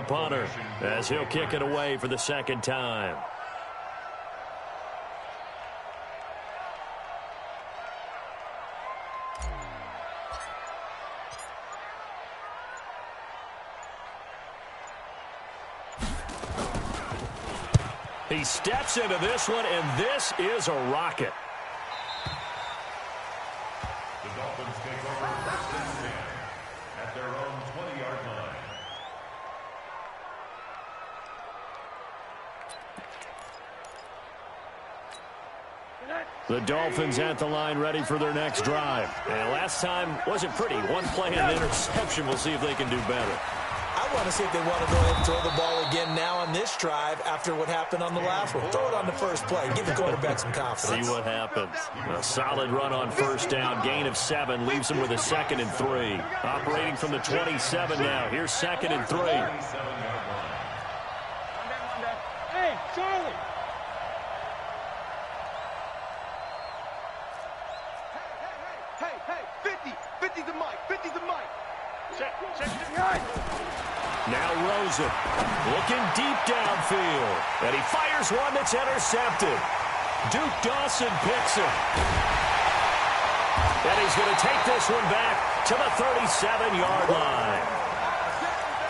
punter as he'll kick it away for the second time. He steps into this one, and this is a rocket. The Dolphins take over first and 10 at their own 20-yard line. The Dolphins at the line ready for their next drive. And last time wasn't pretty. One play and an interception. We'll see if they can do better. I want to see if they want to go ahead and throw the ball again now on this drive after what happened on the last one. Throw it on the first play. Give the quarterback some confidence. See what happens. A solid run on first down. Gain of 7 leaves him with a 2nd and 3. Operating from the 27 now. Here's 2nd and 3. Hey, Charlie. Hey, 50's the mic, 50's the mic. Check. Now Rosen looking deep downfield. And he fires one that's intercepted. Duke Dawson picks it. And he's going to take this one back to the 37-yard line.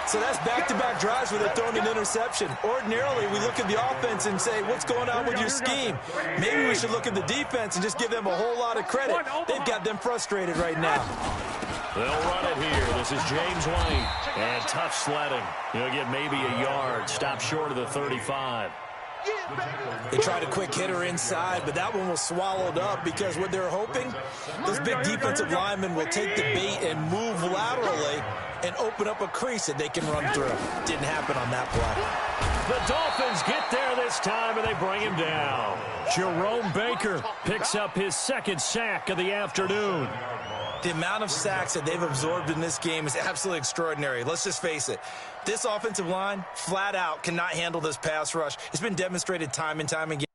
So that's back-to-back drives where they're throwing an interception. Ordinarily, we look at the offense and say, what's going on with your scheme? Maybe we should look at the defense and just give them a whole lot of credit. They've got them frustrated right now. They'll run it here. This is James White. And tough sledding. He'll get maybe a yard. Stop short of the 35. They tried a quick hitter inside, but that one was swallowed up because what they're hoping, those big defensive linemen will take the bait and move laterally and open up a crease that they can run through. Didn't happen on that play. The Dolphins get there this time, and they bring him down. Jerome Baker picks up his 2nd sack of the afternoon. The amount of sacks that they've absorbed in this game is absolutely extraordinary. Let's just face it. This offensive line, flat out, cannot handle this pass rush. It's been demonstrated time and time again.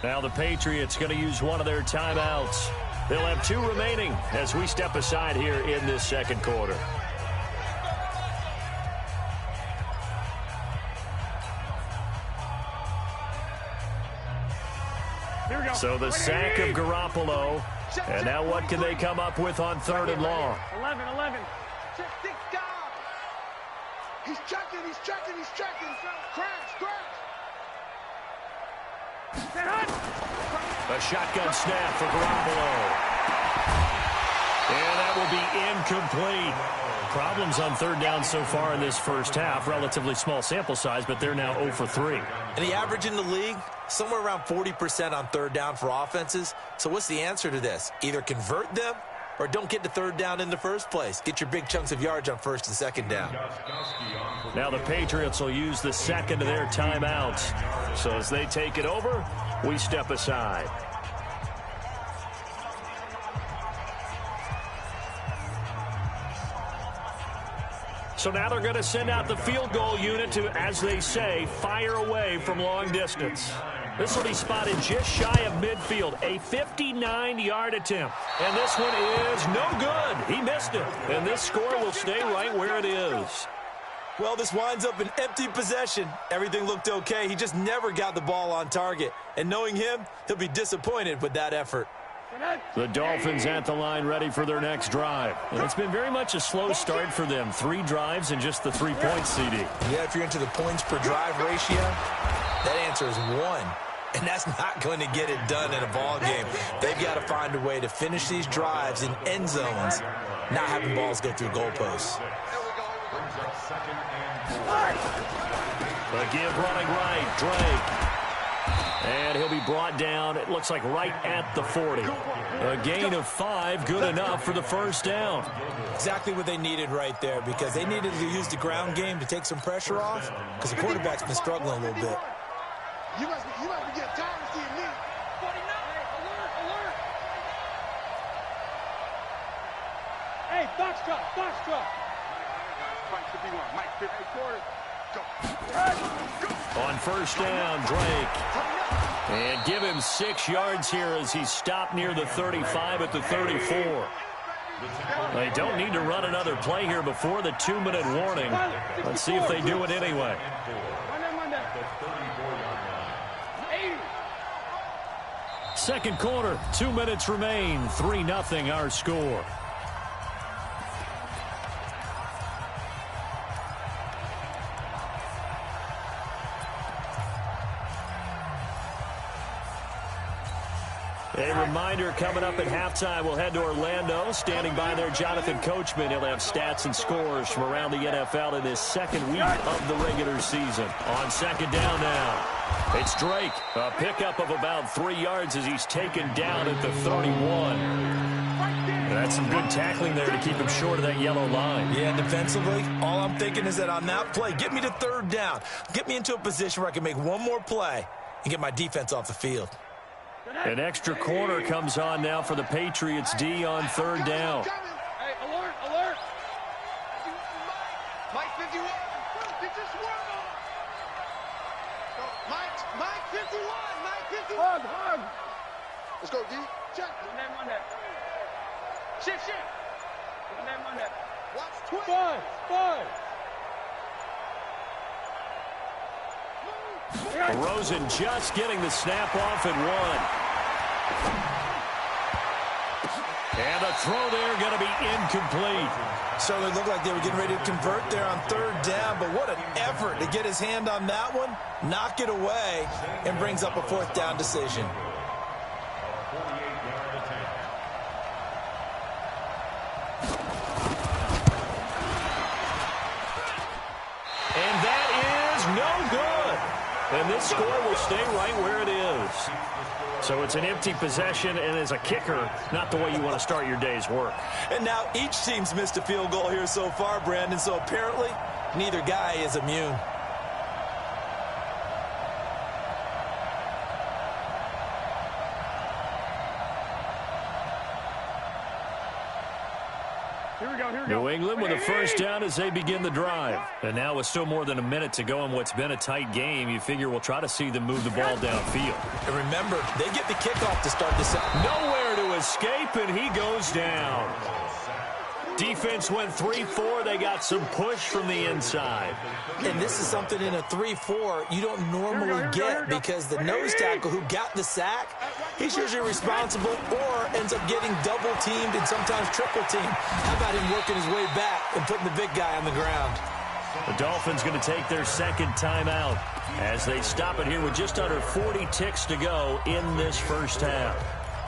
Now the Patriots going to use one of their timeouts. They'll have 2 remaining as we step aside here in this second quarter. Here we go. So the sack of Garoppolo. And now what can they come up with on 3rd and long? 11. Check 6 guys. He's checking. Crash. A shotgun snap for Garoppolo. And that will be incomplete. Problems on 3rd down so far in this first half. Relatively small sample size, but they're now 0 for 3. And the average in the league, somewhere around 40% on 3rd down for offenses. So what's the answer to this? Either convert them or don't get to 3rd down in the first place. Get your big chunks of yards on 1st and 2nd down. Now the Patriots will use the 2nd of their timeouts. So as they take it over, we step aside. So now they're going to send out the field goal unit to, as they say, fire away from long distance. This will be spotted just shy of midfield, a 59-yard attempt. And this one is no good. He missed it. And this score will stay right where it is. Well, this winds up an empty possession. Everything looked okay. He just never got the ball on target. And knowing him, he'll be disappointed with that effort. The Dolphins at the line ready for their next drive. And it's been very much a slow start for them. 3 drives and just the 3 points, CD. Yeah, if you're into the points per drive ratio, that answer is 1. And that's not going to get it done in a ball game. They've got to find a way to finish these drives in end zones, not having balls go through goalposts. The give running right, Drake. And he'll be brought down, it looks like right at the 40. A gain of 5, good enough for the first down. Exactly what they needed right there, because they needed to use the ground game to take some pressure off, because the quarterback's been struggling a little bit. You must be getting tired of seeing me. 49, alert. Hey, box truck. Mike 51, Mike 54. Go. On first down, Drake. And give him 6 yards here as he's stopped near the 35 at the 34. They don't need to run another play here before the 2-minute warning. Let's see if they do it anyway. Second quarter, 2 minutes remain, 3-0 our score. A reminder, coming up at halftime, we'll head to Orlando. Standing by there, Jonathan Coachman. He'll have stats and scores from around the NFL in this second week of the regular season. On second down now, it's Drake. A pickup of about 3 yards as he's taken down at the 31. That's some good tackling there to keep him short of that yellow line. Yeah, defensively, all I'm thinking is that on that play, get me to third down. Get me into a position where I can make one more play and get my defense off the field. An extra corner comes on now for the Patriots D on third down. Hey, alert. Mike 51. Get this one on. Mike 51. Hug. Let's go, D. Check. Name on that. Shift. Name on that. Watch 20. Five. Rosen just getting the snap off at 1. And the throw there going to be incomplete. So it looked like they were getting ready to convert there on third down, but what an effort to get his hand on that one, knock it away, and brings up a fourth down decision. And that is no good. And this score will stay right where it is. So it's an empty possession, and as a kicker, not the way you want to start your day's work. And now each team's missed a field goal here so far, Brandon, so apparently neither guy is immune. New England with a first down as they begin the drive. And now with still more than a minute to go in what's been a tight game, you figure we'll try to see them move the ball downfield. And remember, they get the kickoff to start this out. Nowhere to escape, and he goes down. Defense went 3-4. They got some push from the inside. And this is something in a 3-4 you don't normally get, because the nose tackle who got the sack, he's usually responsible or ends up getting double teamed and sometimes triple teamed. How about him working his way back and putting the big guy on the ground? The Dolphins going to take their second timeout as they stop it here with just under 40 ticks to go in this first half.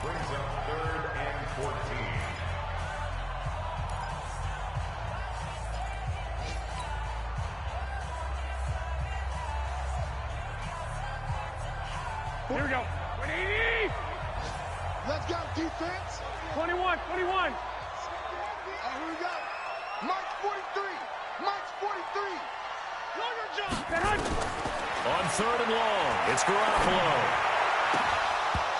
Brings up 3rd and 14. Here we go. 180. Let's go, defense. 21. Here we go. March 43. Longer jump. On 3rd and long, it's Garoppolo.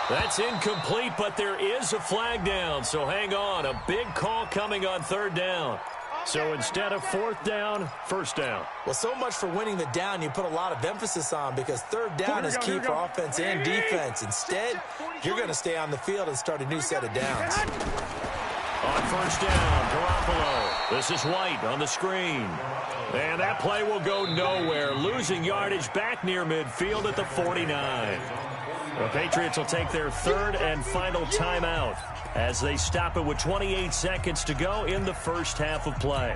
That's incomplete, but there is a flag down, so hang on. A big call coming on 3rd down. So instead of 4th down, 1st down. Well, so much for winning the down you put a lot of emphasis on, because 3rd down is key for offense and defense. Instead, you're going to stay on the field and start a new set of downs. On 1st down, Garoppolo. This is White on the screen. And that play will go nowhere, losing yardage back near midfield at the 49. The Patriots will take their third and final timeout as they stop it with 28 seconds to go in the first half of play.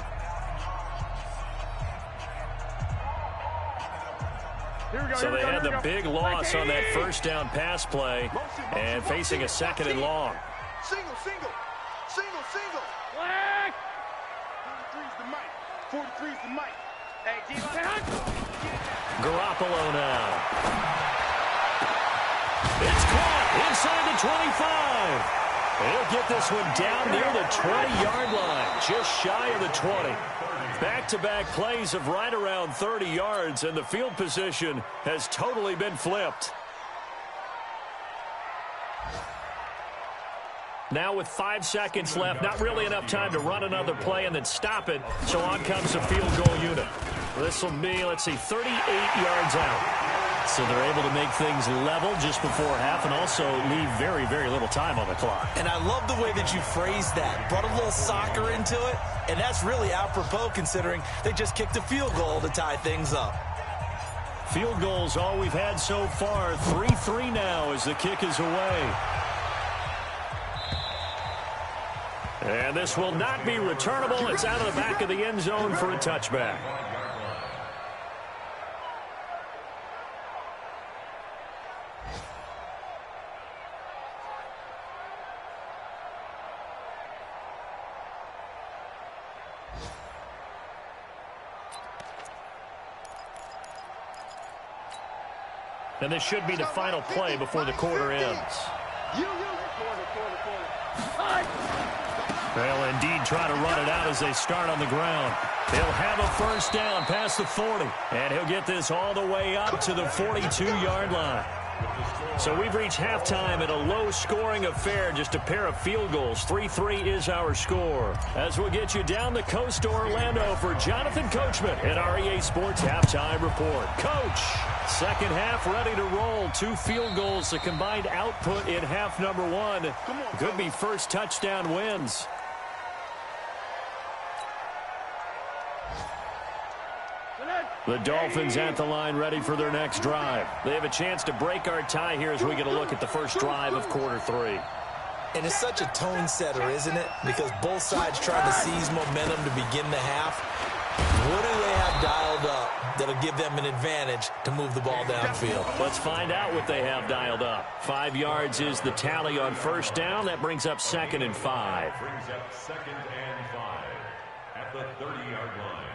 So they had the big loss on that first down pass play and facing a second and long. Single. Flag. 43's the mic. 43's the mic. Hey, Garoppolo now. It's caught inside the 25. He'll get this one down near the 20-yard line, just shy of the 20. Back-to-back plays of right around 30 yards, and the field position has totally been flipped. Now with 5 seconds left, not really enough time to run another play and then stop it, so on comes the field goal unit. This will be, 38 yards out. So they're able to make things level just before half and also leave very, very little time on the clock. And I love the way that you phrased that. Brought a little soccer into it, and that's really apropos considering they just kicked a field goal to tie things up. Field goals all we've had so far. 3-3 now as the kick is away. And this will not be returnable. It's out of the back of the end zone for a touchback. And this should be the final play before the quarter ends. They'll indeed try to run it out as they start on the ground. They'll have a first down past the 40. And he'll get this all the way up to the 42-yard line. So we've reached halftime in a low-scoring affair, just a pair of field goals. 3-3 is our score. As we'll get you down the coast to Orlando for Jonathan Coachman at our EA Sports Halftime Report. Coach, second half ready to roll. 2 field goals, the combined output in half number 1. Could be first touchdown wins. The Dolphins at the line ready for their next drive. They have a chance to break our tie here as we get a look at the first drive of quarter 3. And it's such a tone setter, isn't it? Because both sides trying to seize momentum to begin the half. What do they have dialed up that'll give them an advantage to move the ball downfield? Let's find out what they have dialed up. 5 yards is the tally on first down. That brings up 2nd and 5. Brings up 2nd and 5 at the 30-yard line.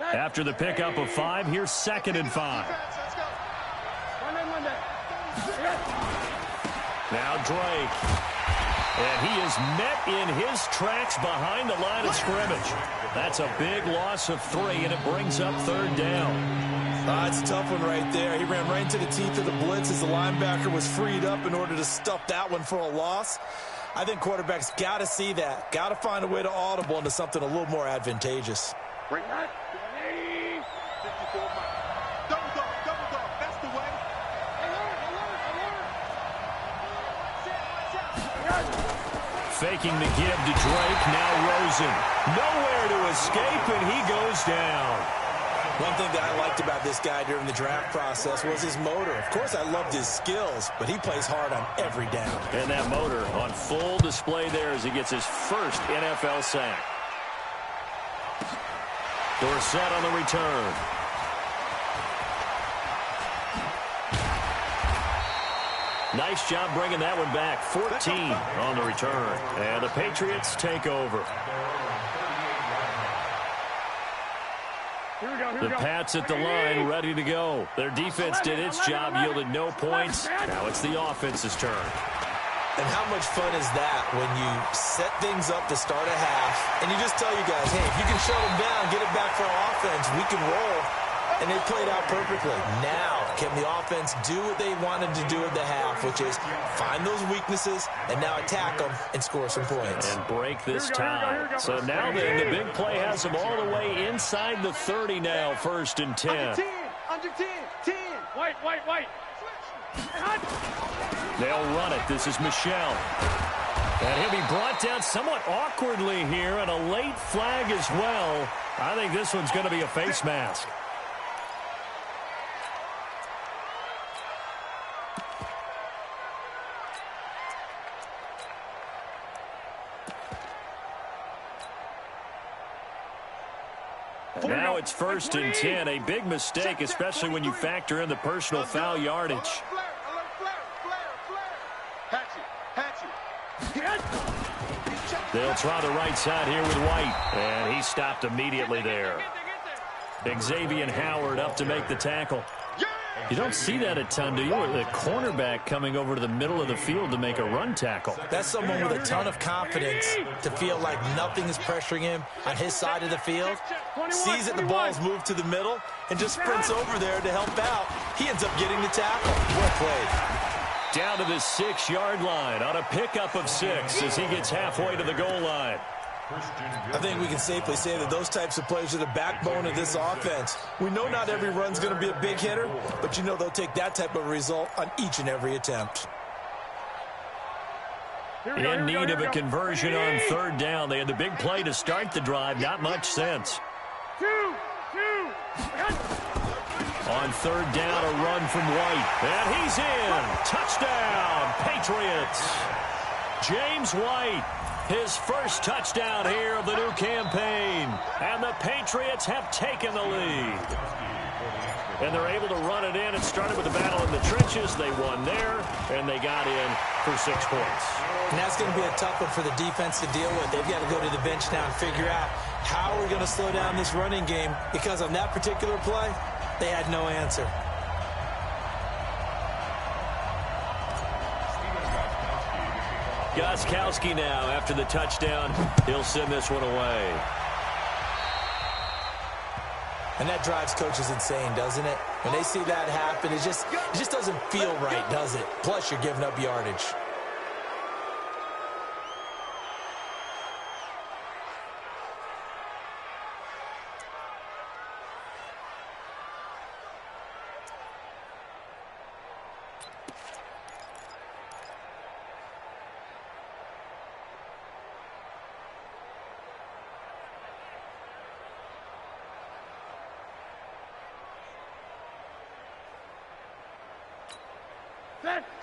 After the pickup of 5, here's 2nd and 5. Now Drake. And he is met in his tracks behind the line of scrimmage. That's a big loss of 3, and it brings up 3rd down. It's a tough one right there. He ran right into the teeth of the blitz as the linebacker was freed up in order to stuff that one for a loss. I think quarterbacks got to see that. Got to find a way to audible into something a little more advantageous. Bring that. 54 miles. Double dog. That's the way. Faking the give to Drake. Now Rosen. Nowhere to escape, and he goes down. One thing that I liked about this guy during the draft process was his motor. Of course, I loved his skills, but he plays hard on every down. And that motor on full display there as he gets his first NFL sack. Dorsett on the return. Nice job bringing that one back. 14 on the return. And the Patriots take over. The Pats at the line ready to go. Their defense did its job, yielded no points. Now it's the offense's turn. And how much fun is that when you set things up to start a half and you just tell you guys, hey, if you can shut them down, get it back for offense, we can roll. And they played out perfectly. Now, can the offense do what they wanted to do at the half, which is find those weaknesses and now attack them and score some points. And break this tie. So now then, the big play has them all the way inside the 30 now, 1st and 10. Under 10. White. They'll run it. This is Michelle. And he'll be brought down somewhat awkwardly here, and a late flag as well. I think this one's going to be a face mask. Now it's 1st and 10. A big mistake, especially when you factor in the personal foul yardage. They'll try the right side here with White. And he stopped immediately there. Xavier Howard up to make the tackle. You don't see that a ton, do you? The cornerback coming over to the middle of the field to make a run tackle. That's someone with a ton of confidence to feel like nothing is pressuring him on his side of the field. Sees that the ball's moved to the middle and just sprints over there to help out. He ends up getting the tackle. Well played. Down to the 6-yard line on a pickup of 6 as he gets halfway to the goal line. I think we can safely say that those types of plays are the backbone of this offense. We know not every run's going to be a big hitter, but you know they'll take that type of result on each and every attempt. In need of a conversion on 3rd down. They had the big play to start the drive. Not much sense. On 3rd down, a run from White. And he's in. Touchdown, Patriots. James White. His first touchdown here of the new campaign. And the Patriots have taken the lead. And they're able to run it in. It started with the battle in the trenches. They won there, and they got in for 6 points. And that's going to be a tough one for the defense to deal with. They've got to go to the bench now and figure out how we're going to slow down this running game, because on that particular play, they had no answer. Gostkowski now, after the touchdown, he'll send this one away. And that drives coaches insane, doesn't it? When they see that happen, it just doesn't feel right, does it? Plus, you're giving up yardage.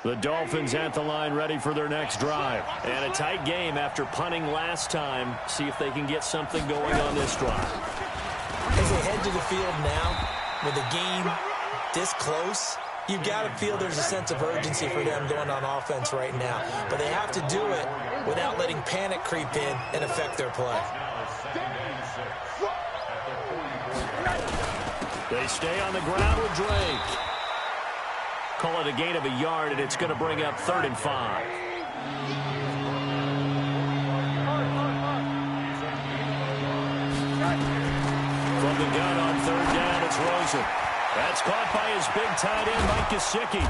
The Dolphins at the line, ready for their next drive. And a tight game after punting last time. See if they can get something going on this drive. As they head to the field now, with the game this close, you've got to feel there's a sense of urgency for them going on offense right now. But they have to do it without letting panic creep in and affect their play. They stay on the ground with Drake. Call it a gain of a yard, and it's going to bring up 3rd and 5. From the gun on 3rd down, it's Rosen. That's caught by his big tight end, Mike Gesicki.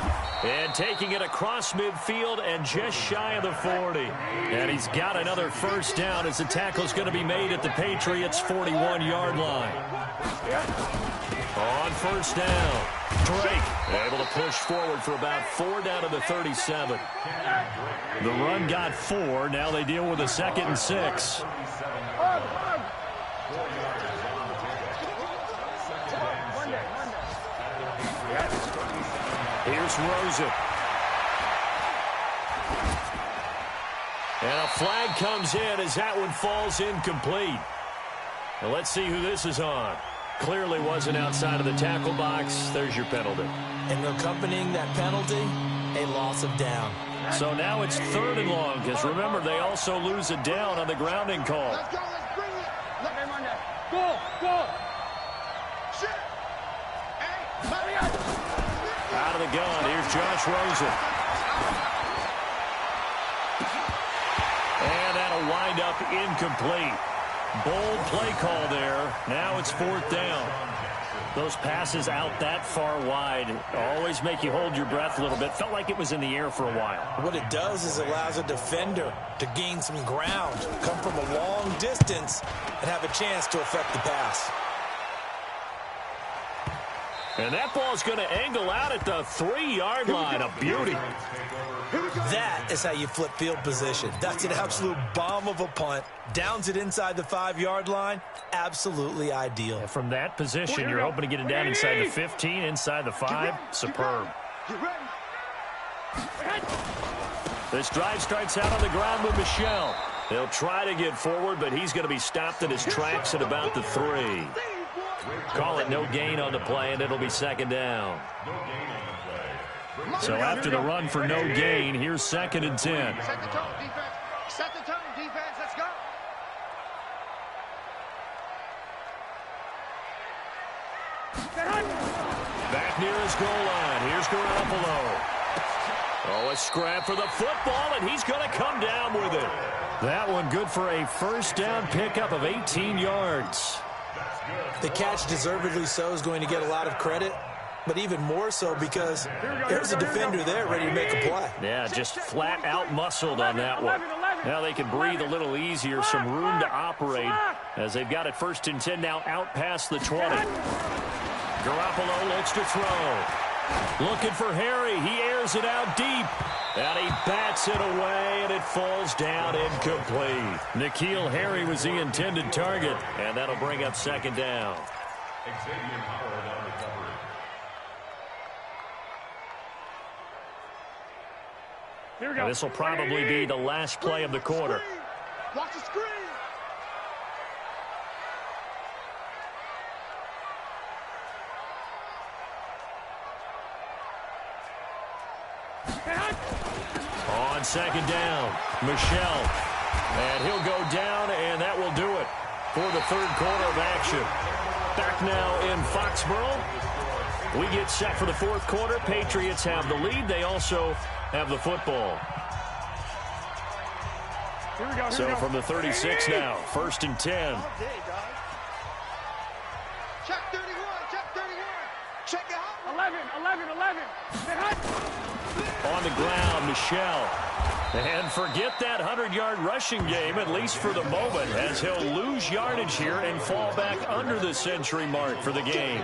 And taking it across midfield and just shy of the 40. And he's got another 1st down as the tackle's going to be made at the Patriots' 41-yard line. On 1st down, Drake able to push forward for about 4 down to the 37. The run got 4. Now they deal with a 2nd and 6. Here's Rosen. And a flag comes in as that one falls incomplete. Now let's see who this is on. Clearly wasn't outside of the tackle box. There's your penalty. And accompanying that penalty, a loss of down. So now it's 3rd and long, because remember, they also lose a down on the grounding call. Let's go, let's bring it. Look, them on there. Go. Shit. Hey, out of the gun, here's Josh Rosen. And that'll wind up incomplete. Bold play call there. Now it's 4th down. Those passes out that far wide always make you hold your breath a little bit. Felt like it was in the air for a while. What it does is it allows a defender to gain some ground, come from a long distance, and have a chance to affect the pass. And that ball's going to angle out at the 3-yard line. A beauty. That is how you flip field position. That's an absolute bomb of a punt. Downs it inside the 5-yard line. Absolutely ideal. And from that position, you're hoping to get it down inside the 15, inside the 5. Superb. This drive starts out on the ground with Michel. They'll try to get forward, but he's going to be stopped in his tracks at about the 3. Call it no gain on the play, and it'll be second down. So after the run for no gain, here's 2nd and 10. Set the tone, defense. Set the tone, defense. Let's go. Back near his goal line. Here's Garoppolo. Oh, a scrap for the football, and he's going to come down with it. That one good for a first down pickup of 18 yards. The catch, deservedly so, is going to get a lot of credit, but even more so because there's a defender there ready to make a play. Yeah, just flat out muscled on that one. Now they can breathe a little easier, some room to operate as they've got it 1st and 10 now out past the 20. Garoppolo looks to throw. Looking for Harry. He airs it out deep. And he bats it away, and it falls down incomplete. N'Keal Harry was the intended target, and that'll bring up 2nd down. Here we go. This will probably be the last play of the quarter. Watch the screen. On 2nd down, Michel. And he'll go down, and that will do it for the 3rd quarter of action. Back now in Foxborough. We get set for the 4th quarter. Patriots have the lead. They also have the football. Here we go. So from the 36 now, 1st and 10. Check 31. Check 31. Check it out. 11. On the ground, Michel. And forget that 100-yard rushing game, at least for the moment, as he'll lose yardage here and fall back under the century mark for the game.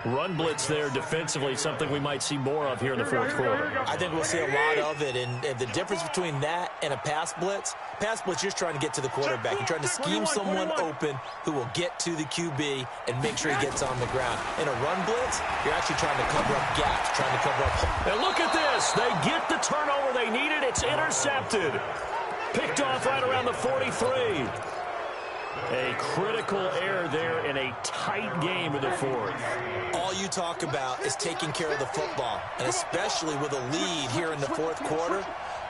Run blitz there defensively, something we might see more of here in the 4th quarter. I think we'll see a lot of it, and the difference between that and a pass blitz, you're just trying to get to the quarterback. You're trying to scheme someone open who will get to the QB and make sure he gets on the ground. In a run blitz, you're actually trying to cover up gaps, trying to cover up. And look at this. They get the turnover they needed. It's intercepted. Picked off right around the 43. A critical error there in a tight game in the 4th. All you talk about is taking care of the football, and especially with a lead here in the 4th quarter,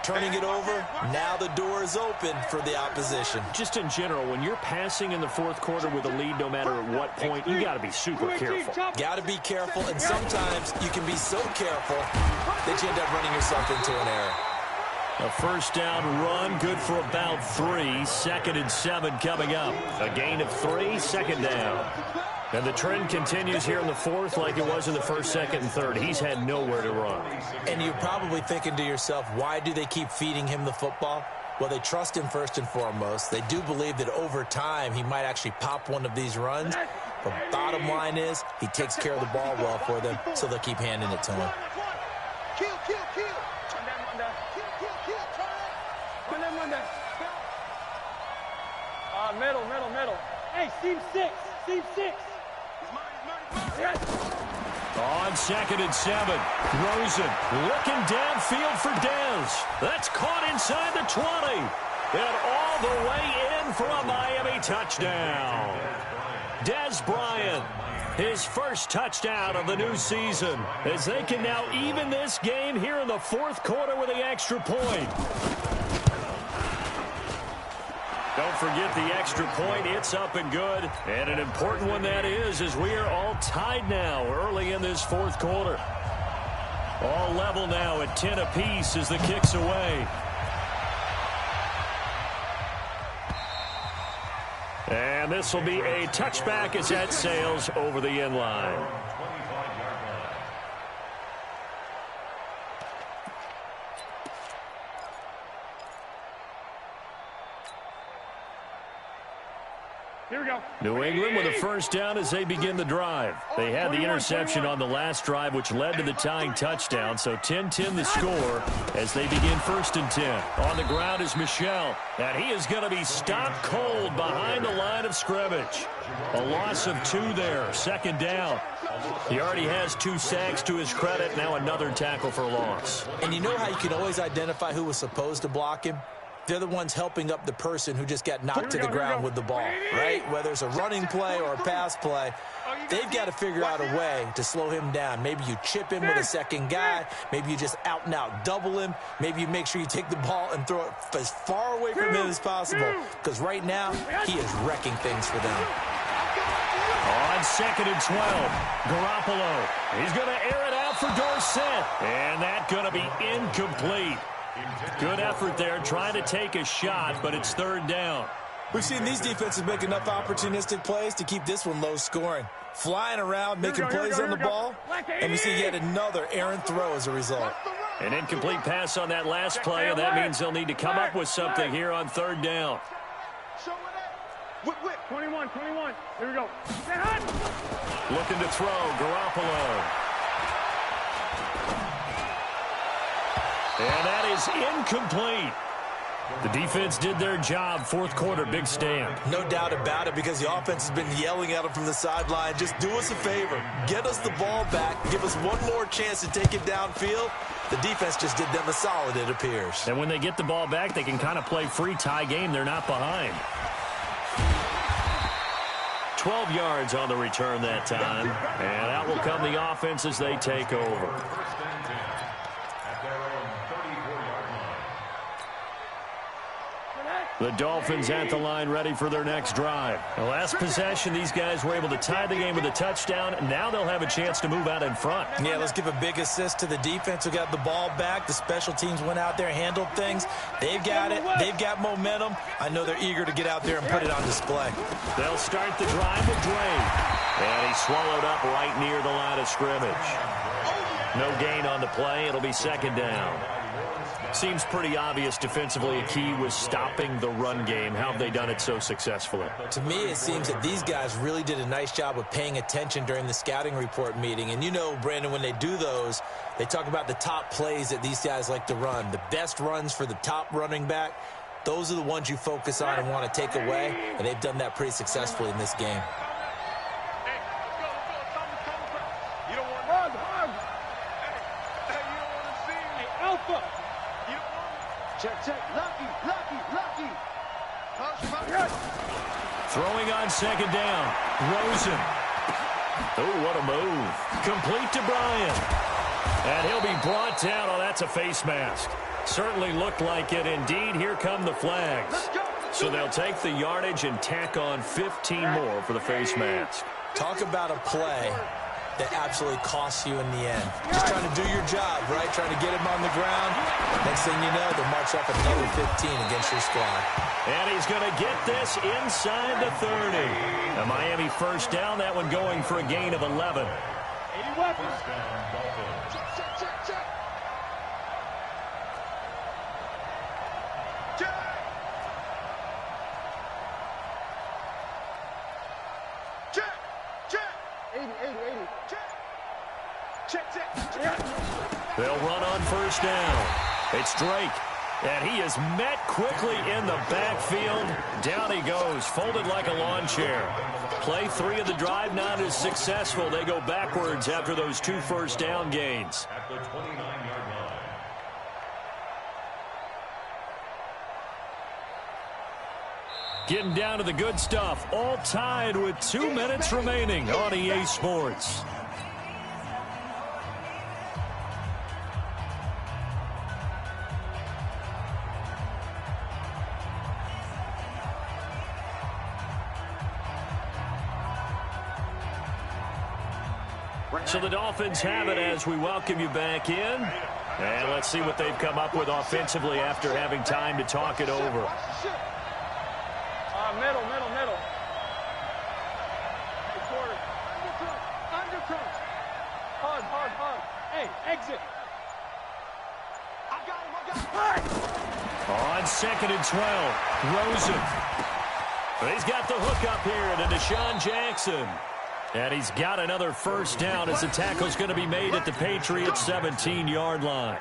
turning it over, now the door is open for the opposition. Just in general, when you're passing in the 4th quarter with a lead, no matter at what point, you got to be super careful. Got to be careful, and sometimes you can be so careful that you end up running yourself into an error. A first down run, good for about 3. 2nd and 7 coming up. A gain of 3, 2nd down. And the trend continues here in the 4th like it was in the 1st, 2nd, and 3rd. He's had nowhere to run. And you're probably thinking to yourself, why do they keep feeding him the football? Well, they trust him first and foremost. They do believe that over time he might actually pop one of these runs. But bottom line is he takes care of the ball well for them, so they'll keep handing it to him. Kill. Middle. Hey, seam 6. On 2nd and 7, Rosen looking downfield for Dez. That's caught inside the 20. And all the way in for a Miami touchdown. Dez Bryant, his first touchdown of the new season, as they can now even this game here in the 4th quarter with the extra point. Don't forget the extra point. It's up and good. And an important one that is, as we are all tied now early in this 4th quarter. All level now at 10 apiece as the kick's away. And this will be a touchback as that sails over the end line. Here we go. New England with a first down as they begin the drive. They had the interception on the last drive, which led to the tying touchdown. So 10-10 the score as they begin 1st and 10. On the ground is Michel, and he is going to be stopped cold behind the line of scrimmage. A loss of 2 there, 2nd down. He already has 2 sacks to his credit. Now another tackle for loss. And you know how you can always identify who was supposed to block him? They're the ones helping up the person who just got knocked to the ground with the ball, right? Whether it's a running play or a pass play, they've got to figure out a way to slow him down. Maybe you chip him with a second guy. Maybe you just out-and-out double him. Maybe you make sure you take the ball and throw it as far away from him as possible. Because right now, he is wrecking things for them. On 2nd and 12, Garoppolo. He's going to air it out for Dorsett. And that's going to be incomplete. Good effort there, trying to take a shot, but it's 3rd down. We've seen these defenses make enough opportunistic plays to keep this one low scoring. Flying around, making plays on the ball, and we see yet another errant throw as a result. An incomplete pass on that last play, and that means they'll need to come up with something here on 3rd down. 21. Here we go. Looking to throw, Garoppolo. And that is incomplete. The defense did their job. 4th quarter, big stand. No doubt about it, because the offense has been yelling at them from the sideline. Just do us a favor. Get us the ball back. Give us one more chance to take it downfield. The defense just did them a solid, it appears. And when they get the ball back, they can kind of play free tie game. They're not behind. 12 yards on the return that time. And out will come the offense as they take over. The Dolphins at the line, ready for their next drive. The last possession, these guys were able to tie the game with a touchdown. Now they'll have a chance to move out in front. Yeah, let's give a big assist to the defense who got the ball back. The special teams went out there, handled things. They've got it. They've got momentum. I know they're eager to get out there and put it on display. They'll start the drive with Dre. And he's swallowed up right near the line of scrimmage. No gain on the play. It'll be 2nd down. Seems pretty obvious defensively a key was stopping the run game. How have they done it so successfully? To me, it seems that these guys really did a nice job of paying attention during the scouting report meeting. And you know, Brandon, when they do those, they talk about the top plays that these guys like to run. The best runs for the top running back, those are the ones you focus on and want to take away. And they've done that pretty successfully in this game. Lucky. Throwing on 2nd down. Rosen. Oh, what a move. Complete to Bryant. And he'll be brought down. Oh, that's a face mask. Certainly looked like it. Indeed, here come the flags. So they'll take the yardage and tack on 15 more for the face mask. Talk about a play that absolutely costs you in the end. Just trying to do your job, right? Trying to get him on the ground. Next thing you know, they'll march off another 15 against your squad. And he's going to get this inside the 30. A Miami first down, that one going for a gain of 11. 80 weapons. They'll run on first down. It's Drake. And he is met quickly in the backfield. Down he goes, folded like a lawn chair. Play 3 of the drive not as successful. They go backwards after those 2 first down gains. At the 29-yard line. Getting down to the good stuff. All tied with 2 minutes remaining on EA Sports. So the Dolphins have it as we welcome you back in. And let's see what they've come up with offensively after having time to talk it over. Middle. Undercut. Hard. Hey, exit. I got him. On 2nd and 12, Rosen. He's got the hook up here to Deshaun Jackson. And he's got another first down as the tackle's going to be made at the Patriots' 17-yard line.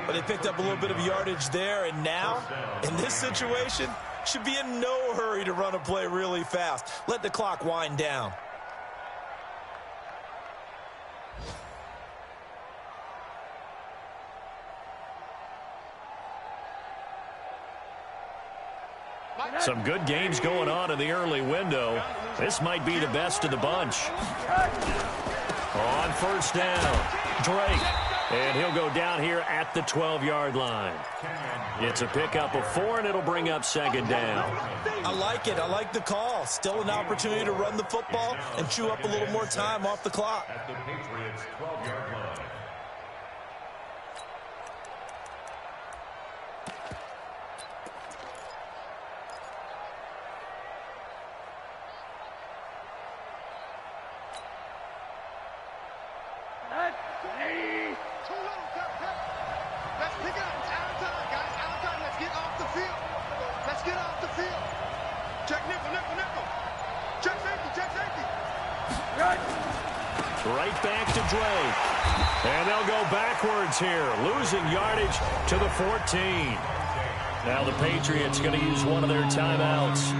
But they picked up a little bit of yardage there, and now, in this situation, should be in no hurry to run a play really fast. Let the clock wind down. Some good games going on in the early window. This might be the best of the bunch. On first down, Drake. And he'll go down here at the 12-yard line. It's a pickup of 4, and it'll bring up second down. I like it. I like the call. Still an opportunity to run the football and chew up a little more time off the clock. At the Patriots' 12-yard line. Right back to Drake. And they'll go backwards here, losing yardage to the 14. Now the Patriots going to use one of their timeouts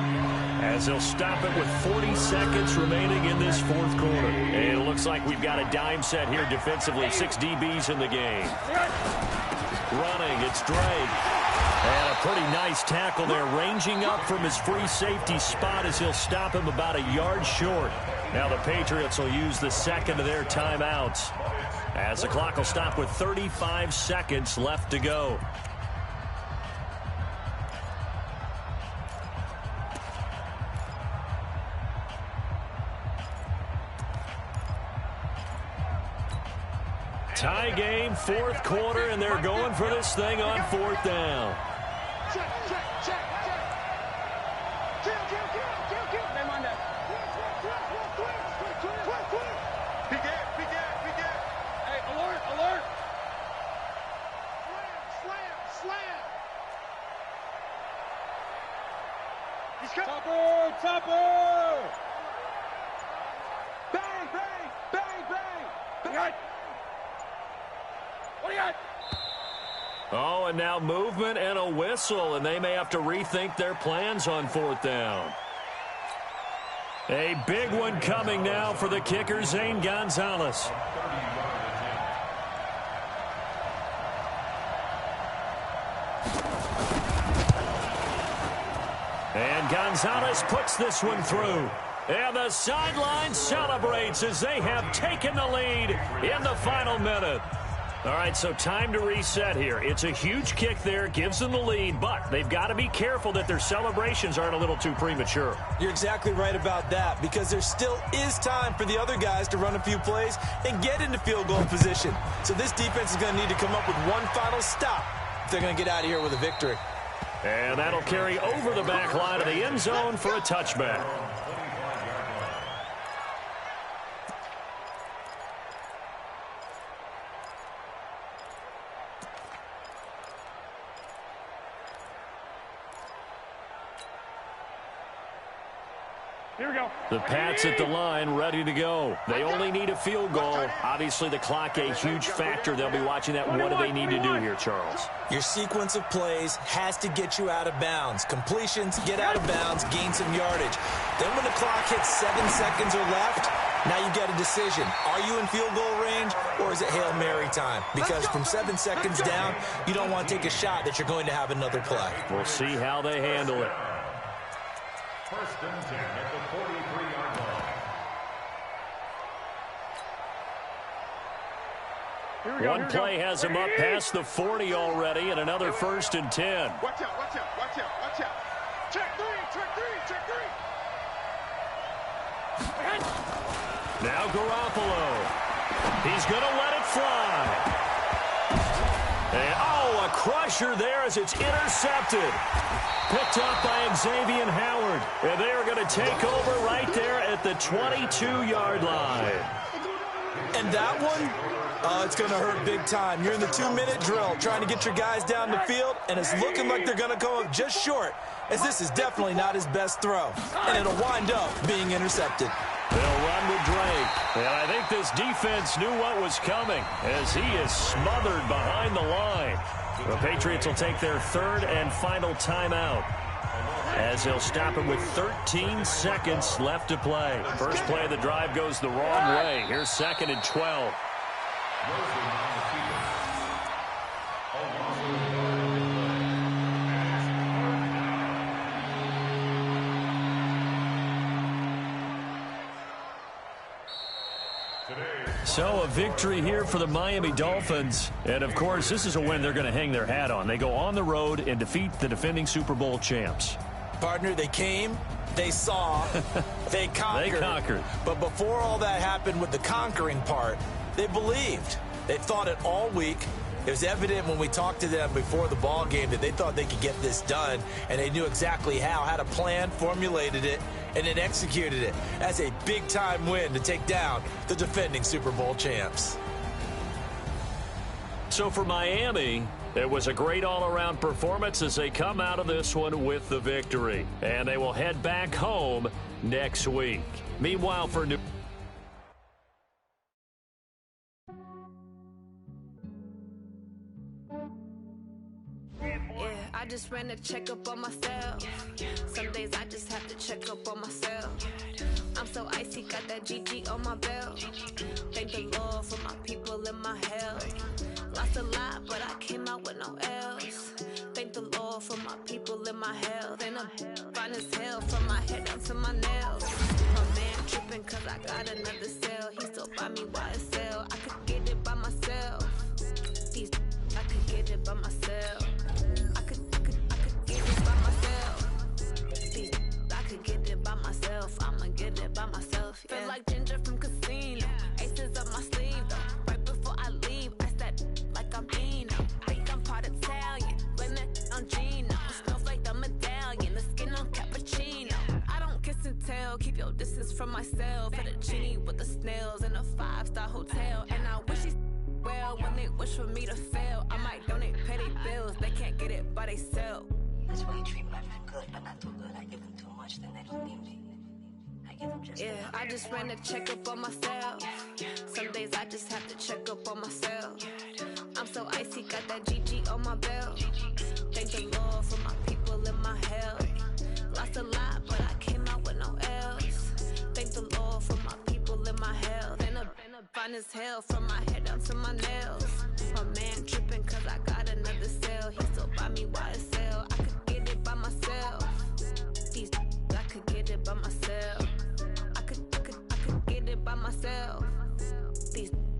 as they'll stop it with 40 seconds remaining in this fourth quarter. And it looks like we've got a dime set here defensively. 6 DBs in the game. Running, it's Drake. And a pretty nice tackle there, ranging up from his free safety spot as he'll stop him about a yard short. Now the Patriots will use the second of their timeouts as the clock will stop with 35 seconds left to go. Tie game, fourth quarter, and they're going for this thing on fourth down. Check, check, check, check. Kill. Name on that. Quick. Big gap. Hey, alert. Slam. He's coming. Topper. Bang. What do you got? Oh, and now movement and a whistle, and they may have to rethink their plans on fourth down. A big one coming now for the kicker, Zane Gonzalez. And Gonzalez puts this one through. And the sideline celebrates as they have taken the lead in the final minute. All right, so time to reset here. It's a huge kick there, gives them the lead, but they've got to be careful that their celebrations aren't a little too premature. You're exactly right about that, because there still is time for the other guys to run a few plays and get into field goal position. So this defense is going to need to come up with one final stop if they're going to get out of here with a victory. And that'll carry over the back line of the end zone for a touchback. Here we go. The Pats at the line, ready to go. They only need a field goal. Obviously, the clock a huge factor. They'll be watching that. What do they need to do here, Charles? Your sequence of plays has to get you out of bounds. Completions, get out of bounds, gain some yardage. Then when the clock hits 7 seconds or left, now you've got a decision. Are you in field goal range, or is it Hail Mary time? Because from 7 seconds down, you don't want to take a shot that you're going to have another play. We'll see how they handle it. First and 10 at the 43-yard line. One play has him up past the 40 already, and another first and 10. Watch out. Check three. Now Garoppolo. He's going to let it fly. And, a crusher there as it's intercepted. Picked up by Xavier Howard. And they are going to take over right there at the 22-yard line. And that one, it's going to hurt big time. You're in the 2-minute drill trying to get your guys down the field, and it's looking like they're going to go up just short, as this is definitely not his best throw. And it'll wind up being intercepted. They'll run with Drake. And I think this defense knew what was coming as he is smothered behind the line. The Patriots will take their third and final timeout, as they'll stop it with 13 seconds left to play. First play of the drive goes the wrong way. Here's 2nd and 12. So a victory here for the Miami Dolphins. And, of course, this is a win they're going to hang their hat on. They go on the road and defeat the defending Super Bowl champs. Partner, they came, they saw, they conquered. They conquered. But before all that happened with the conquering part, they believed. They thought it all week. It was evident when we talked to them before the ball game that they thought they could get this done, and they knew exactly how, had a plan, formulated it, and then executed it. That's a big-time win to take down the defending Super Bowl champs. So for Miami, it was a great all-around performance as they come out of this one with the victory. And they will head back home next week. Meanwhile, for New I just ran a checkup on myself. Some days I just have to check up on myself. I'm so icy, got that GG on my belt. Thank the Lord for my people and my health. Lost a lot, but I came out with no else. Thank the Lord for my people and my health. And I'm fine as hell from my head down to my nails. My man tripping cause I got another cell. He still buy me YSL. I could get it by myself. I could get it by myself. I could get it by myself. I could get it by myself. I'ma get it by myself. Yeah. Feel like Ginger from Casino. Aces up my sleeve though. Right before I leave, I said like I'm Dino. Think I'm part Italian. Blame that on Gino. Smells like the medallion. The skin on cappuccino. I don't kiss and tell. Keep your distance from myself. At a genie with the snails in a 5-star hotel. And I wish he's well when they wish for me to fail. I might donate petty bills. They can't get it by themselves. That's why you treat my friend good, but not too good. I give them too much, then they don't need me. I give them just enough. I just ran a checkup on myself. Some days I just have to check up on myself. I'm so icy, got that GG on my belt. Thank the Lord for my people and my health. Lost a lot, but I came out with no else. Thank the Lord for my people and my health. And I'm fine as hell from my head down to my nails. My man tripping cause I got another cell. He still buy me YSL. I could get it by myself. I could get it by myself. I could get it by myself.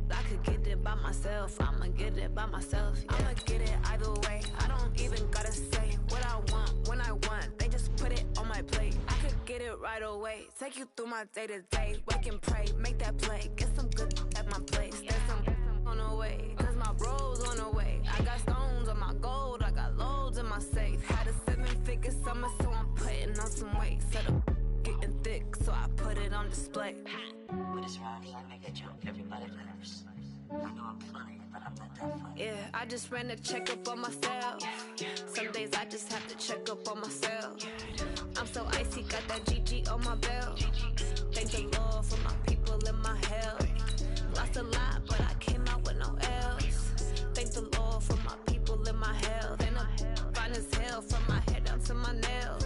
I could get it by myself. I'ma get it by myself. Yeah. I'ma get it either way. I don't even gotta say what I want when I want. They just put it on my plate. I could get it right away. Take you through my day to day. Wake and pray, make that play. Get some good at my place. There's some on the way, cause my bro's on the way. I got stones on my gold. I got loads in my safe. Had a 7-figure summer, so I'm putting on some weight. Set up getting thick, so I put it on display. But it's around here, I make a joke. Everybody laughs. I know I'm funny, but I'm not that funny. Yeah, I just ran a checkup on myself. Some days I just have to check up on myself. I'm so icy, got that GG on my belt. Thank the Lord for my people and my health. Lost a lot, but I came out with no else. Thank the Lord for my people and my health. And I'm fine as hell from my head down to my nails.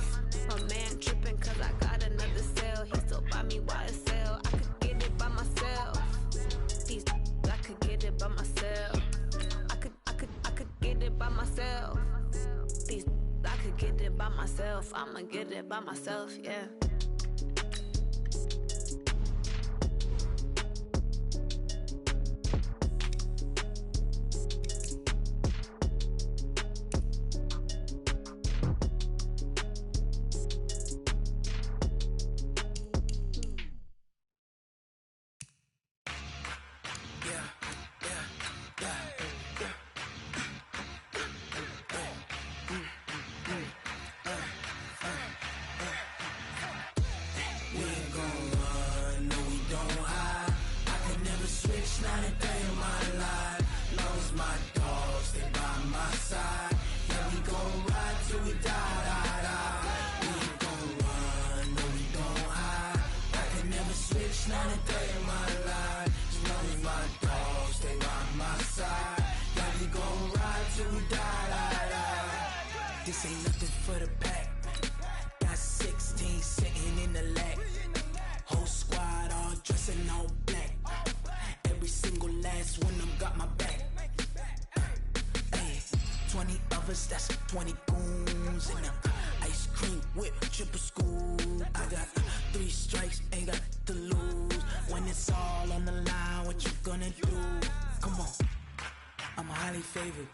My man tripping cause I got another cell. He still buy me YSL. I could get it by myself. I could get it by myself. I could get it by myself. I could get it by myself. I'ma get it by myself, yeah. 20 goons and ice cream whip, triple scoop. I got 3 strikes, ain't got to lose. When it's all on the line, what you gonna do? Come on, I'm highly favored.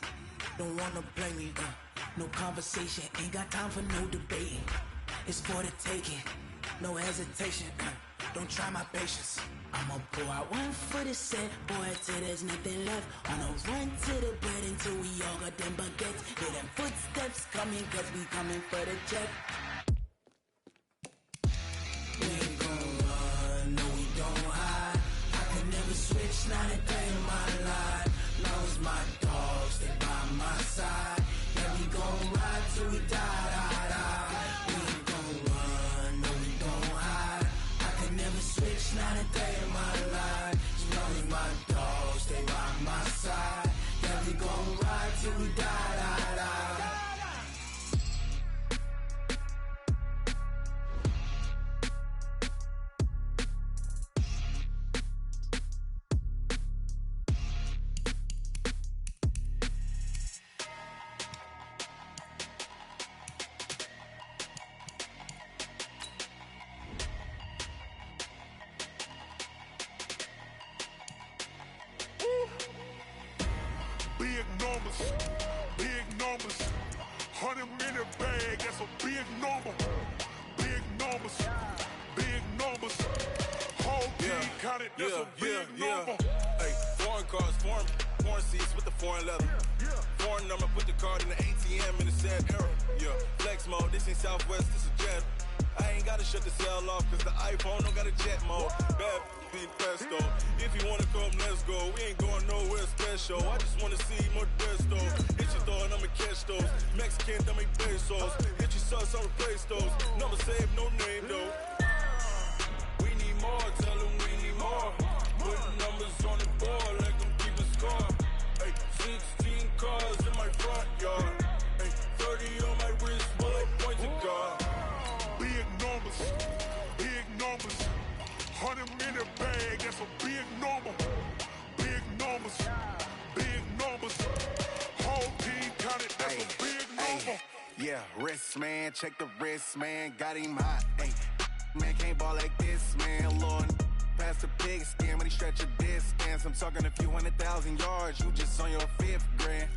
Don't wanna play me, no conversation, ain't got time for no debating. It's for the taking, no hesitation, don't try my patience. I'ma pour out 1 for the set, boy, till there's nothing left. On a run to the bread until we all got them baguettes. Hear them footsteps coming, cause we coming for the check. We ain't gon' run, no we don't hide. I can never switch, not a day in my life. Long as my dogs stay by my side. Yeah, we gon' ride till we die, die, die. We ain't gon' run, no we don't hide. I can never switch, not a day in my life. As long as my dogs stay by my side. Yeah, we gon' ride till we die, die, die. Big numbers, big numbers. 100 minute bag, that's a big number. Big numbers, big numbers. Whole team counted, that's a big number. Hey, foreign cars, foreign seats with the foreign leather. Foreign number, put the card in the ATM in the sad era. Yeah, flex mode, this ain't Southwest, this is Jet. I ain't gotta shut the cell off, cause the iPhone don't got a jet mode. Bad beat pesto. If you wanna come, let's go. We ain't going nowhere special. I just wanna see Modesto. Hit your thought, I'ma catch those. Mexican, dummy pesos. Hit your sauce, I'll replace those. Number saved, no name though. We need more, tell them we need more. Put numbers on the board, like them keeping score. Hey, 16 cars in my front yard. Hey, 30 on my wrist, while I point to God. Big numbers, big numbers. 100 minute bag, that's a big number. Big numbers, big numbers. Whole team counted, that's a big number. Yeah, wrist man, check the wrist man, got him hot. Ay, man can't ball like this, man. Lord, past the pig skin when he stretch a distance. I'm talking a few 100,000 yards, you just on your 5th grand.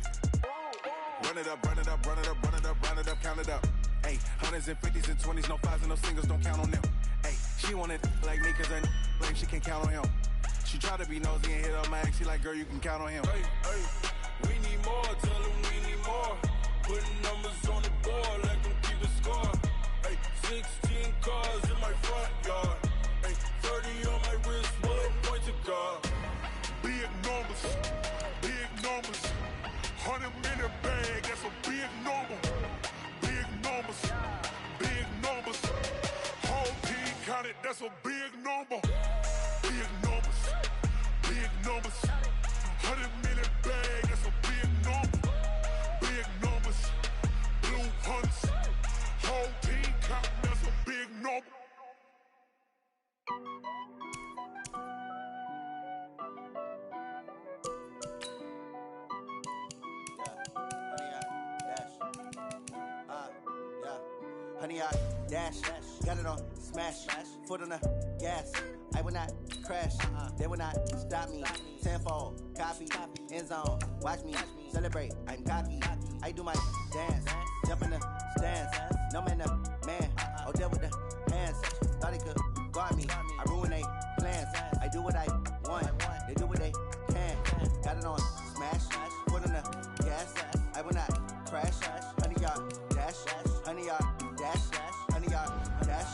Run it up, run it up, run it up, run it up, run it up, count it up. Ay, 100s and 50s and 20s, no 5s and no singles, don't count on them. Ay, she wanted like me cause I like she can count on him. She tried to be nosy and hit up my ex, she like, girl, you can count on him. Hey, hey, we need more, tell them we need more. Putting numbers on the board, like them keeping score. Hey, 16 cars in my front yard. Hey, 30 on my wrist, while I point to God. Big numbers, big numbers. 100 minute bag, that's a big number. Big numbers, big numbers. Whole team counted, that's a big number. Big numbers, big numbers. 100 minute bag, that's a big number. Big numbers, blue hunts. Whole team counting, that's a big number. Honey, I dash, got it on smash, foot on the gas. I will not crash, they will not stop me. Tenfold, copy, end zone, watch me celebrate. I'm cocky, I do my dance, jump in the stands. No man, the man, oh, there with the hands. Thought he could guard me, I ruin they plans. I do what I want, they do what they can. Got it on smash, foot on the gas. I will not crash, honey, y'all dash, honey, y'all dash, honey, y'all dash,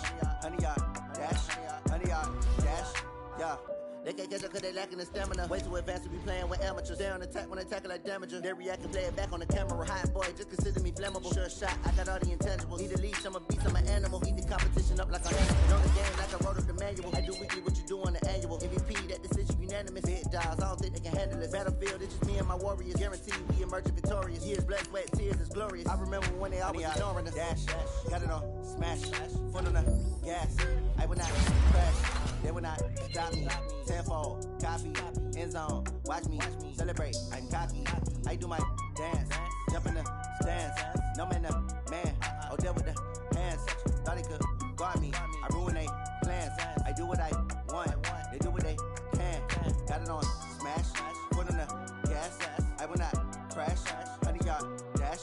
honey, y'all dash, honey, y'all dash, yeah. They can't catch up cause they lacking the stamina. Way too advanced to be playing with amateurs. They on attack when they tackle like damager. They react and play it back on the camera. Hot boy, just consider me flammable. Sure shot, I got all the intangibles. Need a leash, I'm a beast, I'm an animal. Eat the competition up like an animal. Know the game like I wrote up the manual. I do weekly what you do on the annual. MVP, that decision unanimous. Hit dials, I don't think they can handle it. Battlefield, it's just me and my warriors. Guaranteed we emerging victorious. Years, blood, sweat, tears, is glorious. I remember when they always ignoring us. Dash, got it on smash, foot on the gas. I will not crash, they will not stop me. Tenfold, copy, end zone, watch me celebrate. I'm cocky, I do my dance, jump in the stands. No man, man. Oh, there with the hands. Thought he could guard me. I ruin they plans. I do what I want. They do what they can. Got it on smash. Put on the gas. I will not crash. 100-yard dash.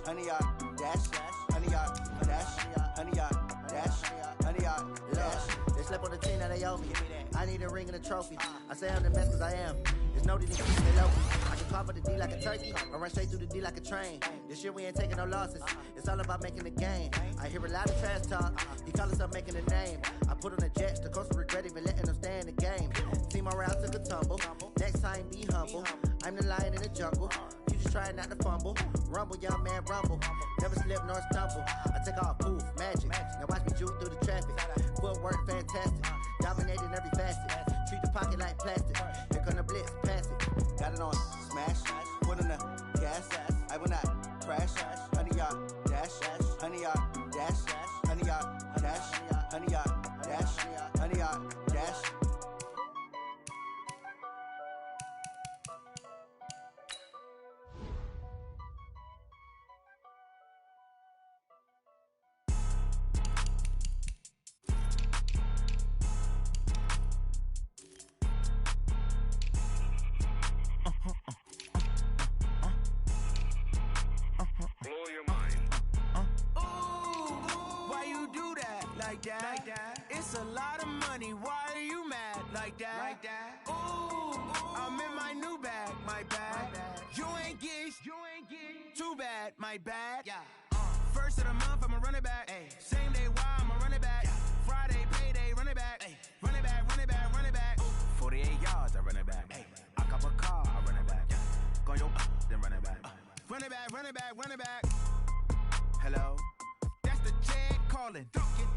100-yard dash. 100-yard dash. 100-yard dash. 100-yard dash. They slept on the team that they owe me. I need a ring and a trophy. I say I'm the best cause I am. There's no need to keep me low. I can call for the D like a turkey. I run straight through the D like a train. This year we ain't taking no losses. It's all about making the game. I hear a lot of trash talk. He call himself making a name. I put on the Jets. The coach will regret even letting them stay in the game. Team morale took a tumble. Next time be humble. I'm the lion in the jungle. You just trying not to fumble. Rumble, young man, rumble. Never slip nor stumble. I take off, poof, magic. Now watch me juke through the traffic. Footwork fantastic. Dominating every facet. Treat the pocket like plastic. Here come the blitz, pass it. Got it on smash. Put on the gas. I will not crash. 100-yard dash. 100-yard dash. 100-yard dash. 100-yard dash. 100-yard dash. Like that. It's a lot of money. Why are you mad like that? Ooh, I'm in my new bag, my bad. You ain't get too bad, my bad. Yeah. First of the month, I'ma run it back. Ay. Same day, why I'ma run it back. Yeah. Friday, payday, run it back. Ay. Run it back, run it back, run it back. 48 yards, I run it back. Ay. I cop a car, I run it back. Yeah. Go your then run it back. Run it back, run it back, run it back. Hello? That's the check calling.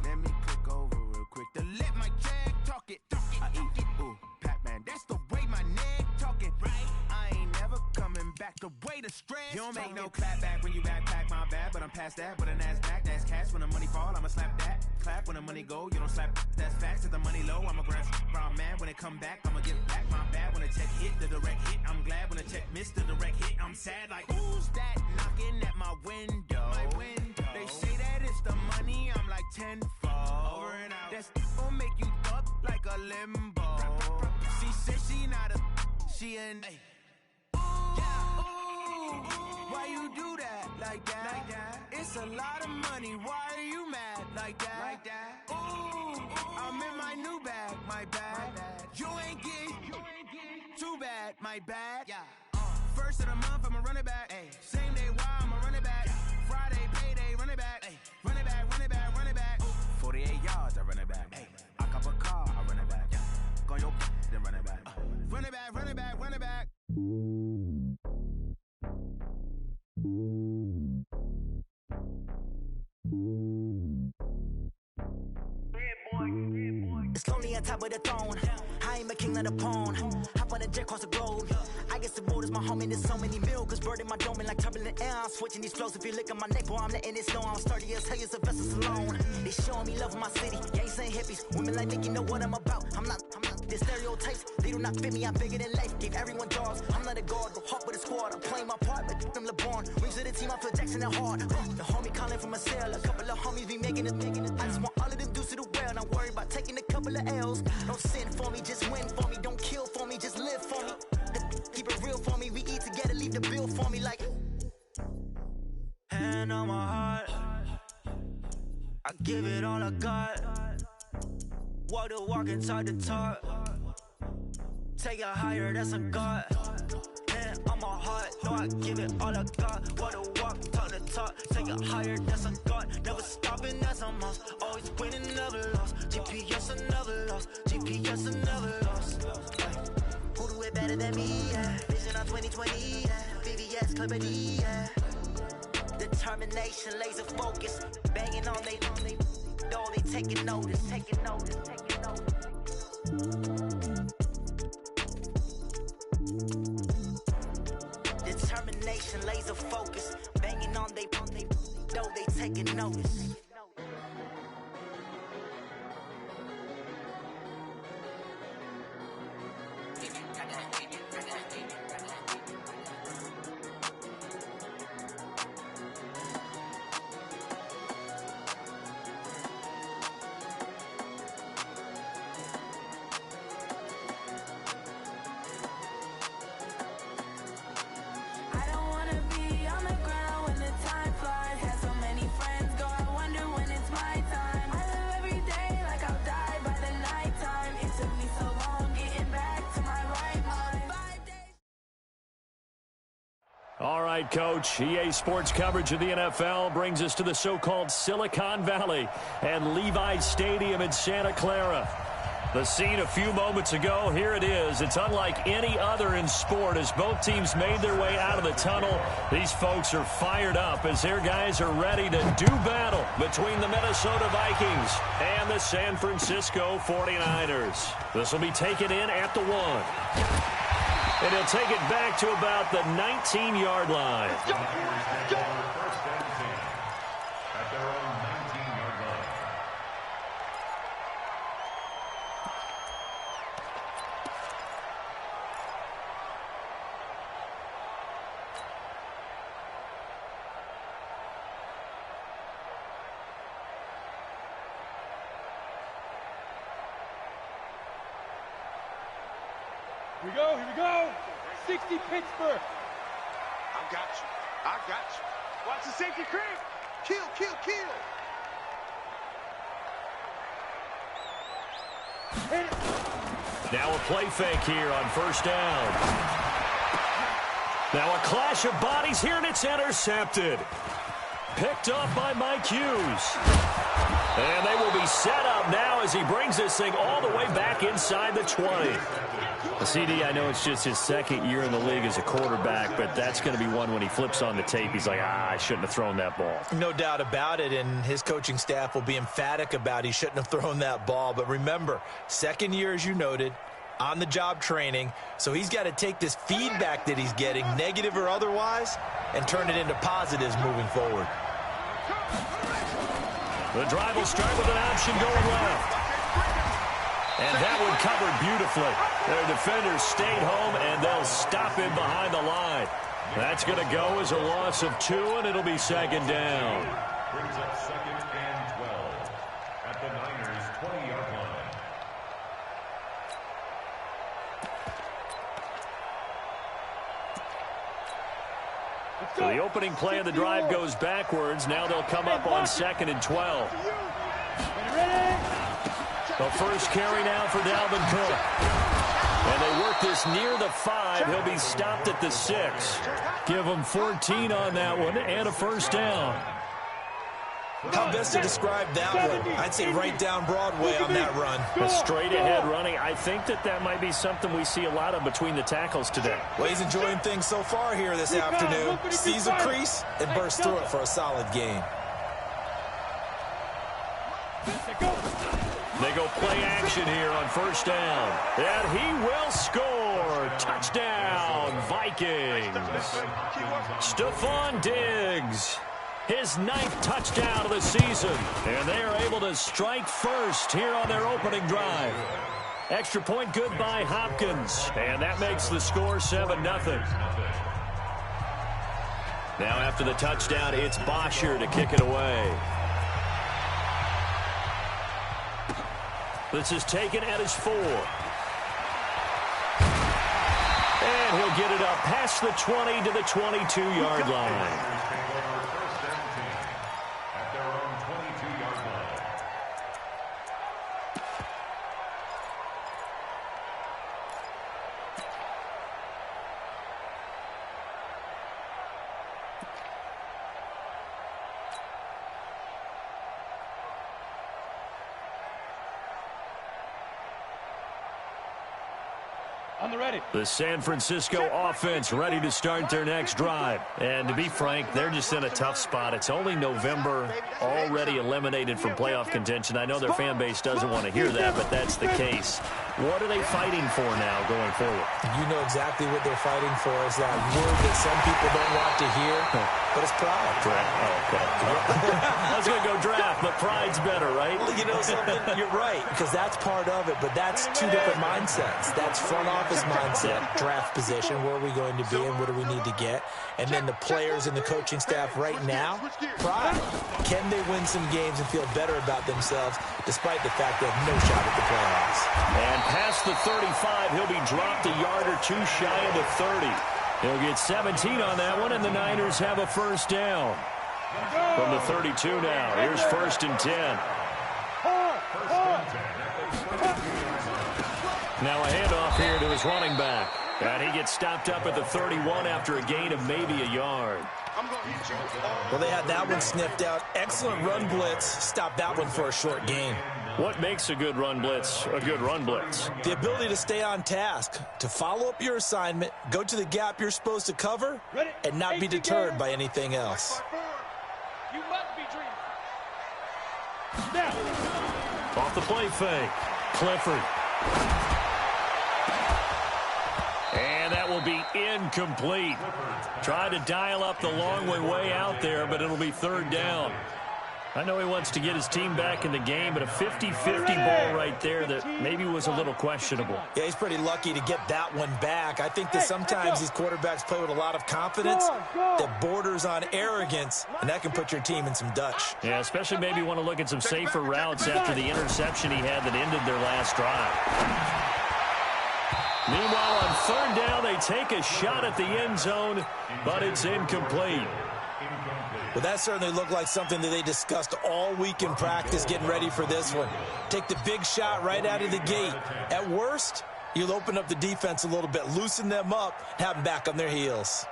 Let me click over real quick to let my check talk it. I eat, ooh, Pac-Man, that's the way my neck talking. Right? I ain't never coming back the way the stress. You don't make no clap back when you backpack, my bad, but I'm past that. But a NASDAQ, that's cash. When the money fall, I'ma slap that. Clap when the money go, you don't slap. That's facts. If the money low, I'ma grab brown man. When it come back, I'ma give back my bad. When the check hit, the direct hit. I'm glad when the check missed the direct hit. I'm sad like, who's that knocking at my window? My window. They say that it's the money, I'm like tenfold. Over and out. That's gon' make you up like a limbo. She said she not a, she an. Yeah, ooh, why you do that like that? It's a lot of money, why are you mad like that? Ooh, I'm in my new bag, my bad. You ain't get too bad, my bad. Yeah. First of the month, I'ma run it back. Ay. Same day, why I'ma run it back. Friday, payday, run it back. Ay. Run it back, run it back, run it back. 48 yards, I run it back. Ay. I cop a car, I run it back. Yeah. Go your then run it back. Run it back, run it back, run it back. It's lonely on top of the throne. I ain't a king of the pawn. Hop on a jet across the globe. I guess the road is my home and there's so many milkers burning my dome like turbulent air. I'm switching these flows. If you look at my neck, boy, I'm letting it slow. I'm sturdy as hell, it's a vessel alone. They showing me love in my city. Gangs ain't hippies. Women like Nick, you know what I'm about. I'm not. The stereotypes, they do not fit me. I'm bigger than life. Gave everyone dogs. I'm not a guard, but hawk with a squad. I'm playing my part, but I'm LeBron. Wings of the team, I feel Jackson and hard. The homie calling from a cell. A couple of homies be making it. I just want all of them dudes to do well. Not worried about taking a couple of L's. Don't sin for me, just win for me. Don't kill for me, just live for me. Keep it real for me. We eat together, leave the bill for me like. Hand on my heart, I give it all I got. Walk the walk and talk the talk. Take it higher, that's a God. Hand on my heart, no, I give it all I got. Walk the walk, talk the talk. Take it higher, that's a God. Never stopping, that's a must. Always winning, never lost. GPS, I never lost. GPS, I never lost. Who do it better than me? Yeah. Vision on 2020. Yeah. VVS, Clippity. Yeah. Determination, laser focus. Banging on they door, they taking notice. Taking notice. Taking notice. Determination, laser focus. Banging on they door, they taking notice. All right, Coach. EA Sports coverage of the NFL brings us to the so-called Silicon Valley and Levi Stadium in Santa Clara. The scene a few moments ago, here it is. It's unlike any other in sport as both teams made their way out of the tunnel. These folks are fired up as their guys are ready to do battle between the Minnesota Vikings and the San Francisco 49ers. This will be taken in at the 1. And he'll take it back to about the 19-yard line. Here we go. 60 Pittsburgh. I got you. Watch the safety creep. Kill. Now a play fake here on first down. Now a clash of bodies here, and it's intercepted. Picked up by Mike Hughes. And they will be set up now as he brings this thing all the way back inside the 20. CD, I know it's just his second year in the league as a quarterback, but that's going to be one when he flips on the tape. He's like, I shouldn't have thrown that ball. No doubt about it, and his coaching staff will be emphatic about he shouldn't have thrown that ball. But remember, second year, as you noted, on-the-job training, so he's got to take this feedback that he's getting, negative or otherwise, and turn it into positives moving forward. The drive will start with an option going left. And that one covered beautifully. Their defenders stayed home, and they'll stop him behind the line. That's going to go as a loss of 2, and it'll be second down. Brings up second and 12 at the Niners' 20-yard line. So the opening play of the drive goes backwards. Now they'll come up on second and 12. The first carry now for Dalvin Cook. And they work this near the 5. He'll be stopped at the 6. Give him 14 on that one and a first down. How best to describe that one? I'd say right down Broadway on that run. A straight-ahead running. I think that might be something we see a lot of between the tackles today. Well, he's enjoying things so far here this afternoon. Sees a crease and bursts through it for a solid gain. They go play action here on first down. And he will score. Touchdown, Vikings. Stephon Diggs. His 9th touchdown of the season. And they are able to strike first here on their opening drive. Extra point good by Hopkins. And that makes the score 7-0. Now after the touchdown, it's Bosher to kick it away. This is taken at his 4. And he'll get it up past the 20 to the 22-yard line. The San Francisco offense ready to start their next drive. And to be frank, they're just in a tough spot. It's only November, already eliminated from playoff contention. I know their fan base doesn't want to hear that, but that's the case. What are they fighting for now going forward? You know exactly what they're fighting for is that word that some people don't want to hear, but it's pride. Draft. Oh, okay. I was going to go draft, but pride's better, right? Well, you know something? You're right, because that's part of it, but that's two different mindsets. That's front office mindset, draft position, where are we going to be and what do we need to get? And then the players and the coaching staff right now, pride. Can they win some games and feel better about themselves despite the fact they have no shot at the playoffs? And past the 35, he'll be dropped a yard or two shy of the 30. He'll get 17 on that one, and the Niners have a first down. From the 32 now, here's first and 10. Now a handoff here to his running back. And he gets stopped up at the 31 after a gain of maybe a yard. Well, they had that one sniffed out. Excellent run blitz. Stopped that one for a short gain. What makes a good run blitz a good run blitz? The ability to stay on task, to follow up your assignment, go to the gap you're supposed to cover, and not be deterred by anything else. You must be dreaming. Off the play fake. Clifford. And that will be incomplete. Tried to dial up the long way out there, but it'll be third down. I know he wants to get his team back in the game, but a 50-50 ball right there that maybe was a little questionable. Yeah, he's pretty lucky to get that one back. I think that sometimes these quarterbacks play with a lot of confidence that borders on arrogance, and that can put your team in some Dutch. Yeah, especially maybe want to look at some safer routes after the interception he had that ended their last drive. Meanwhile, on third down, they take a shot at the end zone, but it's incomplete. Well, that certainly looked like something that they discussed all week in practice getting ready for this one. Take the big shot right out of the gate. At worst, you'll open up the defense a little bit, loosen them up, and have them back on their heels.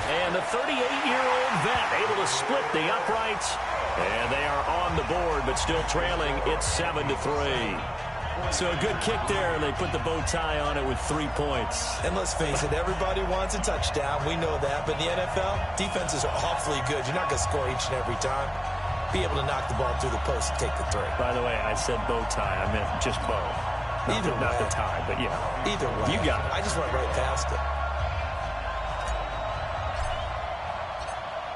And the 38-year-old vet able to split the uprights. And they are on the board, but still trailing. It's 7-3. So a good kick there, and they put the bow tie on it with 3 points. And let's face it, everybody wants a touchdown. We know that. But in the NFL, defenses are awfully good. You're not going to score each and every time. Be able to knock the ball through the post and take the three. By the way, I said bow tie. I meant just bow. Not the tie, but yeah. Either way. You got it. I just went right past it.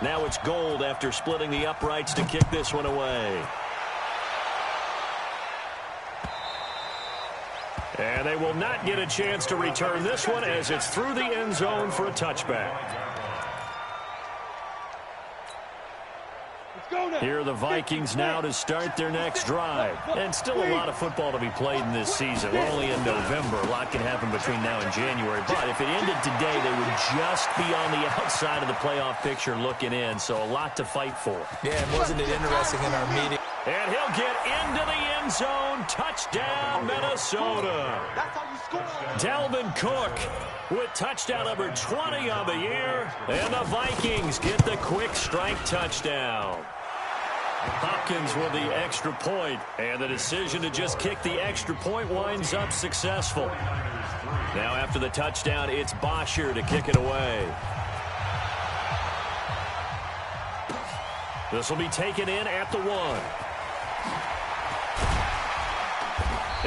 Now it's Gold after splitting the uprights to kick this one away. And they will not get a chance to return this one as it's through the end zone for a touchback. Here are the Vikings now to start their next drive. And still a lot of football to be played in this season. We're only in November. A lot can happen between now and January. But if it ended today, they would just be on the outside of the playoff picture looking in. So a lot to fight for. Yeah, and wasn't it interesting in our meeting? And he'll get into the end zone. Touchdown, Minnesota. Dalvin Cook with touchdown number 20 on the year. And the Vikings get the quick strike touchdown. Hopkins with the extra point, and the decision to just kick the extra point winds up successful. Now after the touchdown, it's Bosher to kick it away. This will be taken in at the 1.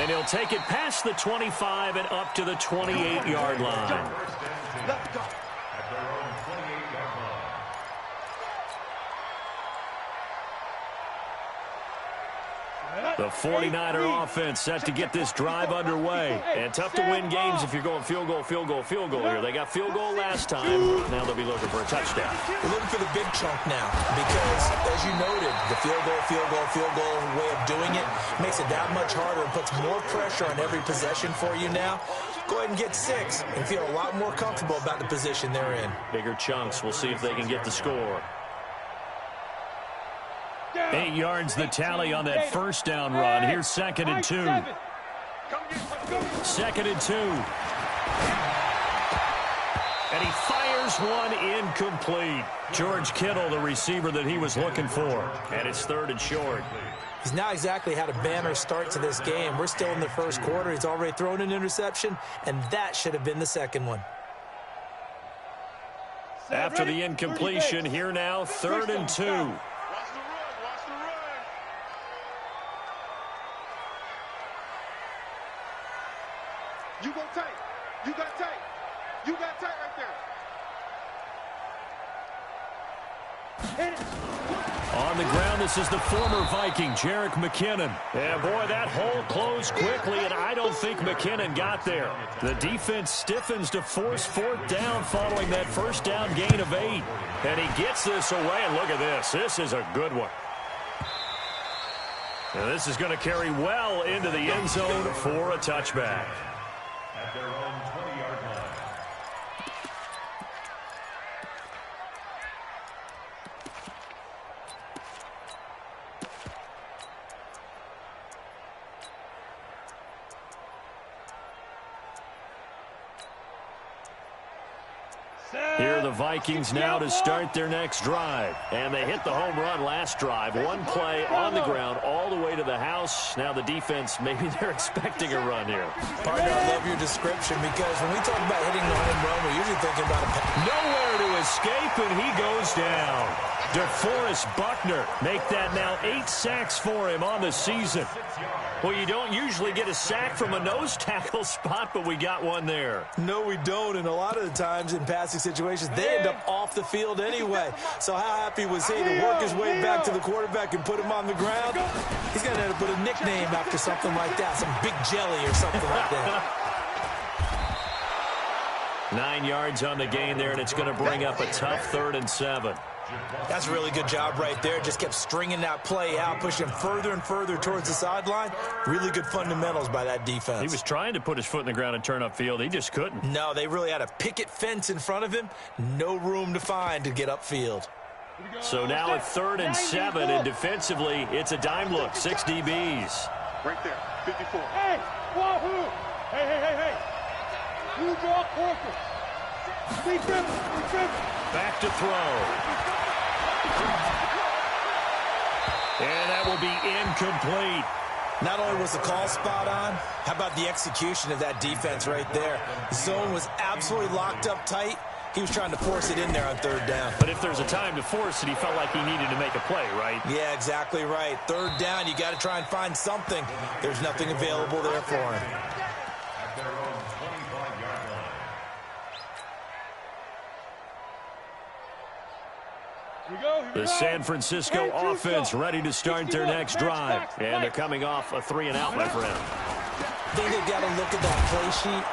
And he'll take it past the 25 and up to the 28-yard line. The 49er offense set to get this drive underway. And tough to win games if you're going field goal here. They got field goal last time. Now they'll be looking for a touchdown. We're looking for the big chunk now because, as you noted, the field goal way of doing it makes it that much harder and puts more pressure on every possession for you now. Go ahead and get 6 and feel a lot more comfortable about the position they're in. Bigger chunks. We'll see if they can get the score. 8 yards the tally on that first down run. Here's 2nd and 2. 2nd and 2. And he fires one incomplete. George Kittle, the receiver that he was looking for. And it's 3rd and short. He's not exactly had a banner start to this game. We're still in the first quarter. He's already thrown an interception, and that should have been the second one. After the incompletion, here now, 3rd and 2. You go tight. You got tight. You got tight right there. On the ground, this is the former Viking, Jerick McKinnon. Yeah, boy, that hole closed quickly, and I don't think McKinnon got there. The defense stiffens to force 4th down following that first down gain of 8. And he gets this away, and look at this. This is a good one. Now, this is going to carry well into the end zone for a touchback. At their own 20-yard line. the Vikings now to start their next drive. And they hit the home run last drive. One play on the ground all the way to the house. Now the defense, maybe they're expecting a run here. Partner, I love your description because when we talk about hitting the home run, we're usually thinking about a... Nowhere to escape, and he goes down. DeForest Buckner make that now 8 sacks for him on the season. Well, you don't usually get a sack from a nose tackle spot, but we got one there. No, we don't, and a lot of the times in passing situations, they end up off the field anyway. So how happy was he to work his way back to the quarterback and put him on the ground? He's going to end up with a nickname after something like that, some Big Jelly or something like that. 9 yards on the gain there, and it's going to bring up a tough 3rd and 7. That's a really good job right there. Just kept stringing that play out, pushing him further and further towards the sideline. Really good fundamentals by that defense. He was trying to put his foot in the ground and turn upfield. He just couldn't. No, they really had a picket fence in front of him. No room to find to get upfield. So now a 3rd and 7, and defensively, it's a dime look. 6 DBs. Right there, 54. Hey, wahoo! Hey. You draw closer. Back to throw. And that will be incomplete. Not only was the call spot on, how about the execution of that defense right there? The zone was absolutely locked up tight. He was trying to force it in there on 3rd down. But if there's a time to force it, he felt like he needed to make a play, right? Yeah, exactly right. 3rd down, you got to try and find something. There's nothing available there for him. At their own 25-yard line. The San Francisco offense ready to start their next drive. And they're coming off a 3-and-out, my friend. I think they've got to look at that play sheet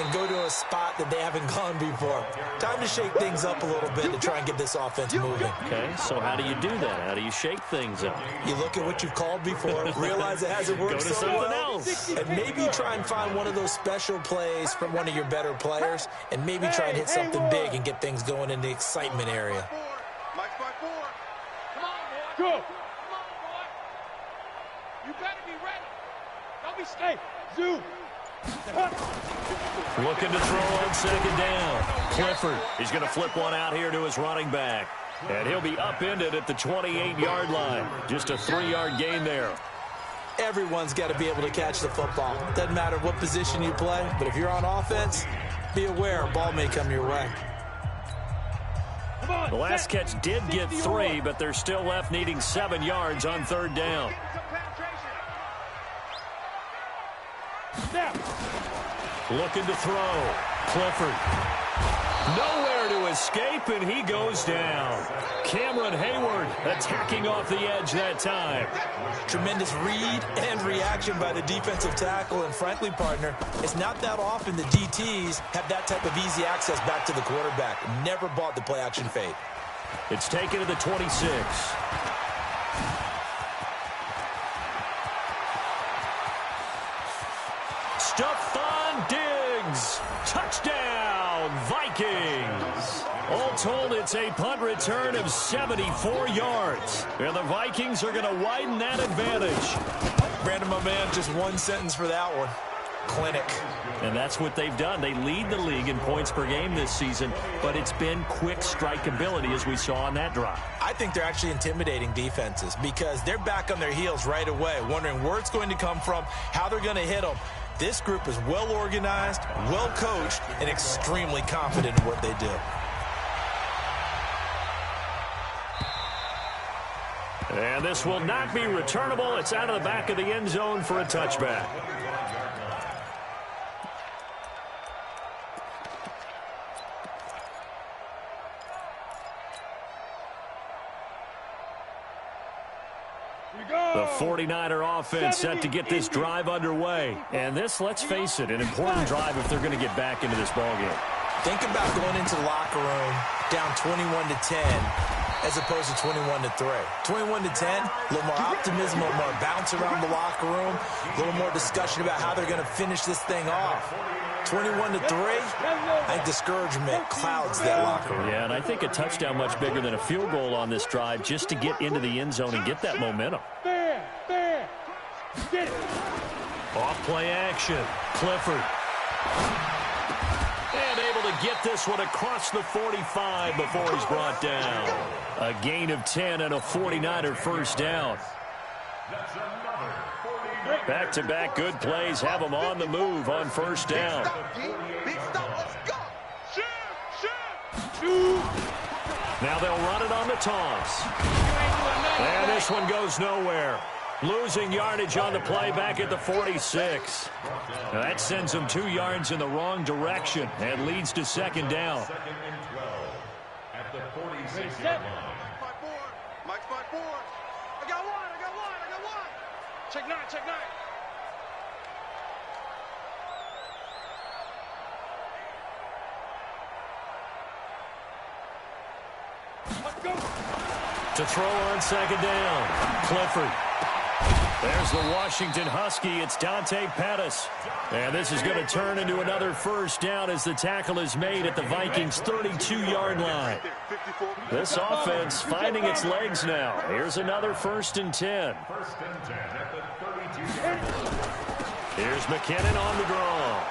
and go to a spot that they haven't gone before. Time to shake things up a little bit to try and get this offense moving. Okay, so how do you do that? How do you shake things up? You look at what you've called before, realize it hasn't worked so well, else. and maybe try and find one of those special plays from one of your better players, and maybe try and hit something big and get things going in the excitement area. Mike 5-4. Come on, boy. Go. Come on, boy. You better be ready. Don't be scared. Zoom. Looking to throw on 2nd down. Clifford, he's going to flip one out here to his running back. And he'll be upended at the 28-yard line. Just a 3-yard gain there. Everyone's got to be able to catch the football. Doesn't matter what position you play, but if you're on offense, be aware a ball may come your way. The last catch did get 3, but they're still left needing 7 yards on 3rd down. Looking to throw. Clifford. Nowhere to escape, and he goes down. Cameron Hayward attacking off the edge that time. Tremendous read and reaction by the defensive tackle, and frankly, partner, it's not that often the DTs have that type of easy access back to the quarterback. Never bought the play-action fade. It's taken to the 26. Stephon Diggs. Touchdown, Vikings. All told, it's a punt return of 74 yards. And the Vikings are going to widen that advantage. Brandon, my man, just one sentence for that one. Clinic. And that's what they've done. They lead the league in points per game this season, but it's been quick strike ability as we saw on that drive. I think they're actually intimidating defenses because they're back on their heels right away, wondering where it's going to come from, how they're going to hit them. This group is well organized, well coached, and extremely confident in what they do. And this will not be returnable. It's out of the back of the end zone for a touchback. The 49er offense set to get this drive underway. And this, let's face it, an important drive if they're going to get back into this ballgame. Think about going into the locker room down 21-10 as opposed to 21-3. 21-10, a little more optimism, a little more bounce around the locker room, a little more discussion about how they're going to finish this thing off. 21-3, I think discouragement clouds that locker room. Yeah, and I think a touchdown much bigger than a field goal on this drive just to get into the end zone and get that momentum. Get it. Off play action. Clifford. And able to get this one across the 45 before he's brought down. A gain of 10 and a 49er first down. Back-to-back good plays have him on the move on first down. Now they'll run it on the toss. And this one goes nowhere. Losing yardage on the play back at the 46. Now that sends them 2 yards in the wrong direction and leads to second down. Second and 12 at the 46-yard line. Mike's my board. I got one. Check 9. Let's go. To throw on second down. Clifford. There's the Washington Husky. It's Dante Pettis. And this is going to turn into another first down as the tackle is made at the Vikings' 32-yard line. This offense finding its legs now. Here's another 1st and 10. First and 10 at the 32. Here's McKinnon on the draw.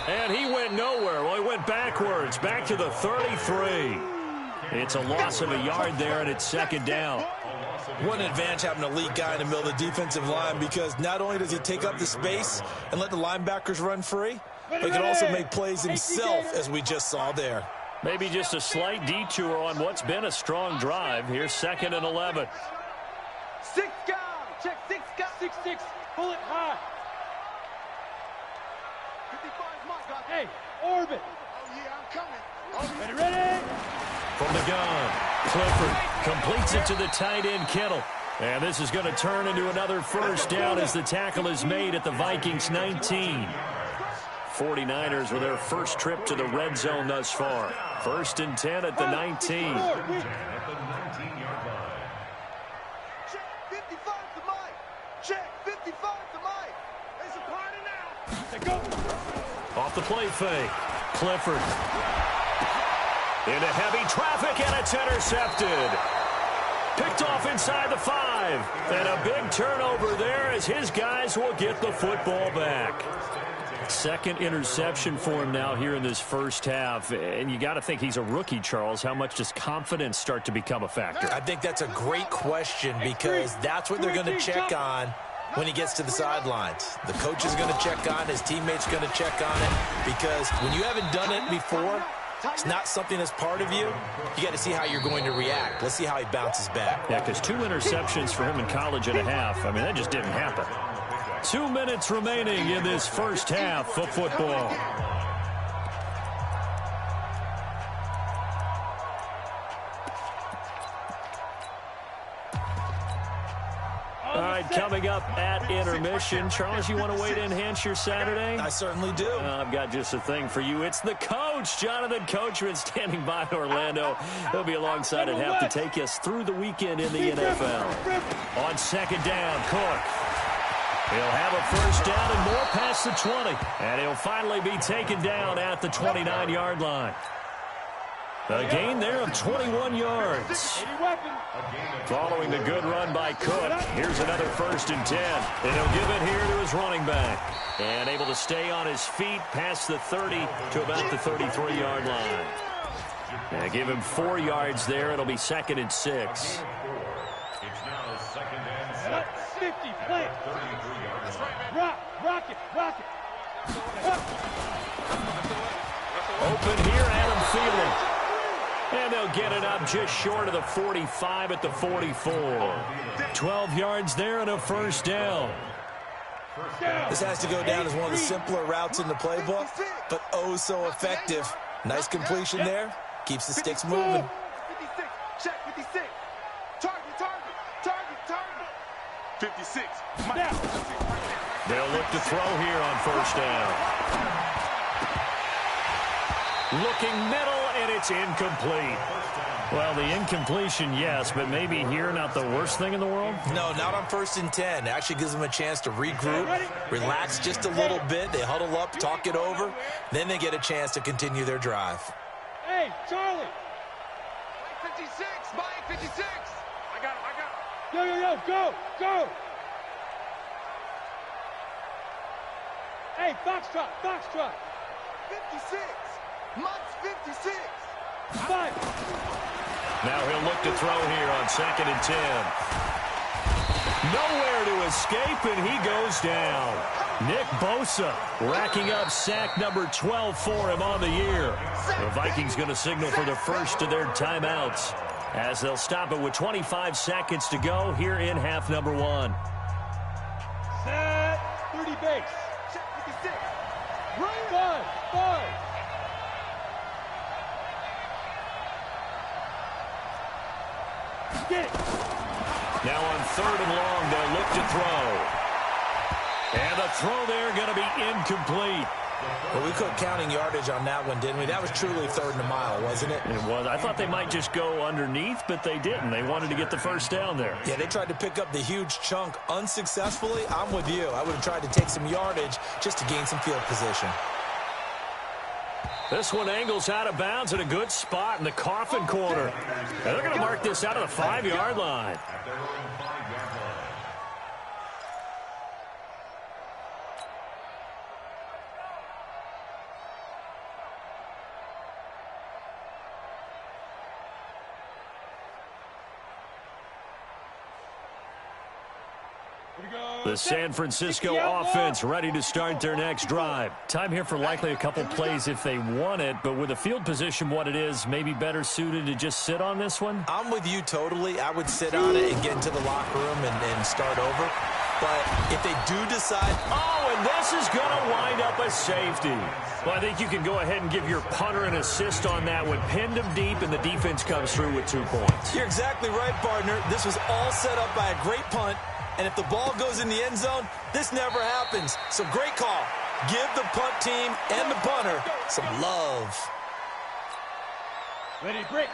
And he went nowhere. Well, he went backwards, back to the 33. It's a loss of a yard there, and it's second down. What an advantage having a elite guy in the middle of the defensive line, because not only does he take up the space and let the linebackers run free, but he can also make plays himself, as we just saw there. Maybe just a slight detour on what's been a strong drive. Here's 2nd and 11. 6 guy. Check 6 guy. 6. Pull it high. 55 Mike. Hey, orbit. Oh, yeah, I'm coming. Ready? From the gun, Clifford completes it to the tight end, Kittle. And this is going to turn into another first down as the tackle is made at the Vikings' 19. 49ers with their first trip to the red zone thus far. 1st and 10 at the 19. At the 19-yard line. Check 55 to Mike. Check 55 to Mike. There's a party now. They go. Off the play fake, Clifford. Into heavy traffic, and it's intercepted. Picked off inside the 5. And a big turnover there as his guys will get the football back. Second interception for him now here in this first half. And you got to think he's a rookie, Charles. How much does confidence start to become a factor? I think that's a great question, because that's what they're going to check on when he gets to the sidelines. The coach is going to check on, his teammates going to check on it, because when you haven't done it before, it's not something that's part of you. You got to see how you're going to react. Let's see how he bounces back. Yeah, because 2 interceptions for him in college and a half. I mean, that just didn't happen. 2 minutes remaining in this first half of football. All right, coming up at intermission. Charles, you want to wait to enhance your Saturday? I certainly do. I've got just a thing for you. It's the coach, Jonathan Coachman, standing by in Orlando. He'll be alongside and have to take us through the weekend in the NFL. On second down, Cook. He'll have a first down and more past the 20. And he'll finally be taken down at the 29-yard line. A gain there of 21 yards. Following the good run by Cook, here's another 1st and 10. And he'll give it here to his running back. And able to stay on his feet past the 30 to about the 33-yard line. And give him 4 yards there. It'll be 2nd and 6. It's now 2nd and 6. 50, play. 33-yard line. Rock it. Open here, Adam Thielen. And they'll get it up just short of the 45 at the 44. 12 yards there and a first down. This has to go down as one of the simpler routes in the playbook, but oh so effective. Nice completion there. Keeps the sticks moving. 56. Check 56. Target. 56. They'll look to throw here on first down. Looking middle, and it's incomplete. Well, the incompletion, yes, but maybe here not the worst thing in the world? No, not on 1st and 10. It actually gives them a chance to regroup, relax just a little bit. They huddle up, talk it over. Then they get a chance to continue their drive. Hey, Charlie. Mike 56. Mike 56. I got him. Go. Hey, Foxtrot. 56. Months 56. Five. Now he'll look to throw here on 2nd and 10. Nowhere to escape, and he goes down. Nick Bosa racking up sack number 12 for him on the year. The Vikings going to signal for the first of their timeouts as they'll stop it with 25 seconds to go here in half number 1. Set 30 base. Check 56. Five. Get it. Now on 3rd and long, they'll look to throw. And the throw there going to be incomplete. Well, we quit counting yardage on that one, didn't we? That was truly 3rd and a mile, wasn't it? It was. I thought they might just go underneath, but they didn't. They wanted to get the first down there. Yeah, they tried to pick up the huge chunk unsuccessfully. I'm with you. I would have tried to take some yardage just to gain some field position. This one angles out of bounds at a good spot in the coffin corner. And they're going to mark this out of the 5-yard line. The San Francisco offense ready to start their next drive. Time here for likely a couple plays if they want it, but with the field position what it is, maybe better suited to just sit on this one? I'm with you totally. I would sit on it and get into the locker room and start over. But if they do decide... Oh, and this is going to wind up a safety. Well, I think you can go ahead and give your punter an assist on that one. Pinned him deep, and the defense comes through with 2 points. You're exactly right, partner. This was all set up by a great punt. And if the ball goes in the end zone, this never happens. So great call. Give the punt team and the punter some love.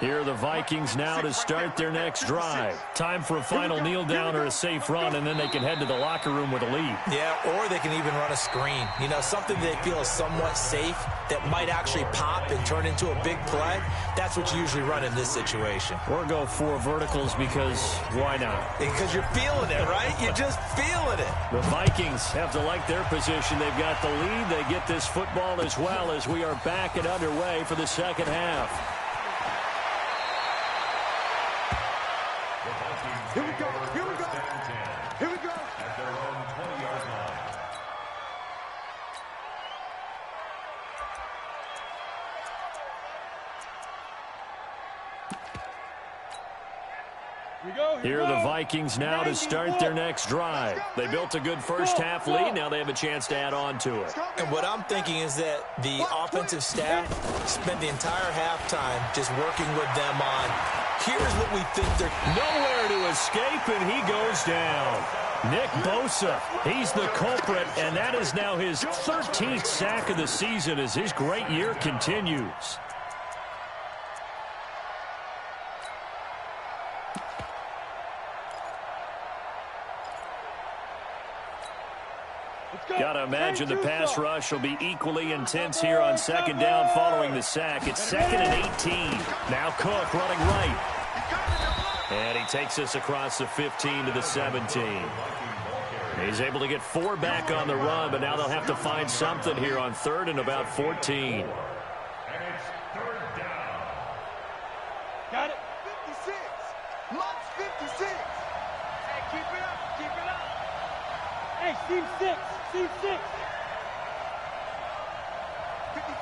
Here are the Vikings now to start their next drive. Time for a final kneel down or a safe run, and then they can head to the locker room with a lead. Yeah, or they can even run a screen. You know, something they feel is somewhat safe that might actually pop and turn into a big play. That's what you usually run in this situation. Or go 4 verticals because why not? Because you're feeling it, right? You're just feeling it. The Vikings have to like their position. They've got the lead. They get this football as well as we are back and underway for the second half. Here we go. Here we go. Here we go. At their own 20-yard line. Here are the Vikings now to start their next drive. They built a good first half lead. Now they have a chance to add on to it. And what I'm thinking is that the offensive staff spent the entire halftime just working with them on, here's what we think they're... Nowhere to escape, and he goes down. Nick Bosa, he's the culprit, and that is now his 13th sack of the season as his great year continues. Got to imagine the pass rush will be equally intense here on 2nd down following the sack. It's 2nd and 18. Now Cook running right. And he takes us across the 15 to the 17. He's able to get 4 back on the run, but now they'll have to find something here on 3rd and about 14. And it's 3rd down. Got it. 56. Months 56. Hey, keep it up. Keep it up. Hey, Steve 6. Steve 6.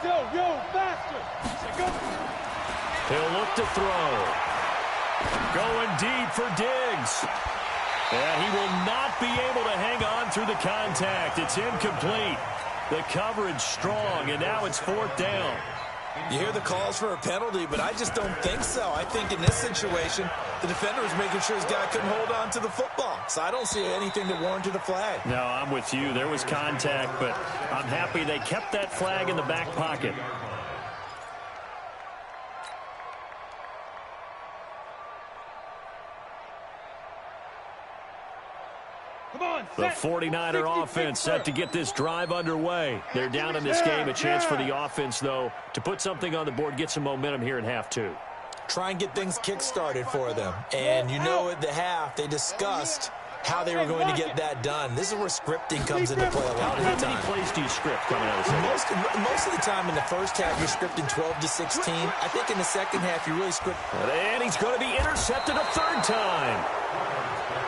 Yo, faster. Go. He'll look to throw. Going deep for Diggs. And he will not be able to hang on through the contact. It's incomplete. The coverage strong, and now it's 4th down. You hear the calls for a penalty, but I just don't think so. I think in this situation, the defender was making sure his guy couldn't hold on to the football. So I don't see anything that warranted a flag. No, I'm with you. There was contact, but I'm happy they kept that flag in the back pocket. The 49er offense set to get this drive underway. They're down in this game. A chance for the offense, though, to put something on the board, get some momentum here in half 2. Try and get things kick-started for them. And you know at the half, they discussed how they were going to get that done. This is where scripting comes into play a lot of the time. How many plays do you script coming out of the second? Most of the time in the first half, you're scripting 12 to 16. I think in the second half, you really script. And he's going to be intercepted a third time.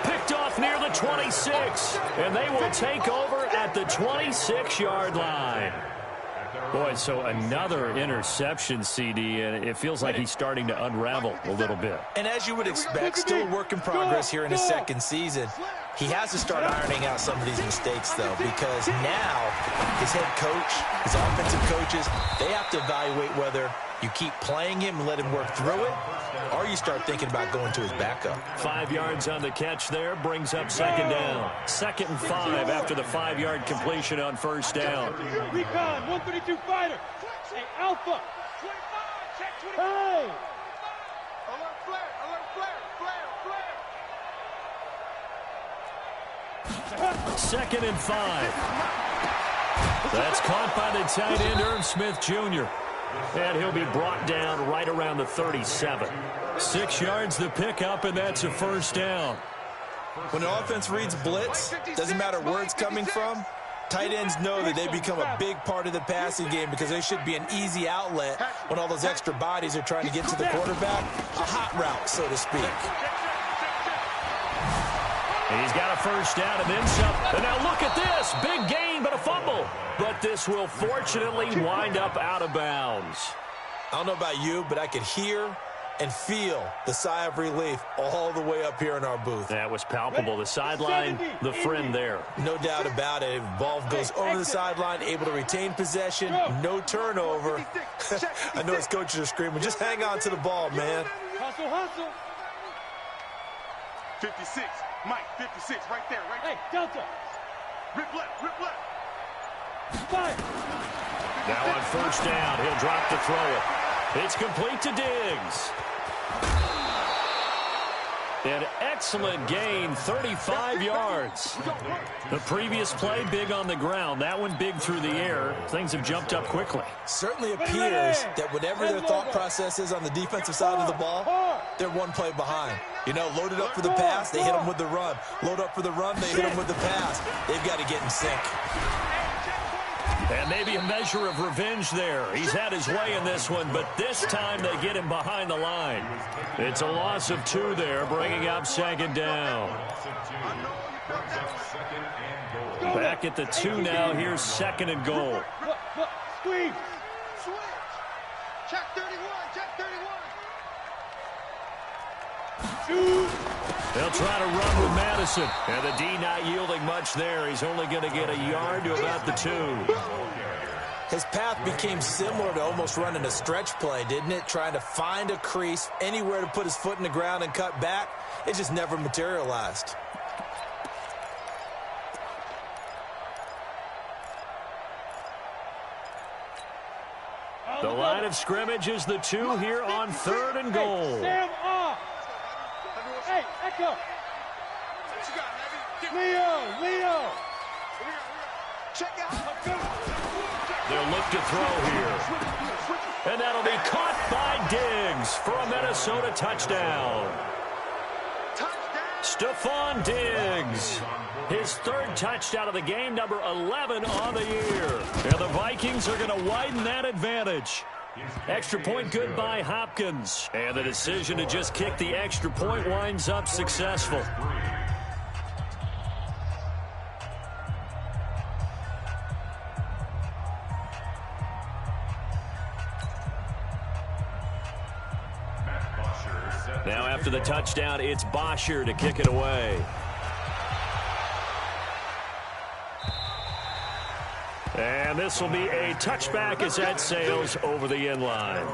Picked off near the 26. And they will take over at the 26-yard line. Boy, so another interception, CD, and it feels like he's starting to unravel a little bit. And as you would expect, still a work in progress here in his second season. He has to start ironing out some of these mistakes, though, because now his head coach, his offensive coaches, they have to evaluate whether you keep playing him and let him work through it, or you start thinking about going to his backup. 5 yards on the catch there, brings up second down. 2nd and 5 after the 5-yard completion on first down. Recon, 132 fighter. Hey, Alpha. 25, check 25. Hey. Alert flare, alert flare, flare. 2nd and 5. That's caught by the tight end, Irv Smith Jr. And he'll be brought down right around the 37. 6 yards the pickup, and that's a first down. When the offense reads blitz, doesn't matter where it's coming from, tight ends know that they become a big part of the passing game because they should be an easy outlet when all those extra bodies are trying to get to the quarterback. A hot route, so to speak. And he's got a first down and then some. And now look at this. Big gain, but a fumble. But this will fortunately wind up out of bounds. I don't know about you, but I could hear and feel the sigh of relief all the way up here in our booth. That was palpable. The sideline, the friend there. No doubt about it. Ball goes over the sideline, able to retain possession, no turnover. I know his coaches are screaming, just hang on to the ball, man. Hustle, hustle. 56, Mike, 56, right there, right there. Hey, Delta. Rip left, rip left. Fire. Now on first down, he'll drop to throw it. It's complete to Diggs. An excellent gain, 35 yards. The previous play, big on the ground. That one big through the air. Things have jumped up quickly. Certainly appears that whatever their thought process is on the defensive side of the ball, they're one play behind. You know, loaded up for the pass, they hit them with the run. Load up for the run, they hit them with the pass. They've got to get in sync. And maybe a measure of revenge there. He's had his way in this one, but this time they get him behind the line. It's a loss of 2 there, bringing up second down. Back at the 2 now. Here's 2nd and goal. Squeeze. Switch. Check 31, check 31. They'll try to run with Madison. And the D not yielding much there. He's only going to get a yard to about the 2. His path became similar to almost running a stretch play, didn't it? Trying to find a crease, anywhere to put his foot in the ground and cut back. It just never materialized. The line of scrimmage is the 2 here on 3rd and goal. Sam off. Hey, Echo. Leo. Check out. They'll look to throw here. And that'll be caught by Diggs for a Minnesota touchdown. Stephon Diggs. His 3rd touchdown of the game, number 11 on the year. And the Vikings are going to widen that advantage. Extra point good by Hopkins. And the decision to just kick the extra point winds up successful. Now after the touchdown, it's Bosher to kick it away. And this will be a touchback as that sails over the end line.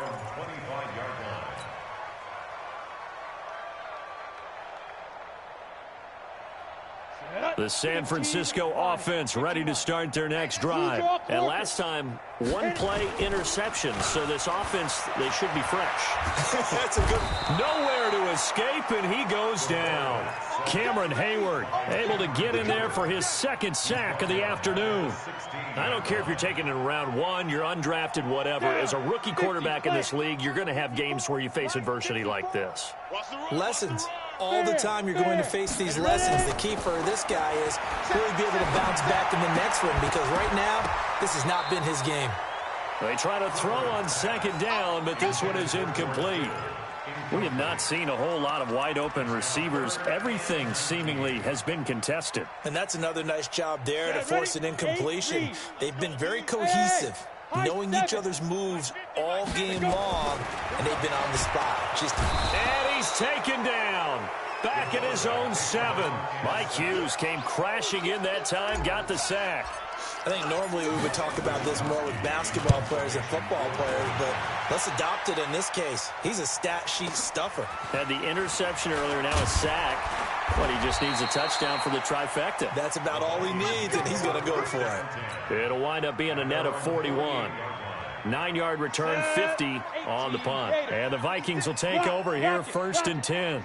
The San Francisco offense ready to start their next drive. And last time, 1-play interception. So this offense, they should be fresh. That's a good... Nowhere to escape, and he goes down. Cameron Hayward able to get in there for his 2nd sack of the afternoon. I don't care if you're taking it in round 1, you're undrafted, whatever. As a rookie quarterback in this league, you're going to have games where you face adversity like this. Lessons. all the time you're going to face these lessons. The key for this guy is really be able to bounce back in the next one, because right now, this has not been his game. They try to throw on second down, but this one is incomplete. We have not seen a whole lot of wide-open receivers. Everything seemingly has been contested. And that's another nice job there to force an incompletion. They've been very cohesive, knowing each other's moves all game long, and they've been on the spot. And he's taken down. Back at his own 7. Mike Hughes came crashing in that time, got the sack. I think normally we would talk about this more with basketball players and football players, but let's adopt it in this case. He's a stat sheet stuffer. Had the interception earlier, now a sack. But he just needs a touchdown for the trifecta. That's about all he needs, and he's going to go for it. It'll wind up being a net of 41. 9-yard return, 50 on the punt. And the Vikings will take over here, 1st and 10.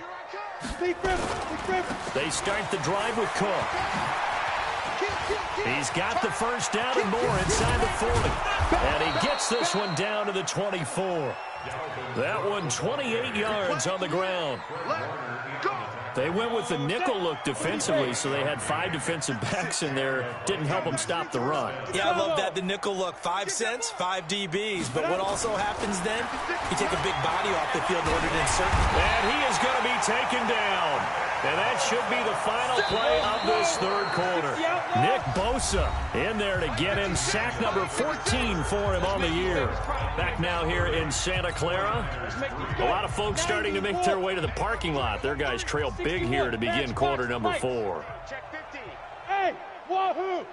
They start the drive with Cook. He's got the first down and more inside the 40. And he gets this one down to the 24. That one 28 yards on the ground. They went with the nickel look defensively, so they had 5 defensive backs in there. Didn't help them stop the run. Yeah, I love that, the nickel look. 5 cents, 5 DBs. But what also happens then, you take a big body off the field in order to insert. And he is going to be taken down. And that should be the final play of this 3rd quarter. Nick Bosa in there to get him sack number 14 for him on the year. Back now here in Santa Clara. A lot of folks starting to make their way to the parking lot. Their guys trail big here to begin quarter number 4. Check 50. Hey, wahoo!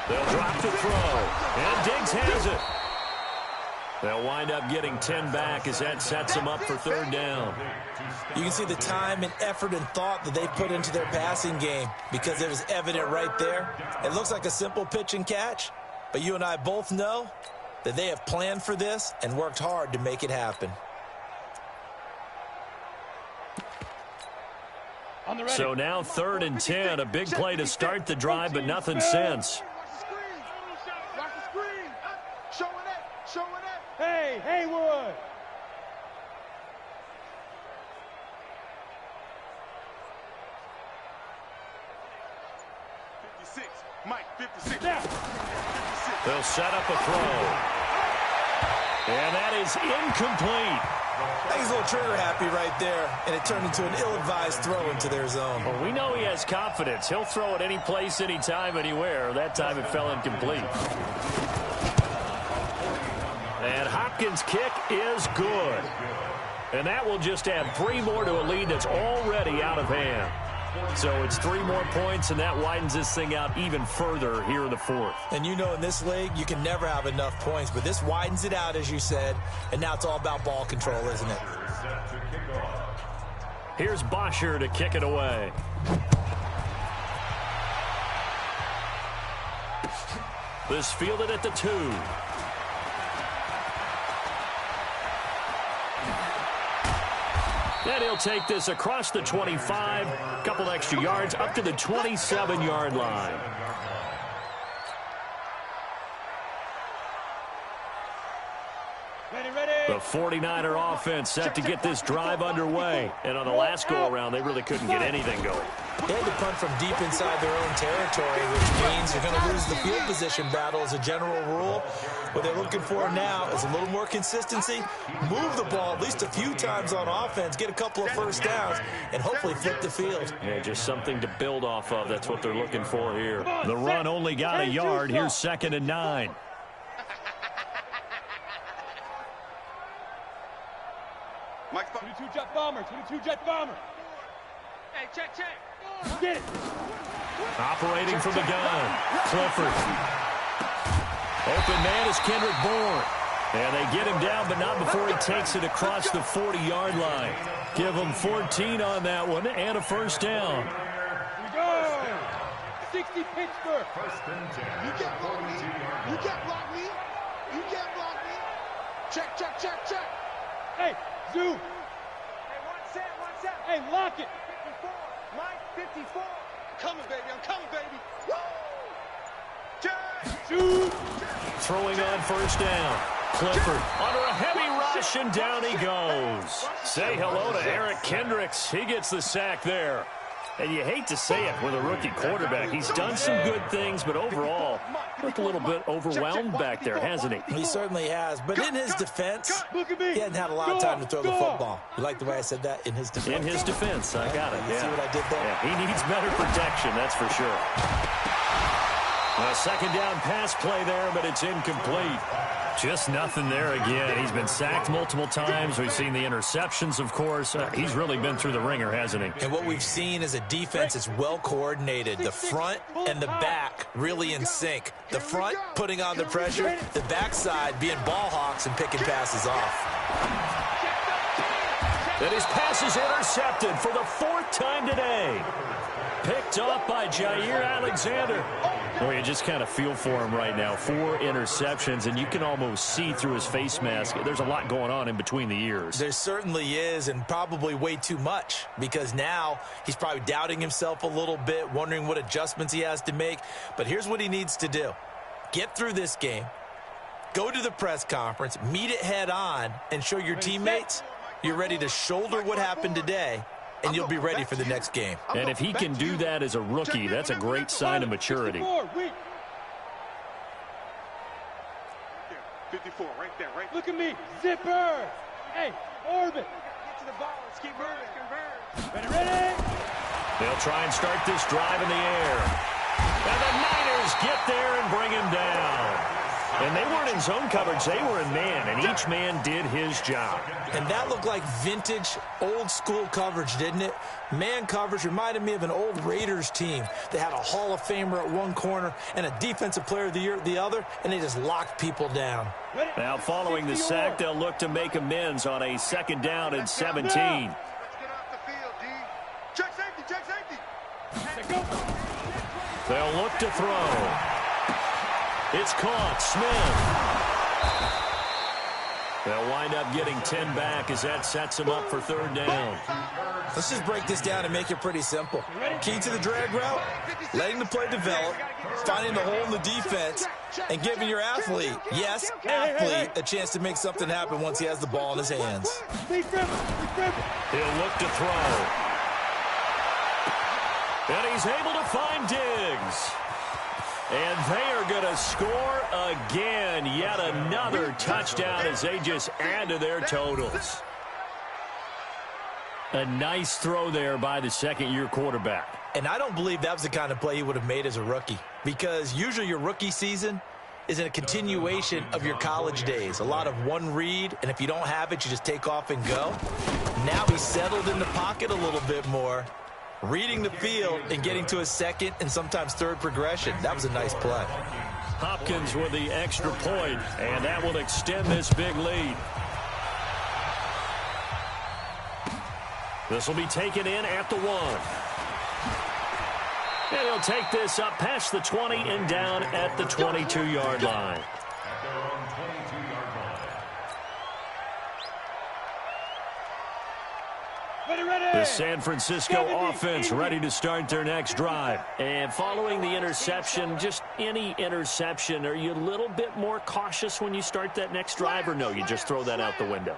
They'll drop the throw. And Diggs has it. They'll wind up getting 10 back as that sets them up for 3rd down. You can see the time and effort and thought that they put into their passing game, because it was evident right there. It looks like a simple pitch and catch, but you and I both know that they have planned for this and worked hard to make it happen. So now 3rd and 10, a big play to start the drive, but nothing since. Watch the screen. Showing it. Showing it. Hey, Haywood. Mike, 56. They'll set up a throw. And that is incomplete. I think he's a little trigger happy right there, and it turned into an ill-advised throw into their zone. Well, we know he has confidence. He'll throw it any place, anytime, anywhere. That time it fell incomplete. And Hopkins' kick is good. And that will just add 3 more to a lead that's already out of hand. So it's 3 more points, and that widens this thing out even further here in the 4th. And you know, in this league, you can never have enough points, but this widens it out, as you said, and now it's all about ball control, isn't it? Here's Bosher to kick it away. This fielded at the 2. And he'll take this across the 25, a couple extra yards, up to the 27-yard line. The 49er offense set to get this drive underway. And on the last go-around, they really couldn't get anything going. They had to punt from deep inside their own territory, which means you're going to lose the field position battle as a general rule. What they're looking for now is a little more consistency, move the ball at least a few times on offense, get a couple of first downs, and hopefully flip the field. Yeah, just something to build off of. That's what they're looking for here. The run only got a yard. Here's 2nd and 9. Mike, 22 jet bomber, 22 jet bomber. Hey, check. Get it. Operating from the gun, Clifford. Open man is Kendrick Bourne. And they get him down, but not before he takes it across the 40-yard line. Give him 14 on that one and a first down. Here we go. 60 Pittsburgh. You can't block me. You can't block me. You can't block me. Check. Hey, Zoo. Hey, one set. Hey, lock it. 54. Mike, 54. I'm coming, baby. Woo! Throwing on first down. Clifford under a heavy rush, and down he goes. Say hello to Eric Kendricks. He gets the sack there. And you hate to say it with a rookie quarterback. He's done some good things, but overall, looked a little bit overwhelmed back there, hasn't he? He certainly has. But in his defense, he hasn't had a lot of time to throw the football. You like the way I said that? In his defense? In his defense. I got it. You see what I did there? Yeah, he needs better protection, that's for sure. A second down pass play there, but it's incomplete. Just nothing there again. He's been sacked multiple times. We've seen the interceptions, of course. He's really been through the ringer, hasn't he? And what we've seen is a defense that's well coordinated. The front and the back really in sync. The front putting on the pressure, the backside being ball hawks and picking passes off. And his pass is intercepted for the fourth time today. Picked off by Jair Alexander. Well, you just kind of feel for him right now. 4 interceptions, and you can almost see through his face mask. There's a lot going on in between the ears. There certainly is, and probably way too much, because now he's probably doubting himself a little bit, wondering what adjustments he has to make. But here's what he needs to do. Get through this game, go to the press conference, meet it head on, and show your teammates you're ready to shoulder what happened today, and you'll be ready for the next game. And if he can do that as a rookie, that's a great sign of maturity. 54, right there, right. Look at me, zipper. Hey, orbit. Get to the ball. Let's keep moving. Converge. Ready? They'll try and start this drive in the air. And the Niners get there and bring him down. And they weren't in zone coverage. They were in man, and each man did his job. And that looked like vintage, old-school coverage, didn't it? Man coverage reminded me of an old Raiders team that had a Hall of Famer at one corner and a Defensive Player of the Year at the other, and they just locked people down. Now, following the sack, they'll look to make amends on a second down and 17. Let's get off the field, D. Check safety, check safety. They'll look to throw. It's caught. Smith. They'll wind up getting 10 back as that sets them up for third down. Let's just break this down and make it pretty simple. Key to the drag route, letting the play develop, finding the hole in the defense, and giving your athlete, yes, athlete, a chance to make something happen once he has the ball in his hands. He'll look to throw. And he's able to find Diggs. And they are going to score again. Yet another touchdown as they just add to their totals. A nice throw there by the second-year quarterback. And I don't believe that was the kind of play he would have made as a rookie, because usually your rookie season is a continuation of your college days. A lot of one read, and if you don't have it, you just take off and go. Now he's settled in the pocket a little bit more, reading the field and getting to a second and sometimes third progression. That was a nice play. Hopkins with the extra point, and that will extend this big lead. This will be taken in at the 1. And he'll take this up past the 20 and down at the 22-yard line. The San Francisco offense ready to start their next drive. And following the interception, just any interception, are you a little bit more cautious when you start that next drive, or no, you just throw that out the window?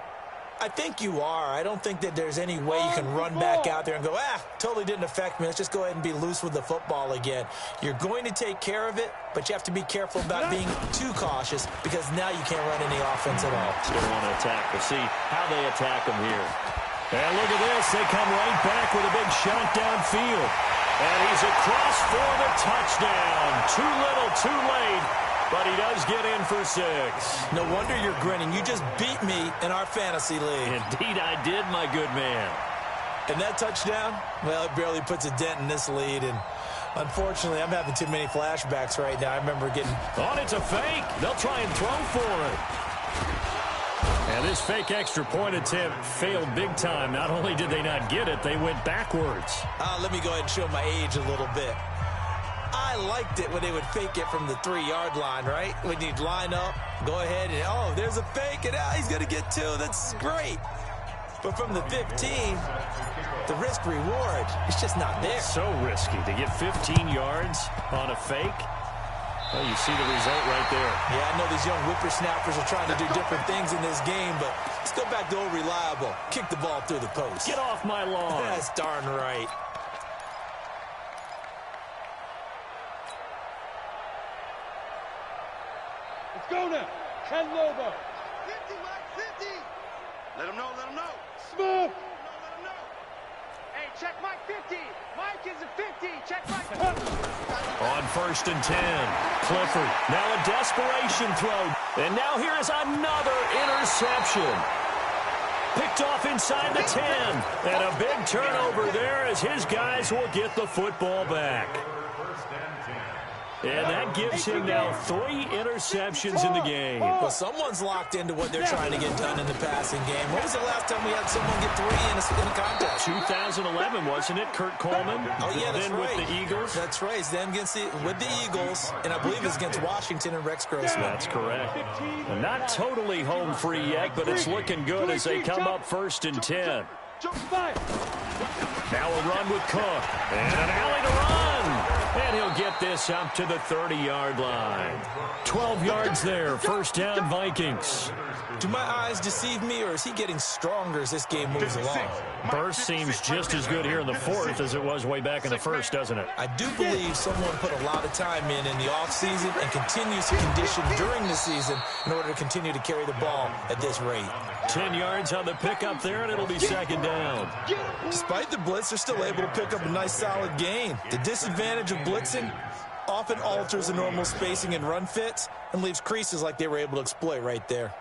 I think you are. I don't think that there's any way you can run back out there and go, totally didn't affect me. Let's just go ahead and be loose with the football again. You're going to take care of it, but you have to be careful about being too cautious, because now you can't run any offense at all. Still want to attack. We'll see how they attack them here. And look at this. They come right back with a big shot downfield. And he's across for the touchdown. Too little, too late. But he does get in for 6. No wonder you're grinning. You just beat me in our fantasy league. Indeed I did, my good man. And that touchdown, well, it barely puts a dent in this lead. And unfortunately, I'm having too many flashbacks right now. I remember getting... Oh, it's a fake. They'll try and throw for it. And this fake extra point attempt failed big time. Not only did they not get it, they went backwards. Let me go ahead and show my age a little bit. I liked it when they would fake it from the 3-yard line, right? When you'd line up, go ahead and, oh, there's a fake, and he's going to get 2. That's great. But from the 15, the risk-reward, it's just not there. So risky to get 15 yards on a fake. Well, you see the result right there. Yeah, I know these young whippersnappers are trying to do different things in this game, but let's go back to old reliable. Kick the ball through the post. Get off my lawn. That's darn right. Let's go now. Ken Lobo. 50, Mike, 50. Let him know, let him know. Smoke. Let him know. Hey, check Mike 50. Mike is a 50. Check Mike 50. On 1st and 10, Clifford. Now a desperation throw. And now here is another interception. Picked off inside the 10. And a big turnover there as his guys will get the football back. And that gives him now 3 interceptions in the game. Well, someone's locked into what they're trying to get done in the passing game. When was the last time we had someone get 3 in a contest? 2011, wasn't it? Kurt Coleman. Oh, yeah, that's then right. with the Eagles. That's right. It's them with the Eagles, and I believe it's against Washington and Rex Grossman. That's correct. And not totally home free yet, but it's looking good as they come up 1st and 10. Now a run with Cook. And an alley to run. And he'll get this up to the 30-yard line. 12 yards there. First down, Vikings. Do my eyes deceive me, or is he getting stronger as this game moves along? Burst seems just as good here in the 4th as it was way back in the 1st, doesn't it? I do believe someone put a lot of time in the offseason and continues to condition during the season in order to continue to carry the ball at this rate. 10 yards on the pickup there, and it'll be 2nd down. Despite the blitz, they're still able to pick up a nice, solid gain. The disadvantage of blitzing often alters the normal spacing and run fits and leaves creases like they were able to exploit right there.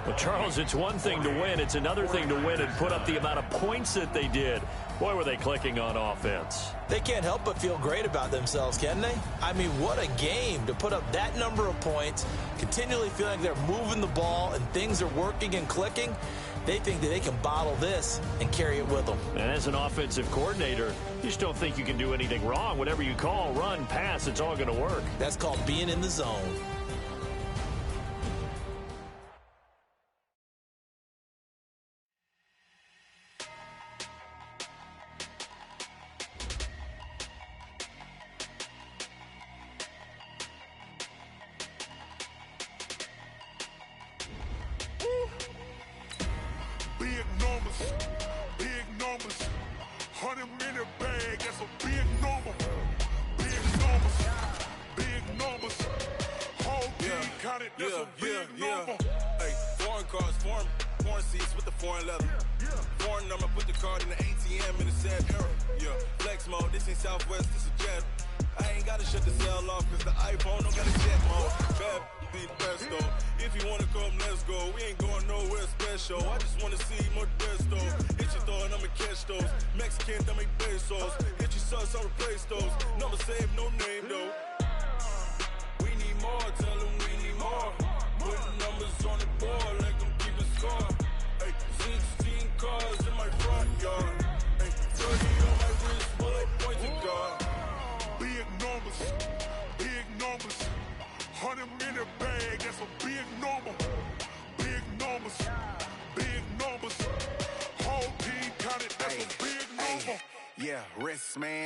Well, Charles, it's one thing to win. It's another thing to win and put up the amount of points that they did. Boy, were they clicking on offense. They can't help but feel great about themselves, can they? I mean, what a game to put up that number of points, continually feeling like they're moving the ball and things are working and clicking. They think that they can bottle this and carry it with them. And as an offensive coordinator, you just don't think you can do anything wrong. Whatever you call, run, pass, it's all going to work. That's called being in the zone.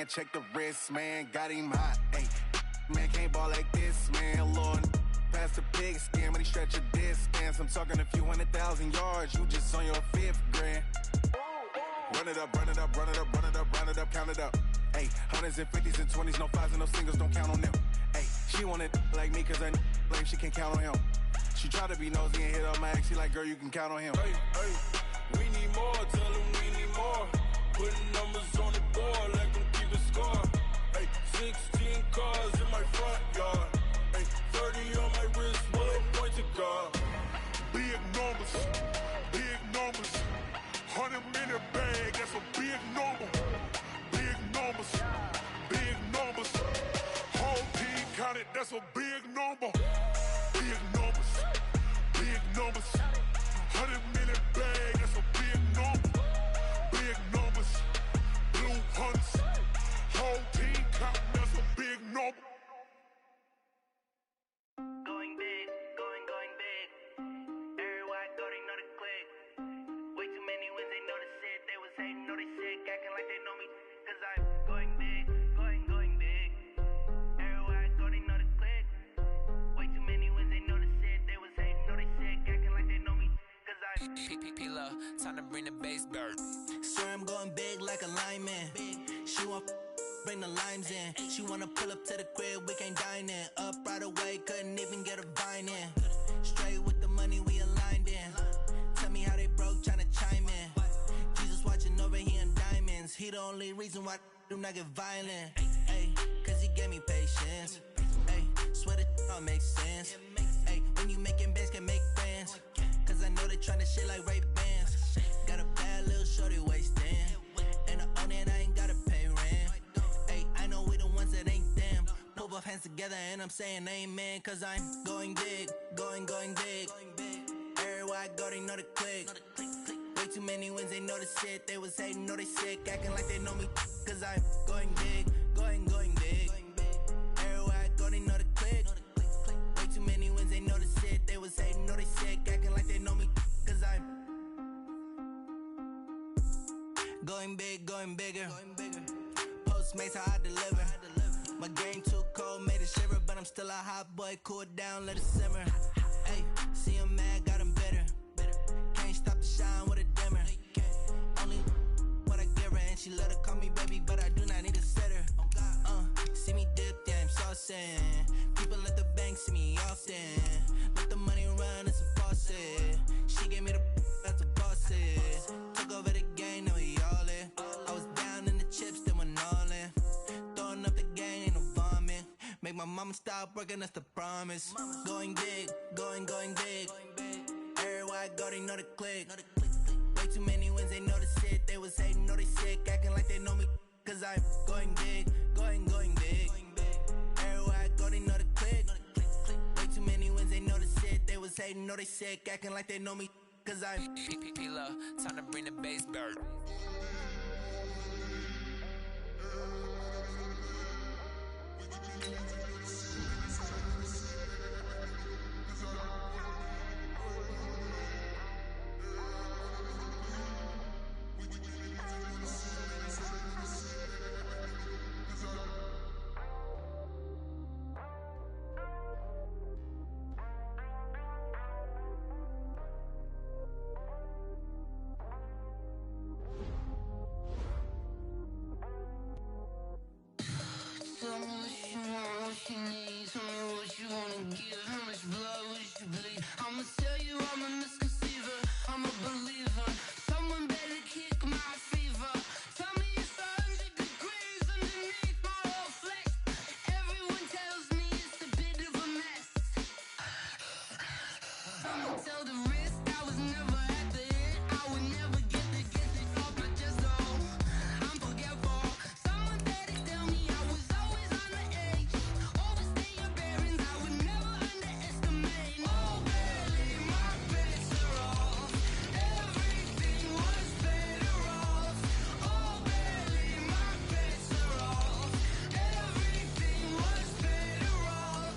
Check the wrist, man, got him hot. Ay, man, can't ball like this, man. Lord, past the pig skin, but he stretch a distance. I'm talking a few 100,000 yards, you just on your 5th grand. Run it up, run it up, run it up, run it up, run it up, count it up. Ay, 100s and 50s and 20s, no 5s and no singles, don't count on them. Ay, she wanted like me, cause I blame she can't count on him. She try to be nosy and hit up my ex, she like, girl, you can count on him. Hey, hey, we need more, tell them we need more. Putting numbers on the board like I'm keeping score. Hey, 16 cars in my front yard. Hey, 30 on my wrist, bullet point to God. Big numbers, 100 minute bag, that's a big number. Big numbers, whole team counted, that's a big number. Big numbers, 100 minute bag, that's a big number. Big numbers, blue hunts, whole team counting, that's a big number. P-P-P-Love, time to bring the bass dirt. Swear I'm going big like a lineman. She want bring the limes in. She wanna pull up to the crib, we can't dine in. Up right away, couldn't even get a vine in. Straight with the money we aligned in. Tell me how they broke, tryna chime in. Jesus watching over here in diamonds. He the only reason why I do not get violent. Ay, cause he gave me patience. Ay, swear that all makes sense. Ay, when you making bands, can make friends. Cause I know they tryna shit like Ray-Bans. Got a bad little shorty wasting. And I own it, I ain't gotta pay rent. Ay, I know we the ones that ain't them. Pull both hands together and I'm saying amen. Cause I'm going big, going big. Everywhere I go, they know the click. Way too many wins, they know the shit. They was hating, know they sick, acting like they know me. Cause I'm going big, going big. Everywhere I go, they know the click. Way too many wins, they know the shit. They was hating, know they sick, acting like they know me. Cause I'm going big, going bigger. Postmates, how I deliver. My game too cold, made it shiver. But I'm still a hot boy, cool it down, let it simmer. Hey, see him mad, got him bitter. Can't stop the shine with a dimmer. Only what I give her, and she let her call me baby, but I do not need a sitter. See me dip, yeah, I'm saucing. People at the bank see me often. Let the money run, it's a faucet. She gave me the that's a boss it. Took over the game, now we all in. I was down in the chips, then went all in. Throwing up the game, ain't no vomit. Make my mama stop working, that's the promise. Going big, going big. Everywhere I go, they know the click. Way too many wins, they know the shit. They was hating, know they sick, acting like they know me. Cause I'm going big, going big. Everywhere I go, they know the click. Way too many wins, they know the shit. They was hating, know they sick, acting like they know me. Cause I'm P-P-P-Love, time to bring the bass dirt. Tell me what you want, what you need. Tell me what you wanna give. How much blood would you bleed? I'ma tell you I'm a misconceiver. I'm a believer. Someone better kick my fever. Tell me it's 100 degrees underneath my whole flesh. Everyone tells me it's a bit of a mess. I'ma tell the risk I was never at the end. I would never get this off my chest though. I'm forgetful. Someone better tell me I was always on the edge. Overstay your bearings, I would never underestimate. Oh baby, my bets are off. Everything was better off. Oh baby, my bets are off. Everything was better off.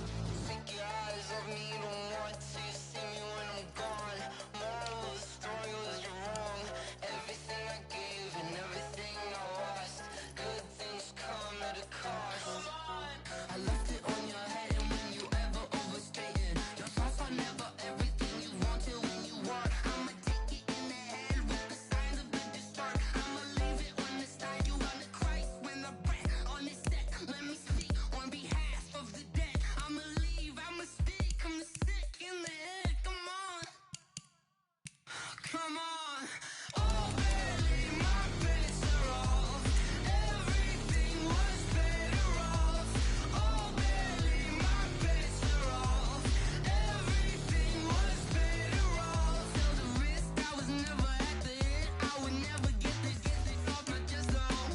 Take your eyes off me, don't want to see me when I'm gone. Moral of the story was you're wrong. Everything I gave and everything I lost. Good things come at a cost. I left it on your head, and when you ever overstay it, your thoughts are never everything you wanted when you want. I'ma take it in the head with the signs of the distort. I'ma leave it on the side. You on the Christ when the breath on this set. Let me speak on behalf of the dead. I'ma leave, I'ma speak. I'm sick in the head. Come on, come on. Oh baby, my bets are off. Everything was better off. Oh baby, my bets are off. Everything was better off. Tell the risk I was never at the end. I would never get this off my chest though.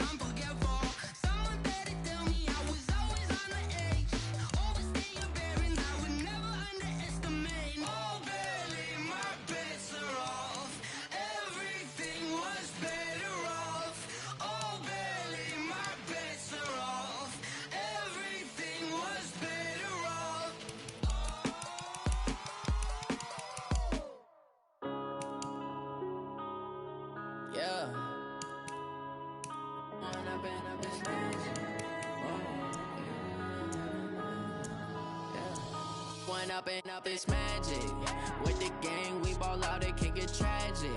I'm forgetful. Someone better tell me I was always on the edge. Overstay your bearings, I would never underestimate. Oh baby, my bets are off. Everything was better off. Oh baby, my bets are off. Everything was better off. Yeah. Run up in a business. Yeah. Run up and up, it's magic. With the gang, we ball out, it can get tragic.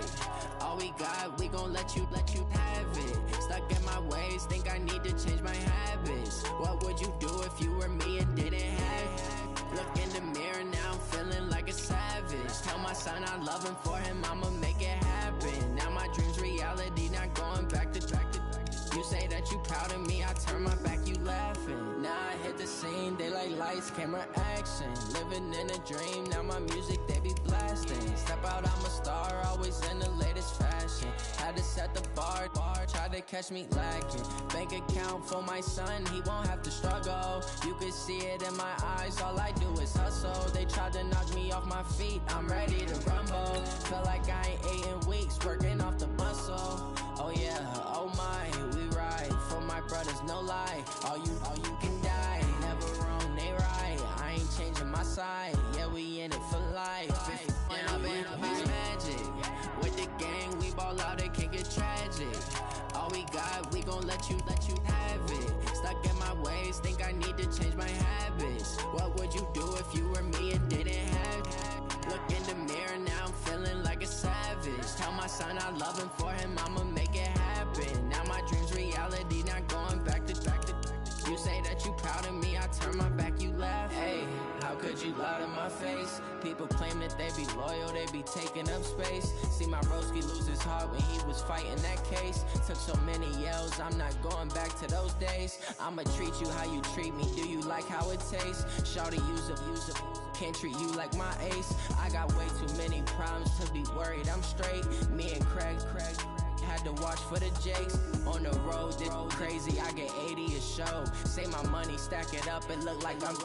All we got, we gon' let you have it. Stuck in my ways, think I need to change my habits. What would you do if you were me and didn't have it? Look in the mirror, now I'm feeling like a savage. Tell my son I love him, for him I'ma make it happen. Now my dream's reality, not going back to. You say that you proud of me, I turn my back, you laughing. Now I hit the scene, they like lights, camera, action. Living in a dream, now my music, they be blasting. Step out, I'm a star, always in the latest fashion. Had to set the bar, try to catch me lacking. Bank account for my son, he won't have to struggle. You can see it in my eyes, all I do is hustle. They tried to knock me off my feet, I'm ready to rumble. Feel like I ain't ate in weeks, working off the muscle. Oh yeah, oh my, we ride for my brothers, no lie. All you can die, never wrong, they right. I ain't changing my side, yeah, we in it for life. And up and up, it's magic. With the gang, we ball out, it can get tragic. All we got, we gon' let you have it. Stuck in my ways, think I need to change my habits. What would you do if you were me and didn't have it? Look in the mirror, now I'm feeling like a savage. Tell my son I love him, for him I'ma make it happen. Now my dream's reality, not going back to. You say that you proud of me, I turn my back, you laugh. Hey, how could you lie to my face? People claim that they be loyal, they be taking up space. See my broski lose his heart when he was fighting that case. Took so many yells, I'm not going back to those days. I'ma treat you how you treat me, do you like how it tastes? Shawty, use a can't treat you like my ace. I got way too many problems to be worried, I'm straight. Me and Craig had to watch for the Jakes. On the road, this crazy, I get 80 a show. Say my money, stack it up, it look like I'm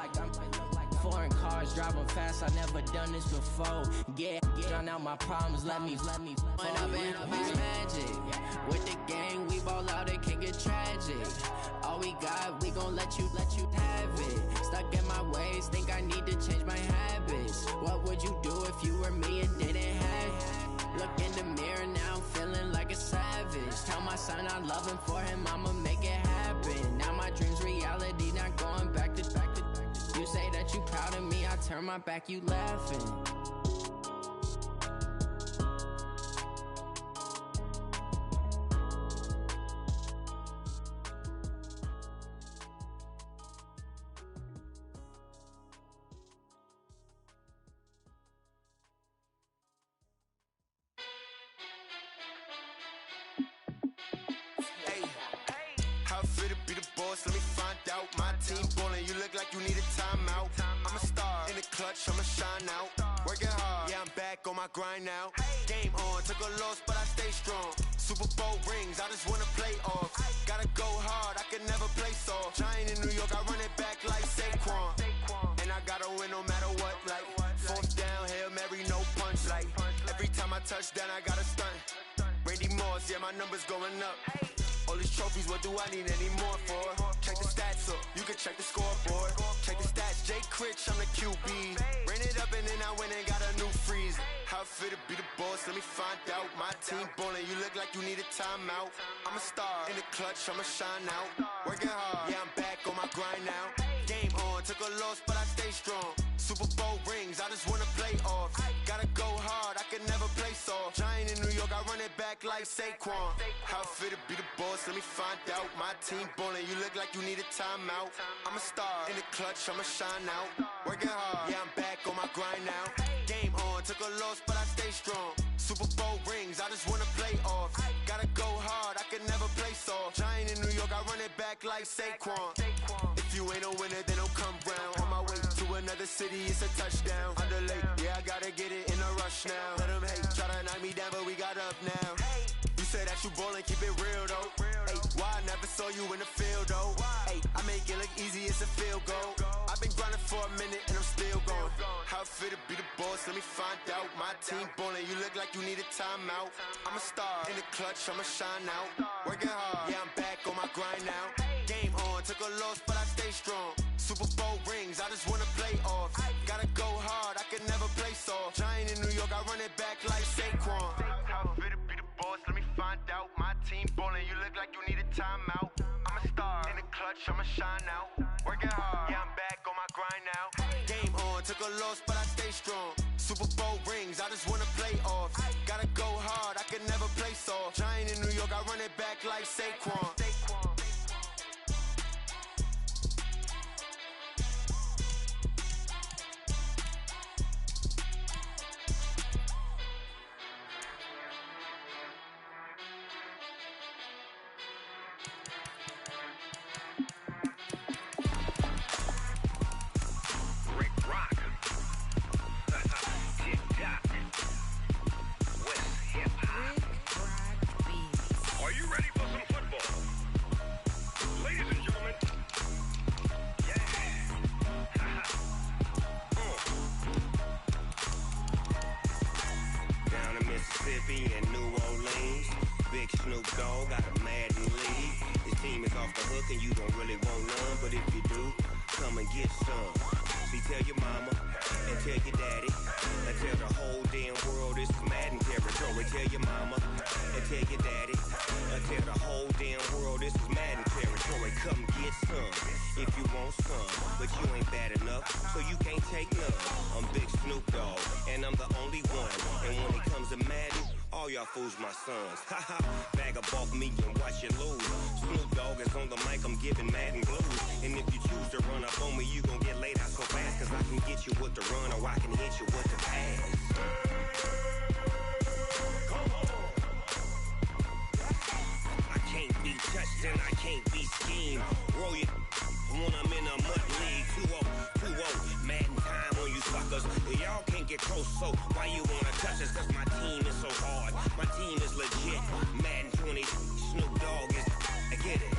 foreign cars, driving fast, I never done this before. Get drown out my problems, let me run up and up, it's magic. With the gang, we ball out, it can get tragic. All we got, we gon' let you have it. Stuck in my ways, think I need to change my habits. What would you do if you were me and didn't have it? Look in the mirror, now I'm feeling like a savage. Tell my son I love him, for him I'ma make it happen. Now my dream's reality, not going back to. You say that you proud of me, I turn my back, you laughing. How fit to be the boss? Let me find out. My team ballin', you look like you need a timeout. I'm a star in the clutch, I'ma shine out. Working hard, yeah, I'm back on my grind now. Game on, took a loss, but I stay strong. Super Bowl rings, I just wanna play off. Gotta go hard, I can never play soft. Giant in New York, I run it back like Saquon. And I gotta win no matter what, like fourth down, Hail Mary, no punch. Like every time I touch down, I gotta stunt. Randy Moss, yeah, my numbers going up. All these trophies, what do I need any more for? Check the stats up, you can check the scoreboard. Check the stats, Jay Critch, I'm the QB. Ran it up and then I went and got a new freeze. How fit to be the boss, let me find out. My team ballin', you look like you need a timeout. I'm a star in the clutch, I'ma shine out. Working hard, yeah, I'm back on my grind now. Game on, took a loss, but I stay strong. Super Bowl rings, I just wanna play off. Gotta go hard, I can never play soft. Giant in New York, I run it back like Saquon. How fit to be the boss, let me find out. My team ballin', you look like you need a timeout. I'm a star in the clutch, I'ma shine out. Working hard, yeah, I'm back on my grind now. Game on, took a loss, but I stay strong. Super Bowl rings, I just wanna play off. Gotta go hard, I can never play soft. Giant in New York, I run it back like Saquon. If you ain't a winner, then don't come round. On my way to another city, it's a touchdown. Underlay, yeah, I gotta get it in a rush now. Let them hate, try to knock me down, but we got up now. You say that you ballin', keep it real though. Hey, why I never saw you in the field though? Hey, I make it look easy, it's a field goal. I've been grinding for a minute and I'm still going. How fit to be the boss, let me find out. My team ballin', you look like you need a timeout. I'm a star in the clutch, I'ma shine out. Working hard, yeah, I'm back on my grind now. Game on, took a loss, but I stay strong. Super Bowl rings, I just wanna play off. Gotta go hard, I can never play soft. Giant in New York, I run it back like Saquon. How fit to be the boss, let me find out. My team ballin', you look like you need a timeout. I'm a star in the clutch, I'ma shine out. Working hard, yeah, I'm back on my grind now. Game on, took a loss, like Saquon. Are you ready for some football? Ladies and gentlemen, Down in Mississippi and New Orleans, Big Snoop Dogg got a Madden lead. His team is off the hook and you don't really want none, but if you do, come and get some. See, tell your mama and tell your daddy and tell the whole damn world this is Madden territory. Tell your mama and tell your daddy and tell the whole damn world this is Madden territory. Come get some if you want some, but you ain't bad enough, so you can't take none. I'm Big Snoop Dogg and I'm the only one. And when it comes to Madden, all y'all fools my sons. Haha, bag up off me and watch you lose. Snoop Dogg is on the mic, I'm giving Madden blues. And if you choose to run up on me, you gon' get laid out so fast. Cause I can get you with the run or I can hit you with the pass. I can't be touched and I can't be schemed. Roll you when I'm in a mud league. 2-0, Madden time on you suckers. Y'all can't get close, so why you wanna touch us? Cause my team is so hard, my team is legit. Madden 20, Snoop Dogg is, I get it.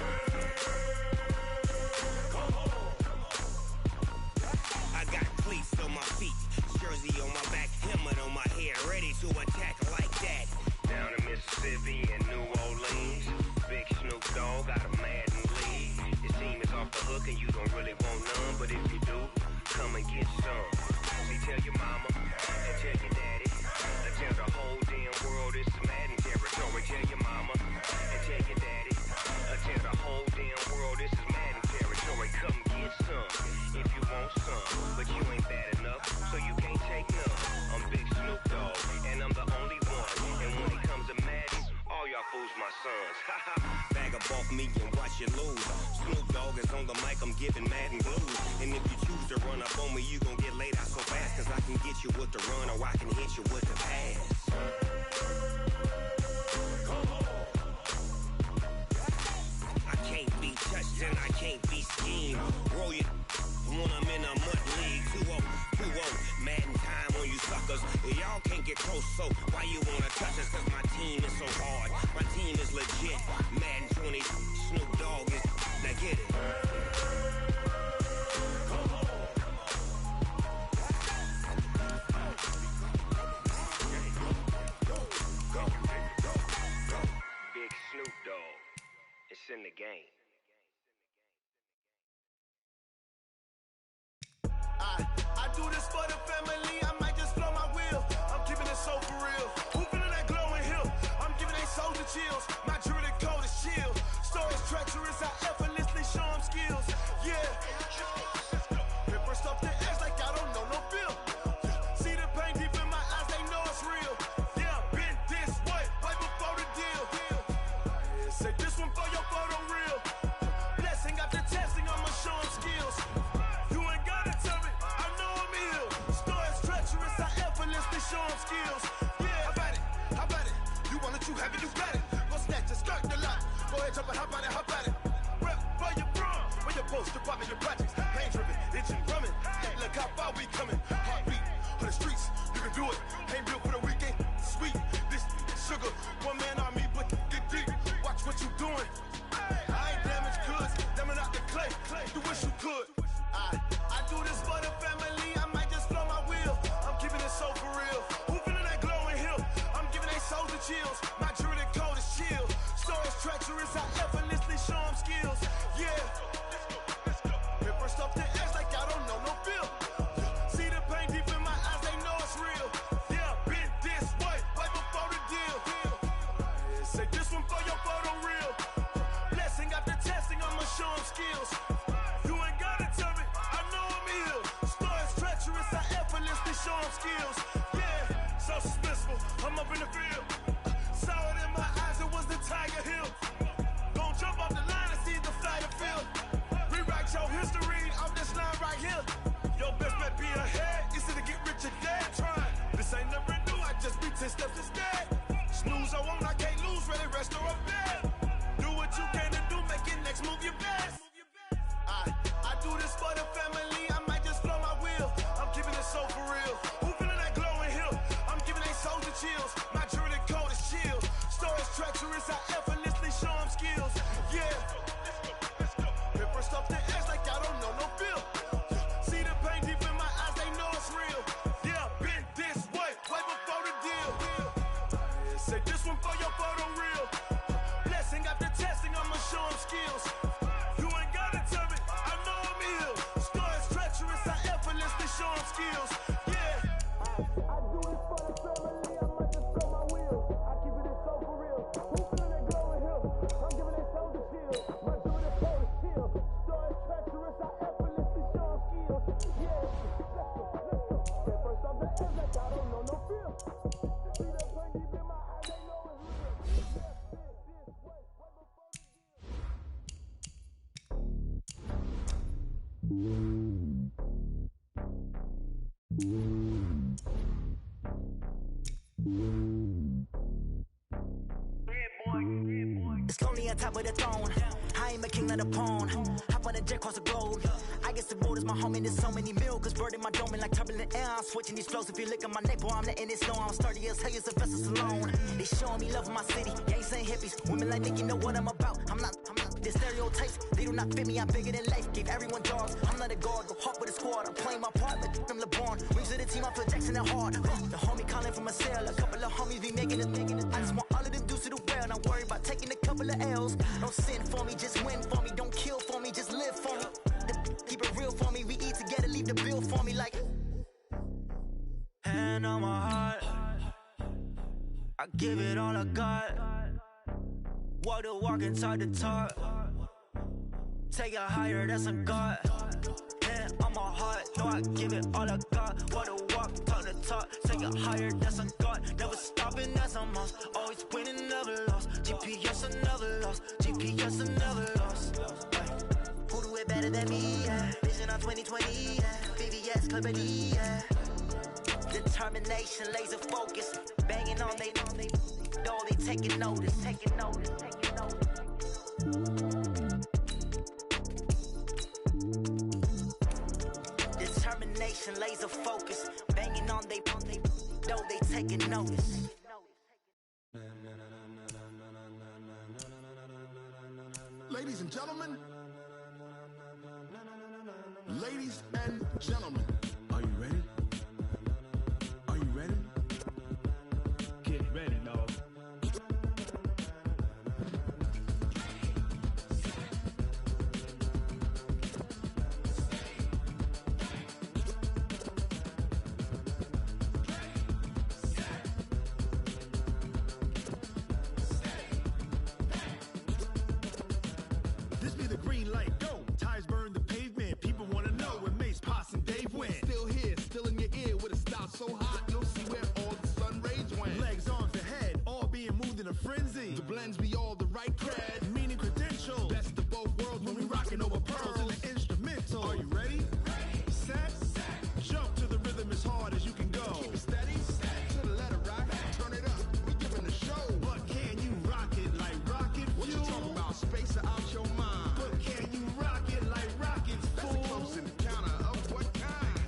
I got cleats on my feet, jersey on my back, helmet on my head, ready to attack like that. Down in Mississippi and New Orleans, Big Snoop Dogg got a Madden lead. His team is off the hook and you don't really want none, but if you do, come and get some. See, tell your mama and tell your daddy and tell the whole damn world this is Madden territory. Tell your mama and tell your daddy and tell the whole damn world this is Madden territory. Come get some if you want some, but you ain't bad enough, so you can't take none. I'm Big Snoop Dogg and I'm the only one. And when it comes to Madden, all y'all fools my sons. Haha, bag up off me and watch you lose. Snoop Dogg is on the mic, I'm giving Madden blues. And if you choose to run up on me, you gon' get laid out so fast. Cause I can get you with the run or I can hit you with the pass. I can't be touched and I can't be schemed. Roll you when I'm in a mud league. 2-0, Madden time on you suckers. Y'all can't get close, so why you wanna touch us? Cause my team is so hard, my team is legit. Madden 20, Snoop Dogg is, now get it. Big Snoop Dogg, it's in the game. I do this for the family, I might just blow my wheel. I'm keeping it so for real. Who feeling that glowing hill? I'm giving they soldier chills. My jewelry cold as chill. Stories treacherous, I effortlessly show them skills. Yeah. Paper stuff the edge like I don't know no feel. See the pain deep in my eyes, they know it's real. Yeah, been this way, right before the deal. Say this one for your photo reel. Blessing after testing, I'ma show them skills. You ain't gotta tell me, I know I'm ill. Stories treacherous, I effortlessly show them skills. Yeah, how about it? How about it? You want it, you have it, you got it. Go snatch it, skirt the lot. Go ahead, jump it, how about it? How about it? Rep for your bro, when your post, your poppin', your projects. Pain driven, itching, drumming. Look how far we coming. Heartbeat for the streets, you can do it. Ain't built for the weekend. Sweet, this sugar, one man army, but get deep. Watch what you doing. I ain't damaged goods, damn it out the clay. You wish you could. I do this for the family, I might just blow my wheel. I'm keeping it so for real. Who feeling that glowing hill? I'm giving they soldier chills. My jewelry cold is chill. Stories treacherous, I effortlessly show them skills. Yeah. Paper stuff the edge like I don't know no feel. See the pain deep in my eyes, they know it's real. Yeah, been this way, right before the deal. Say this one for your photo reel. Blessing after testing, I'ma show them skills. You ain't gotta tell me, I know I'm ill. Stories treacherous, I effortlessly show them skills. Yeah, so suspenseful, I'm up in the field. Saw it in my eyes, it was the Tiger Hill. Say this one for your photo reel. Blessing after testing, I'ma show him skills. You ain't gotta tell me, I know I'm ill. Scar is treacherous, I effortlessly show him skills. Yeah. I do it for the family, I might just throw my wheel. I keep it so for real. Who feeling that glowing hill? I'm giving that shoulder chill. My dude is cold as chill. Scar is treacherous, I effortlessly show him skills. Yeah. Let's go. Okay, first off the end, like I don't know no feel. See the pain deep in my eyes, they know it's real. It's lonely on top of the throne. I ain't a king, not a pawn. Hop on a jet across the globe. I guess the road is my home and there's so many milkers burning my dome like turbulent air. I'm switching these flows. If you look at my neck, boy, I'm letting it slow. I'm sturdy as hell as a vessel alone. They showing me love in my city. Gangs ain't hippies. Women like me, you know what I'm about. I'm not. The stereotypes, they do not fit me. I'm bigger than life. Give everyone dogs. I'm not a guard. Go hard with a squad. I'm playing my part like them LeBron. Rings to the team. I feel Jackson and hard. The homie calling from a cell. A couple of homies be making it. I just want all of them dudes to do well. Not worry about taking a couple of L's. Don't sin for me, just win for me. Don't kill for me, just live for me. Keep it real for me. We eat together, leave the bill for me like. Hand on my heart, I give it all I got. Walk the walk inside the talk. Take it higher, that's a God. Hand on my heart, no, I give it all I got. Walk the walk, talk the talk. Take it higher, that's a God. Never stopping, that's a must. Always winning, never lost. GPS, I never lost. GPS, I never lost. Who do it better than me? Yeah. Vision on 2020, yeah. VVS, Clippity, yeah. Determination, laser focus. Banging on they door, they taking notice. Taking notice, taking notice. Determination, laser focus. Banging on they door, they taking notice. Ladies and gentlemen, ladies and gentlemen, are you ready? Are you ready? Get ready, dog. This be the green light, go. Tires burn the pavement. People want to know where Mace, Pops, and Dave went. Still here, still in your ear with a style so hot, you'll see where all the sun rays went. Legs, arms, and head, all being moved in a frenzy. The blends be all the right cred, meaning credentials. Best of both worlds when we rocking over pearls in the instrumental. Are you ready? Set, jump to the rhythm as hard as you can go. Keep it steady, to the letter right. Turn it up, we giving the show. But can you rock it like rocket fuel? What you talking about? Space out your mind. But can you rock it like rockets, fool? That's a close encounter of what kind?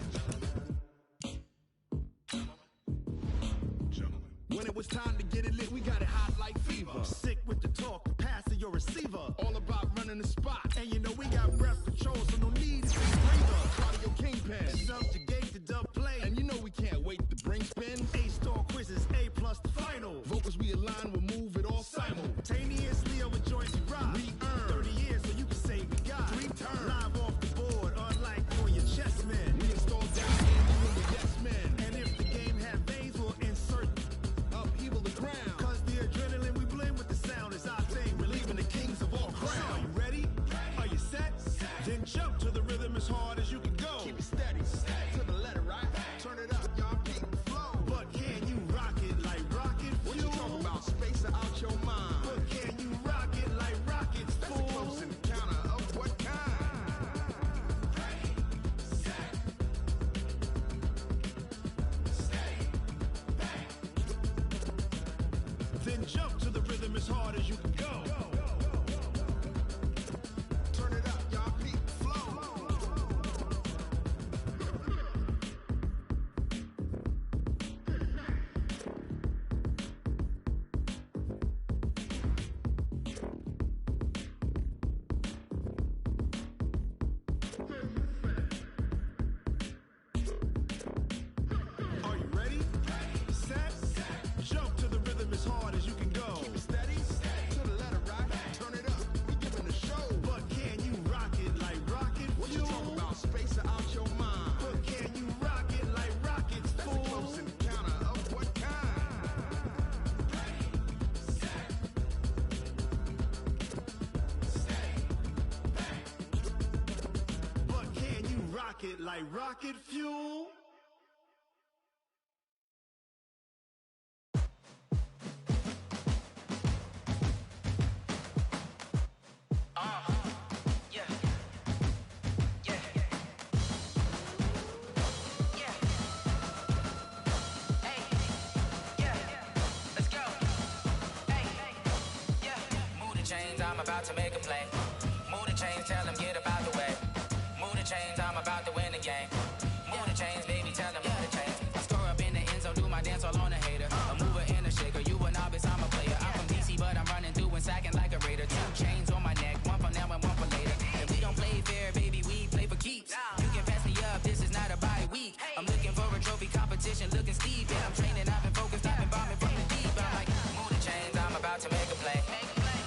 Gentlemen. When it was time to get it lit, we got it hot like fever. Sick with the talk, pass to your receiver. All about running the spot. And you know we got breath control, so no need to be breather. Cardio kingpin, subjugate the dub play. And you know we can't wait to bring spin. A-star quizzes, A+ the final. Vocals we align, we'll move it all simultaneously over joints we rock. We earn 30 years, so you can say we got 3 turns. Live off the board, unlike for your chess men. We install down and you in the yes men. And if the game had veins, we'll insert upheaval the ground. Cause the adrenaline we blend with the sound is our thing. Relieving the kings of all crowns. So are you ready? Are you set? Then jump to the rhythm as hard as you can go. Keep it steady, to the letter right. Turn it up, y'all keep the flow. But can you rock it like rocket fuel? What you talking about? Space out your mind. But can you rock it like rockets, fool? That's a close encounter of what kind? Then jump to the rhythm as hard as you can go. Turn it up, y'all keep the flow. Are you ready? Set, jump to the rhythm as hard as rocket like rocket fuel. I'm about to make a play. Move the chains, tell them get about the way. Move the chains, I'm about to win the game. Move the chains, baby, tell them move the chains. I score up in the end zone, do my dance all on a hater. A mover and a shaker, you a novice, I'm a player. I'm from DC, but I'm running through and sacking like a raider. 2 chains on my neck, one for now and one for later. If we don't play fair, baby, we play for keeps. You can pass me up, this is not a bye week. I'm looking for a trophy competition, looking steep. Yeah, I'm training, I've been focused, I've been bombing from the deep. I'm like, move the chains, I'm about to make a play.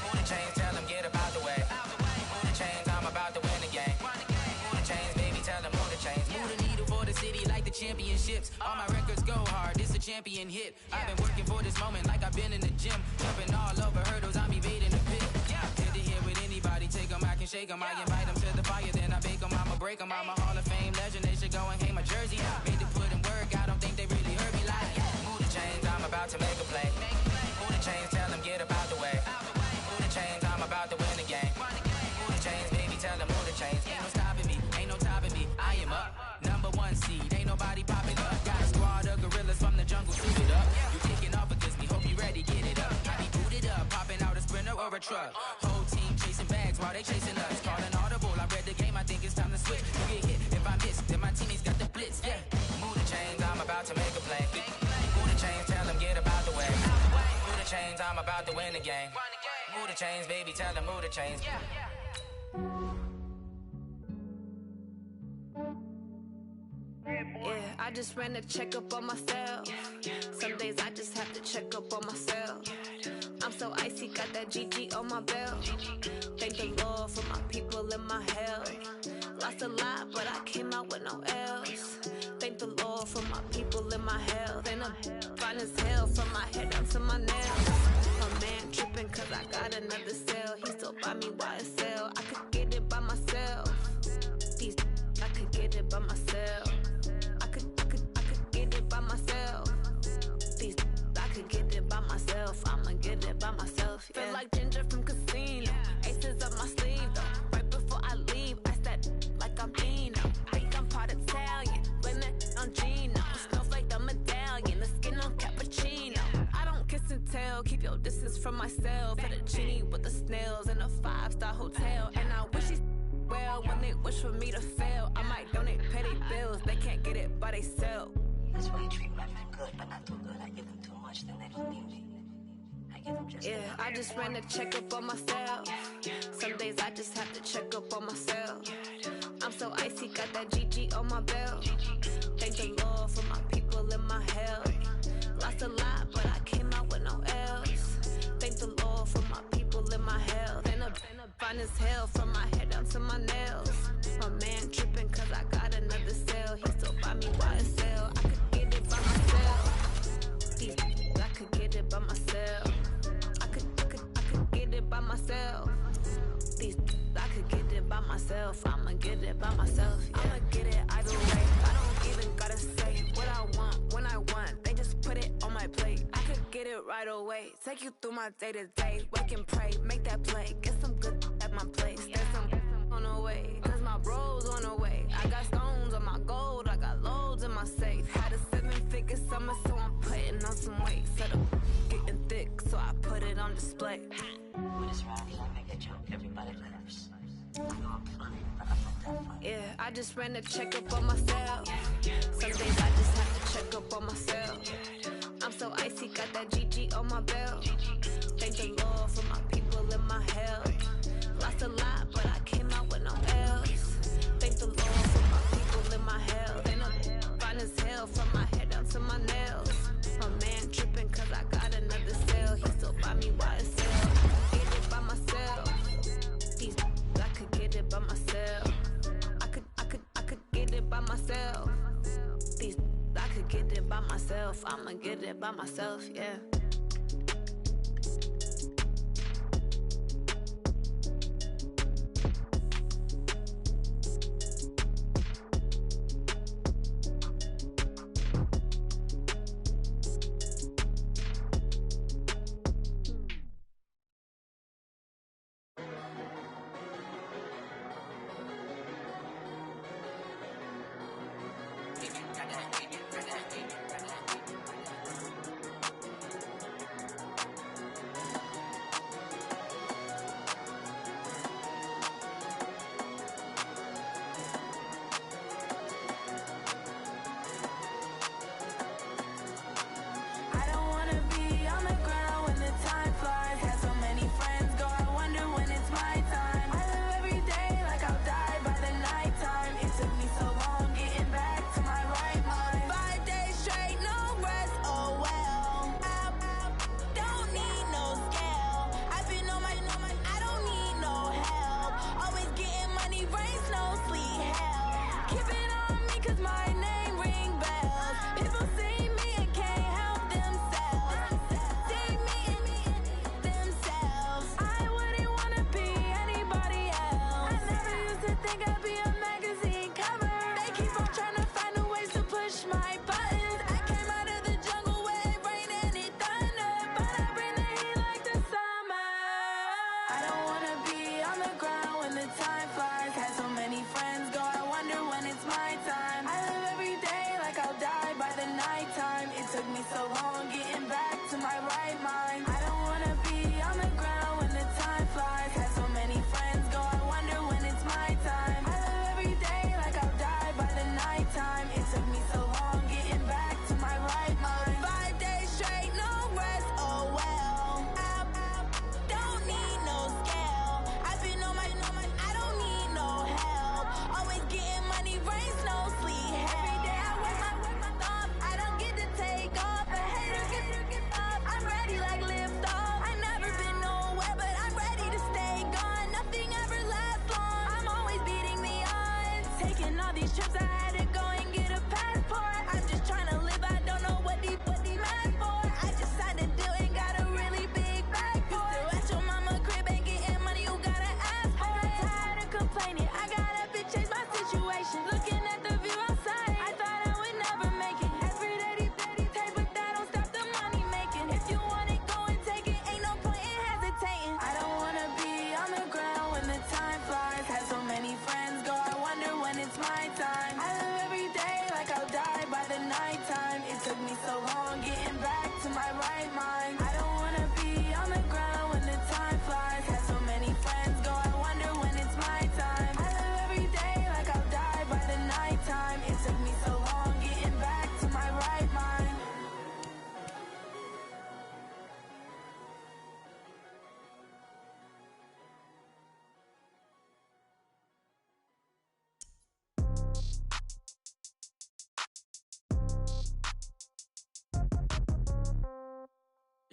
Move the chains, tell them get about the way. Move the chains, I'm about to win the game. Move the chains, baby, tell them move the chains. Move the needle for the city like the championships. All my records go hard, this a champion hit. I've been working for this moment like I've been in the gym. Jumping all over hurdles, I'm evading the pit. Head to head with anybody, take them, I can shake them. I invite them to the fire, then I bake them, I'ma break them. I'm a Hall of Fame legend, they should go and hang my jersey. Made to put in work, I don't think they really heard me like. Move the chains, I'm about to make a play. Move the chains, tell them get about the way. Move the chains, I'm about to win the game. Move the chains, baby, tell them move the chains. Ain't no stopping me, ain't no topping me. I am up, #1 seed, ain't nobody popping up. Got a squad of gorillas from the jungle suited up. You kicking off against me, hope you ready, get it up. I be booted up, popping out a sprinter or a truck. Whole team chasing bags while they chasing us. Calling audible, I read the game, I think it's time to switch. You get hit, if I miss, then my teammates got the blitz, yeah. Move the chains, I'm about to make a play. Move the chains, tell them get about the way. Move the chains, I'm about to win the game. Move the chains, baby, tell them move the chains. Yeah, I just ran a checkup on myself. Some days I just have to check up on myself. I'm so icy, got that GG on my belt. Thank the Lord for my people in my health. Lost a lot, but I came out with no L's. Thank the Lord for my people in my health. And I'm fine as hell from my head down to my nails. My man tripping cause I got another cell. He still buy me YSL. I could get it by myself. These I could get it by myself. I could get it by myself. These I could get it by myself. I'ma get it by myself. Yeah. Feel like Ginger from Casino. Aces up my sleeve though. Right before I leave, I said like I'm Dino. Think I'm part Italian. Blame it on Gino. Snowflake the medallion. The skin on cappuccino. I don't kiss and tell. Keep your distance from myself. At a genie with the snails in a 5-star hotel. And I wish he's well when they wish for me to fail. I might donate petty bills. They can't get it by they sell. That's why you treat women good, but not too good. I give them too much, then they don't need me. I give them just Yeah, I just ran a checkup on myself. Some days I just have to check up on myself. I'm so icy, got that GG on my belt. Thank the Lord for my people in my health. Lost a lot, but I came out with no L's. Thank the Lord for my people in my health. And I'm fine as hell from my head down to my nails. My man tripping cause I got another cell. He still buy me YSL. I could get it by myself. These I could get it by myself. I could get it by myself. These I could get it by myself. I'ma get it by myself. Yeah. I'ma get it either way. I don't even gotta say what I want when I want. They just put it on my plate. I could get it right away. Take you through my day to day. Wake and pray, make that play. Get some good at my place. There's some on the way. Cause my bros on the way. I got stones on my gold. I got loads in my safe. Had a 7-figure summer, so I'm putting on some weight. Set up getting thick, so I put it on display. With this round, I make a joke, everybody laughs. I know I'm funny, but I'm not that funny. Yeah, I just ran a checkup on myself. Some days I just have to check up on myself. I'm so icy, got that GG on my belt. Thank the Lord for my people in my health. Lost a lot, but I came out with no L's. Thank the Lord for my people in my health. And I'm fine as hell from my head down to my nails. My man tripping cause I got another cell. He still buy me YSL. Get it by myself. These I could get it by myself. I could get it by myself. These I could get it by myself. I'ma get it by myself, yeah.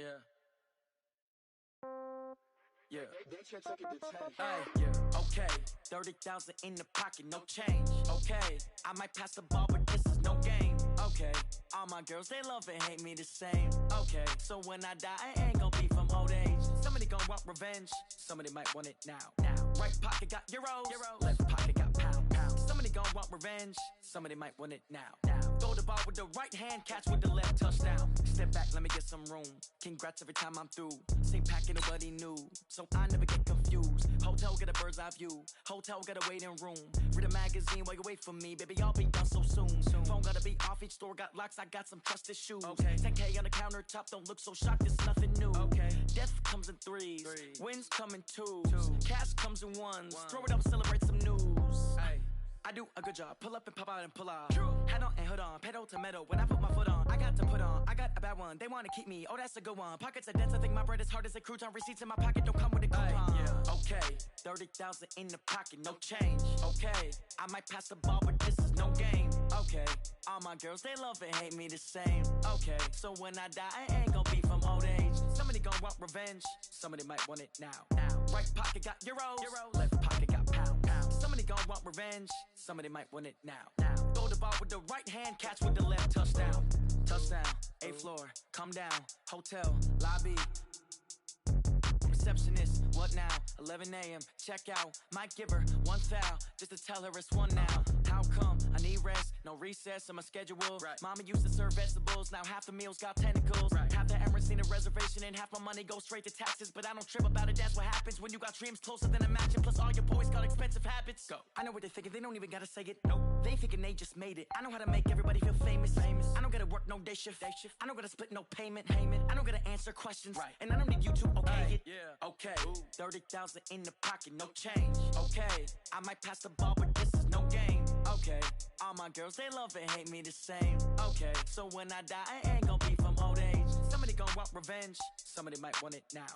Yeah. Yeah. Hey, yeah. Okay. 30,000 in the pocket, no change. Okay. I might pass the ball, but this is no game. Okay. All my girls, they love and hate me the same. Okay. So when I die, I ain't gonna be from old age. Somebody gon' want revenge. Somebody might want it now. Right pocket got euros. Left pocket got pound. Somebody gon' want revenge. Somebody might want it now. Throw the ball with the right hand, catch with the left, touchdown. Step back, let me get some room. Congrats every time I'm through. Same packing nobody new, so I never get confused. Hotel get a bird's eye view. Hotel get a waiting room. Read a magazine while you wait for me, baby. I'll be done so soon. Phone gotta be off, each store got locks. I got some trusted shoes. Okay. 10K on the countertop, don't look so shocked. It's nothing new. Okay. Death comes in threes. Wins come in twos. Cash comes in ones. Throw it up, celebrate some news. Hey. I do a good job, pull up and pop out and pull off. Head on and hood on, pedal to metal. When I put my foot on, I got to put on. I got a bad one, they wanna keep me. Oh, that's a good one. Pockets are dense, I think my bread is hard as a crouton. Receipts in my pocket don't come with a coupon. Yeah. Okay, 30,000 in the pocket, no change. Okay, I might pass the ball, but this is no game. Okay, all my girls, they love and hate me the same. Okay, so when I die, I ain't gonna be from old age. Somebody gon' want revenge. Somebody might want it now. Right pocket got euros. Left pocket got pound. Somebody gon' want revenge. Somebody might want it now. Throw the ball with the right hand, catch with the left, touchdown. Touchdown, 8th floor, come down, hotel, lobby. Receptionist, what now? 11 a.m., check out. Might give her one foul, just to tell her it's one now. How come? I need rest, no recess in my schedule. Mama used to serve vegetables, now half the meals got tentacles. Half the Emirates need a reservation and half my money goes straight to taxes. But I don't trip about it, that's what happens when you got dreams closer than a match. And plus all your boys got expensive habits. Go. I know what they're thinking, they don't even gotta say it. Nope. They ain't thinking they just made it. I know how to make everybody feel famous. I don't gotta work no day shift. I don't gotta split no payment. I don't gotta answer questions. And I don't need you to okay it. Yeah. Okay, 30,000 in the pocket, no change. Okay, I might pass the ball, but this is no game. Okay, all my girls, they love and hate me the same. Okay, so when I die, I ain't gonna be from old age. Somebody gon' want revenge. Somebody might want it now.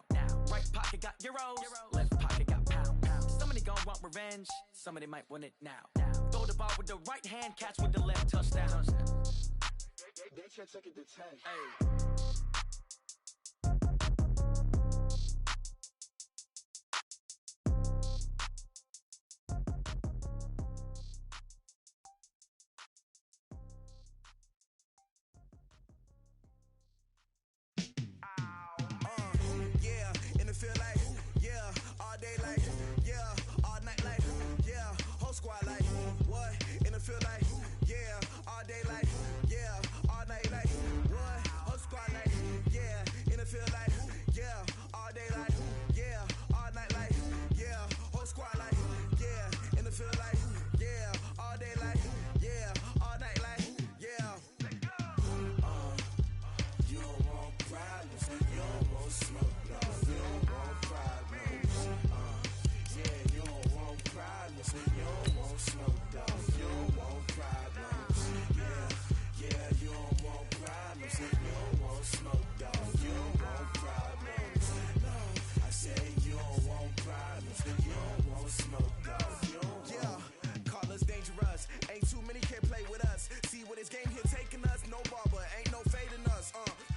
Right pocket got euros. Left pocket got pound. Somebody gon' want revenge. Somebody might want it now. Throw the ball with the right hand, catch with the left, touchdown. They check it to 10. Hey. Yeah, and it feel like, yeah, all day like, yeah, all night like, yeah, whole squad like, what? And it feel like, yeah, all day like, yeah, all night like, what? Whole squad like, yeah, and it feel like, yeah, all day like, yeah, all night like, yeah, whole squad like, yeah, and it feel like, yeah, all day like, yeah, all night like, yeah. You don't want problems, you don't want smoke, no. You don't want problems, yeah, you don't want problems, you don't want smoke, dog. You don't want problems, yeah, you don't want problems, you don't want smoke, dog. You don't want problems, no. I said you don't want problems, you don't want smoke, dog. You don't yeah, call us dangerous. Ain't too many can play with us. See what this game here taking us. No barber, ain't no fading us.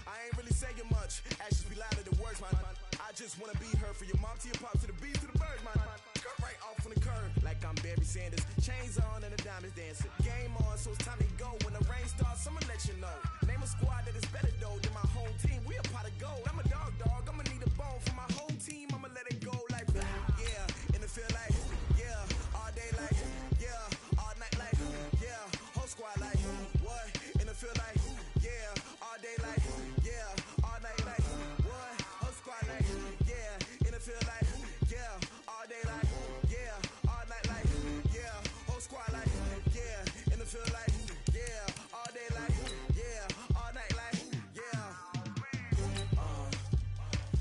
I ain't really saying much. Actions be louder than words, man. I just wanna be heard for your mom to your pop to the beat to the bird, man. Cut right off on the curb like I'm Barry Sanders. Chains on and the diamonds dancing. Game on, so it's time to go. When the rain starts, I'ma let you know. Name a squad that is better though than my whole team. We a pot of gold. I'm a dog. I'ma need a bone for my whole team. I'ma let it go like yeah, and it feel like yeah, all day like yeah, all night like yeah, whole squad like what? And it feel like yeah, all day like yeah, all night like what? Whole squad like yeah, and it feel like yeah, all day like yeah, all night like yeah, whole squad like yeah, and it feel like yeah, all day like yeah, all night like yeah.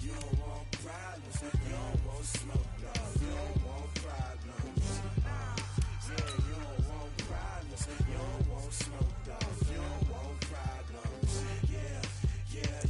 You don't want problems, you don't want smoke, no. You don't want problems, yeah, you don't want problems, you don't want smoke, dog. You don't want problems, yeah,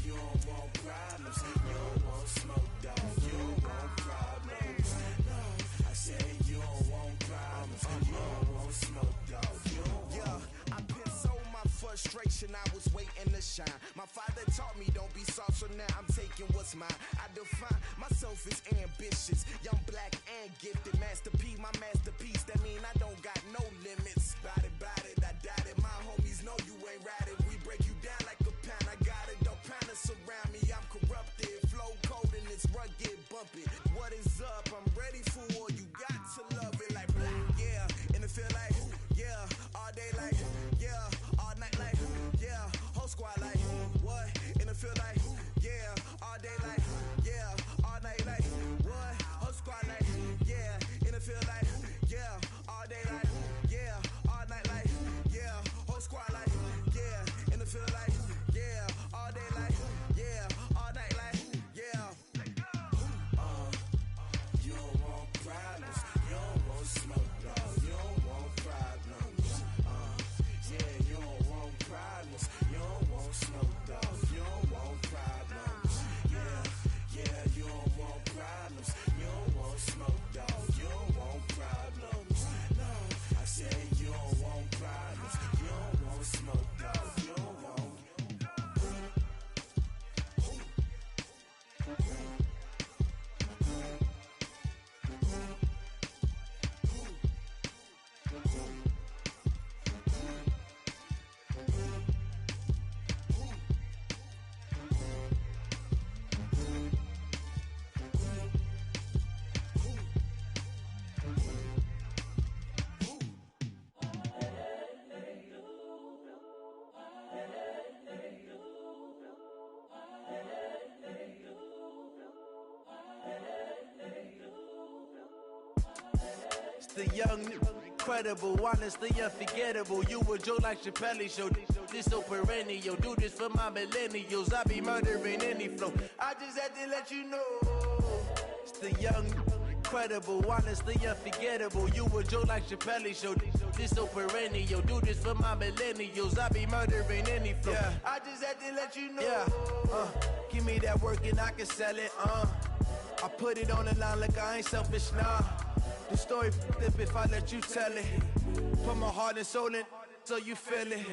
you don't want problems, you don't want smoke, dog. You don't want problems, no. I said you don't want problems, you don't want smoke, dog. You don't yeah, I been so my frustration, I was waiting to shine. My father taught me don't be soft, so now I'm taking mine. I define myself as ambitious, young, black, and gifted. Master P, my masterpiece. That mean I don't got no limits. Bout it, I doubt it. My homies know you ain't ratted. We break you down like a pound. I got it, don't pound us around me. I'm corrupted, flow cold and it's rugged, bumpy. What is up? I'm ready for war. You got to love it like black, yeah. And it feel like, yeah. All day like, yeah. All night like, yeah. Whole squad like, what? And it feel like, yeah. All day like, yeah. All night like, what? Whole squad like, yeah. And it feel like, yeah. All day like, yeah. All night like, yeah. Whole squad like, yeah. And it feel like, yeah. All day like, yeah. All night like, yeah. You don't want problems. You don't want smoke, dog. You don't want problems. Yeah, you don't want problems. You don't want smoke, dog. You don't want problems. Yeah, you don't want problems. You don't want smoke, dog. You don't want problems. No, I said you don't want problems. You don't want smoke, dog. You don't want. The young, incredible, honestly unforgettable. You a joke like Chappelle show. This so perennial. Do this for my millennials. I be murdering any flow. I just had to let you know. It's the young, incredible, honestly unforgettable. You a joke like Chappelle show. This so perennial. Do this for my millennials. I be murdering any flow. Yeah. I just had to let you know. Yeah. Give me that work and I can sell it. I put it on the line like I ain't selfish, nah. The story flip if I let you tell it. Put my heart and soul in so you feel it.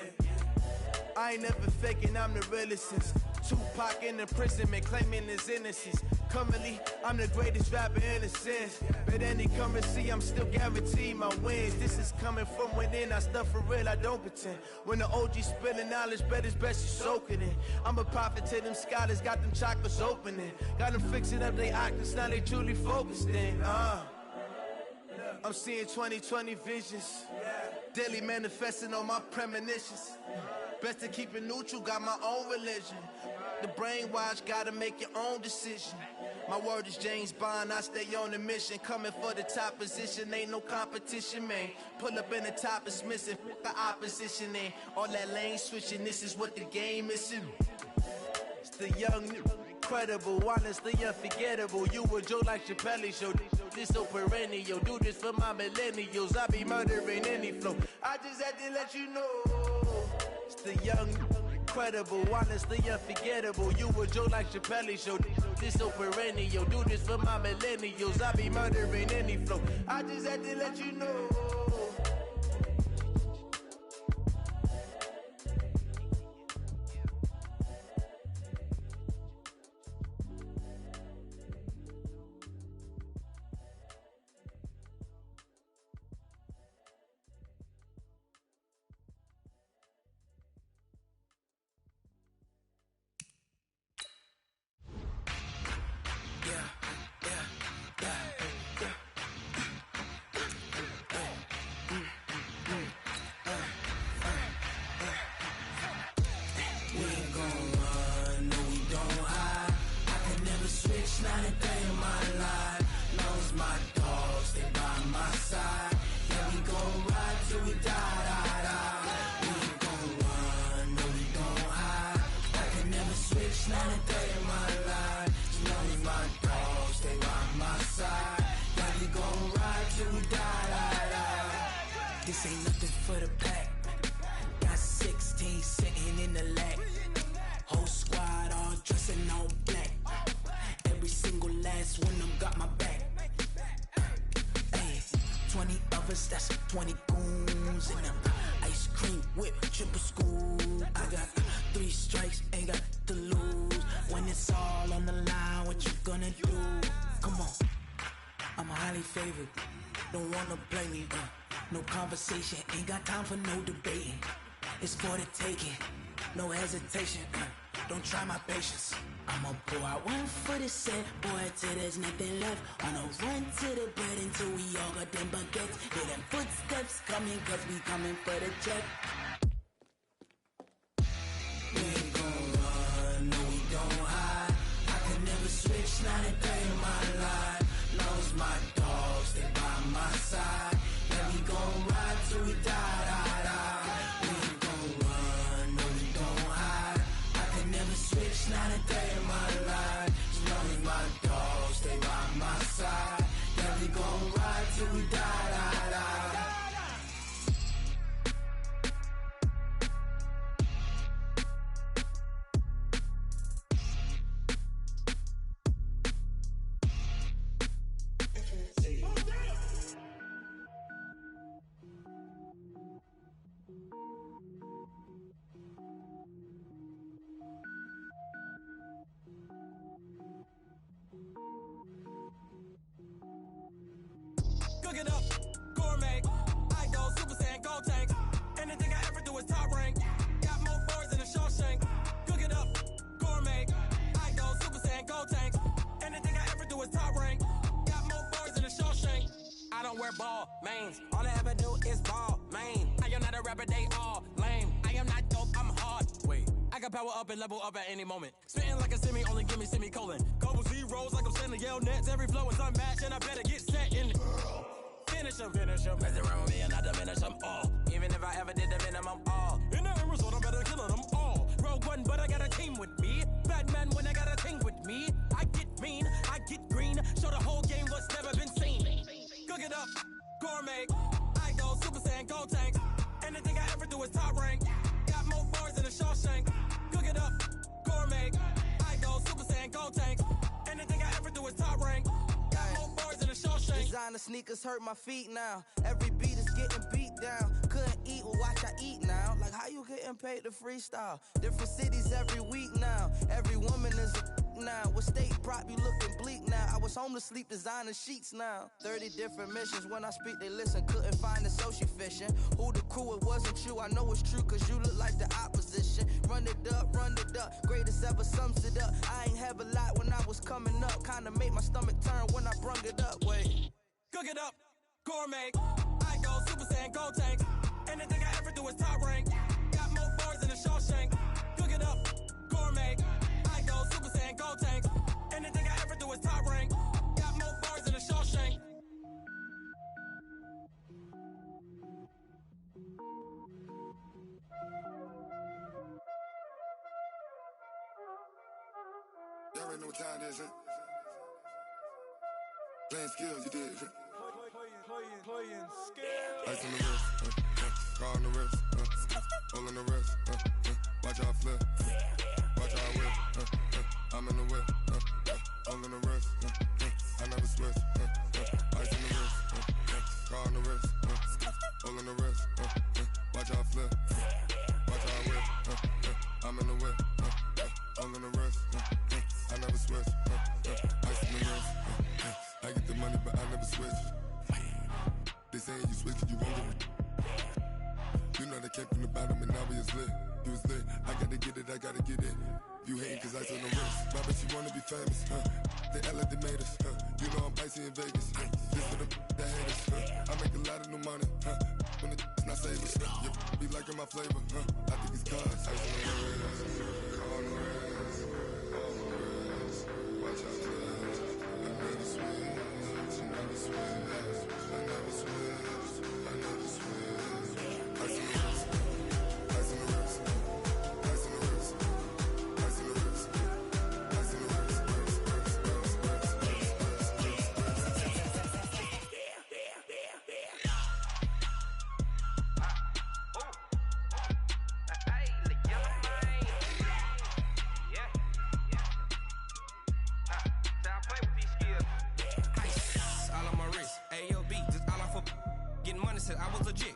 I ain't never faking, I'm the realest since Tupac in imprisonment, claiming his innocence. Currently, I'm the greatest rapper in a sense. But any currency, I'm still guaranteed my wins. This is coming from within, I stuff for real, I don't pretend. When the OG spilling knowledge, bet it's best you soak it in. I'm a prophet to them scholars, got them chakras opening. Got them fixing up they octaves, now they truly focused in. I'm seeing 2020 visions, daily manifesting on my premonitions. Best to keep it neutral, got my own religion. The brainwash, gotta make your own decision. My word is James Bond, I stay on a mission. Coming for the top position, ain't no competition, man. Pull up in the top, it's missing, the opposition ain't. All that lane switching, this is what the game is. It's the young, incredible, honestly unforgettable. You a joke like Chappelle show. This so perennial. Do this for my millennials. I be murdering any flow. I just had to let you know. It's the young, incredible, honestly unforgettable. You a joke like Chappelle show. This so perennial. Do this for my millennials. I be murdering any flow. I just had to let you know. This ain't nothing for the pack. Got 16 sitting in the lap. Whole squad all dressing all black. Every single last one of them got my back. Hey, 20 of us, that's 20 goons in them. Ice cream cream whip, triple school. I got 3 strikes, ain't got to lose. When it's all on the line, what you gonna do? Come on, I'm highly favored. Don't wanna blame me, no conversation, ain't got time for no debating. It's for the taking, no hesitation, don't try my patience. I'ma pour out 1 for the set, boy, till there's nothing left. On a run to the bread until we all got them baguettes. Hear them footsteps coming, cause we coming for the check. We ain't gon' run, no we don't hide. I could never switch, not a day in my life. Lost my dogs, they by my side. Yeah, we gon' ride till we die, die, die. We ain't gon' run, no we don't hide. I could never switch, not a day in my life. As long as my dogs stay by my side. Yeah, we gon' ride till we die, die, die. Cook it up, gourmet. I go Super Saiyan, gold tank. Anything I ever do is top rank. Got more boards than a Shawshank. Cook it up, gourmet. I go Super Saiyan, gold tank. Anything I ever do is top rank. Got more boards than a Shawshank. I don't wear ball mains. All I ever do is ball main. I am not a rapper, they all lame. I am not dope, I'm hard. Wait, I can power up and level up at any moment. Spitting like a semi, only give me semicolon. Couple zeros like I'm sending Yale Nets. Every flow is unmatched and I better get set in. Finish them. Mess around with me and I diminish them all. Even if I ever did the minimum, all. In the end result, I'm better killing them all. Rogue One, but I got a team with me. Batman when I got a team with me. I get mean, I get green. Show the whole game what's never been seen. Cook it up, gourmet. I go Super Saiyan, gold tank. Anything I ever do is top rank. Got more boards than a Shawshank. Cook it up, gourmet. I go Super Saiyan, gold tank. Anything I ever do is top rank. Got more boards than a Shawshank. Designer sneakers hurt my feet now. Every beat is getting beat down. Couldn't eat, well watch I eat now. Like how you getting paid to freestyle? Different cities every week now. Every woman is a now. What state prop you looking bleak now? I was home to sleep designing sheets now. 30 different missions. When I speak they listen. Couldn't find the social fishing. Who the crew, it wasn't you. I know it's true cause you look like the opposition. Run it up. Greatest ever sums it up. I ain't have a lot when I was coming up. Kinda made my stomach turn when I brung it up. Wait. Cook it up, gourmet. I go Super Saiyan, gold tank. Anything I ever do is top rank. Got more boards than a Shawshank. Cook it up, gourmet. I go Super Saiyan, gold tank. Anything I ever do is top rank. Got more boards than a Shawshank. Y'all already know what time it is, huh? Playing skills, you did, huh? Playing skills. Ice on the wrist, car on the wrist, hole in the wrist, watch how I flip, watch how I whip, I'm in the whip, hole in the wrist, I never switch, ice on the wrist, car on the wrist, hole in the wrist, watch how I flip, watch how I whip, I'm in the whip, hole in the wrist, I never switch, ice on the wrist, I get the money but I never switch. They saying you switch cause you won't get it. You know they came from the bottom and now we is lit. You was lit, I gotta get it, I gotta get it. You hating cause ice on the wrist. My bitch, you wanna be famous, They act like they made us, You know I'm icy in Vegas, Just for the that hate us, I make a lot of new money, When it's not savers, You be liking my flavor, I think it's cause ice on the wrist, on the wrist, on the wrist. Watch out for that. I never switch, I never switch.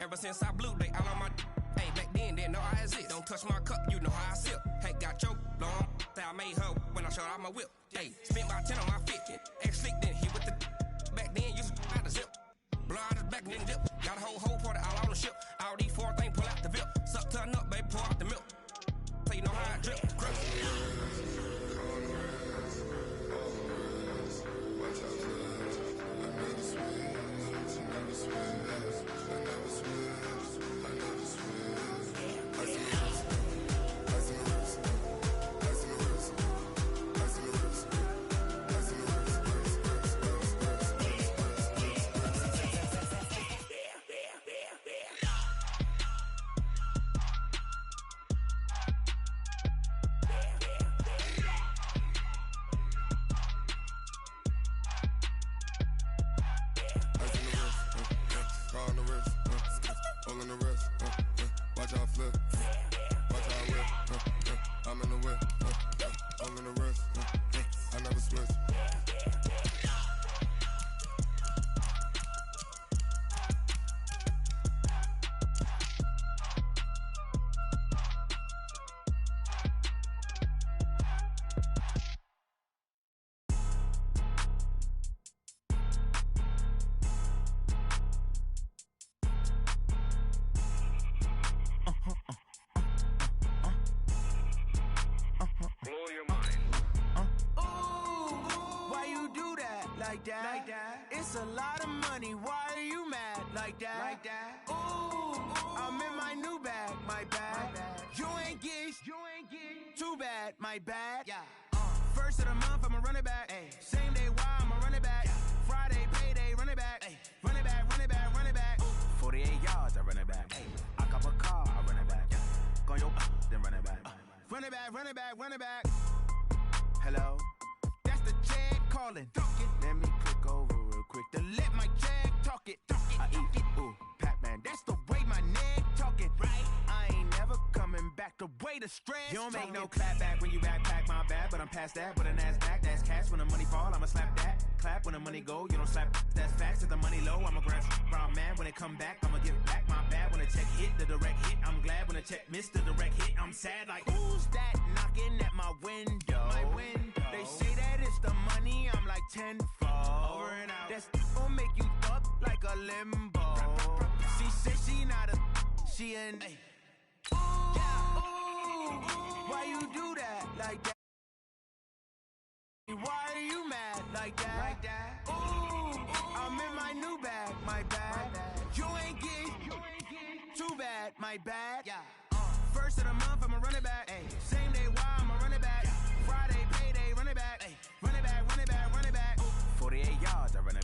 Ever since I blew, they all on my. Hey, back don't touch my cup, you know how I sip. Hey, got your long, that I made her when I showed out my whip. Hey, spent about 10 on my fit. Ex slick, then hit with the back then, used to out the zip. Blood is back, then dip. Got a whole party all on the ship. All these four things, pull out the VIP. Suck, turn up, baby, pour out the milk. So you know how I drip. Grip. Like that. It's a lot of money. Why are you mad like that? Ooh, I'm in my new bag, my bad. You ain't get too bad, my bad. Yeah. First of the month, I'ma run it back. Ay. Same day, why I'ma run it back. Friday, payday, run it back. Ay. Run it back, run it back, run it back. 48 yards, I run it back. Ay. I cop a car, I run it back. Go your then run it back. Run it back, run it back, run it back. Hello, that's the Chad calling. Let me click over real quick to let my Jag talk it. I eat it, ooh, Pac-Man. That's the way my neck talking. Right? I ain't never coming back the way the stress. You don't make no clap back when you backpack, my bad. But I'm past that with a NASDAQ. That's cash when the money fall. I'ma slap that. Clap when the money go. You don't slap. That's facts. If the money low, I'ma grab brown man. When it come back, I'ma give back my bad. When the check hit, the direct hit. I'm glad when the check missed the direct hit. I'm sad like who's that knocking at my window? My window. They say that it's the money. I'm like tenfold. Over and out. That's gon' make you up like a limbo. She said she not a. She an. Ooh, why you do that like that? Why are you mad like that? Ooh, I'm in my new bag, my bad. You ain't get too bad, my bad. Yeah. First of the month, I'ma run it back. Ay. Same day, why I'ma run it back. Friday, payday, run it back. Ay. Run it back, run it back, run it back. 48 yards, I run it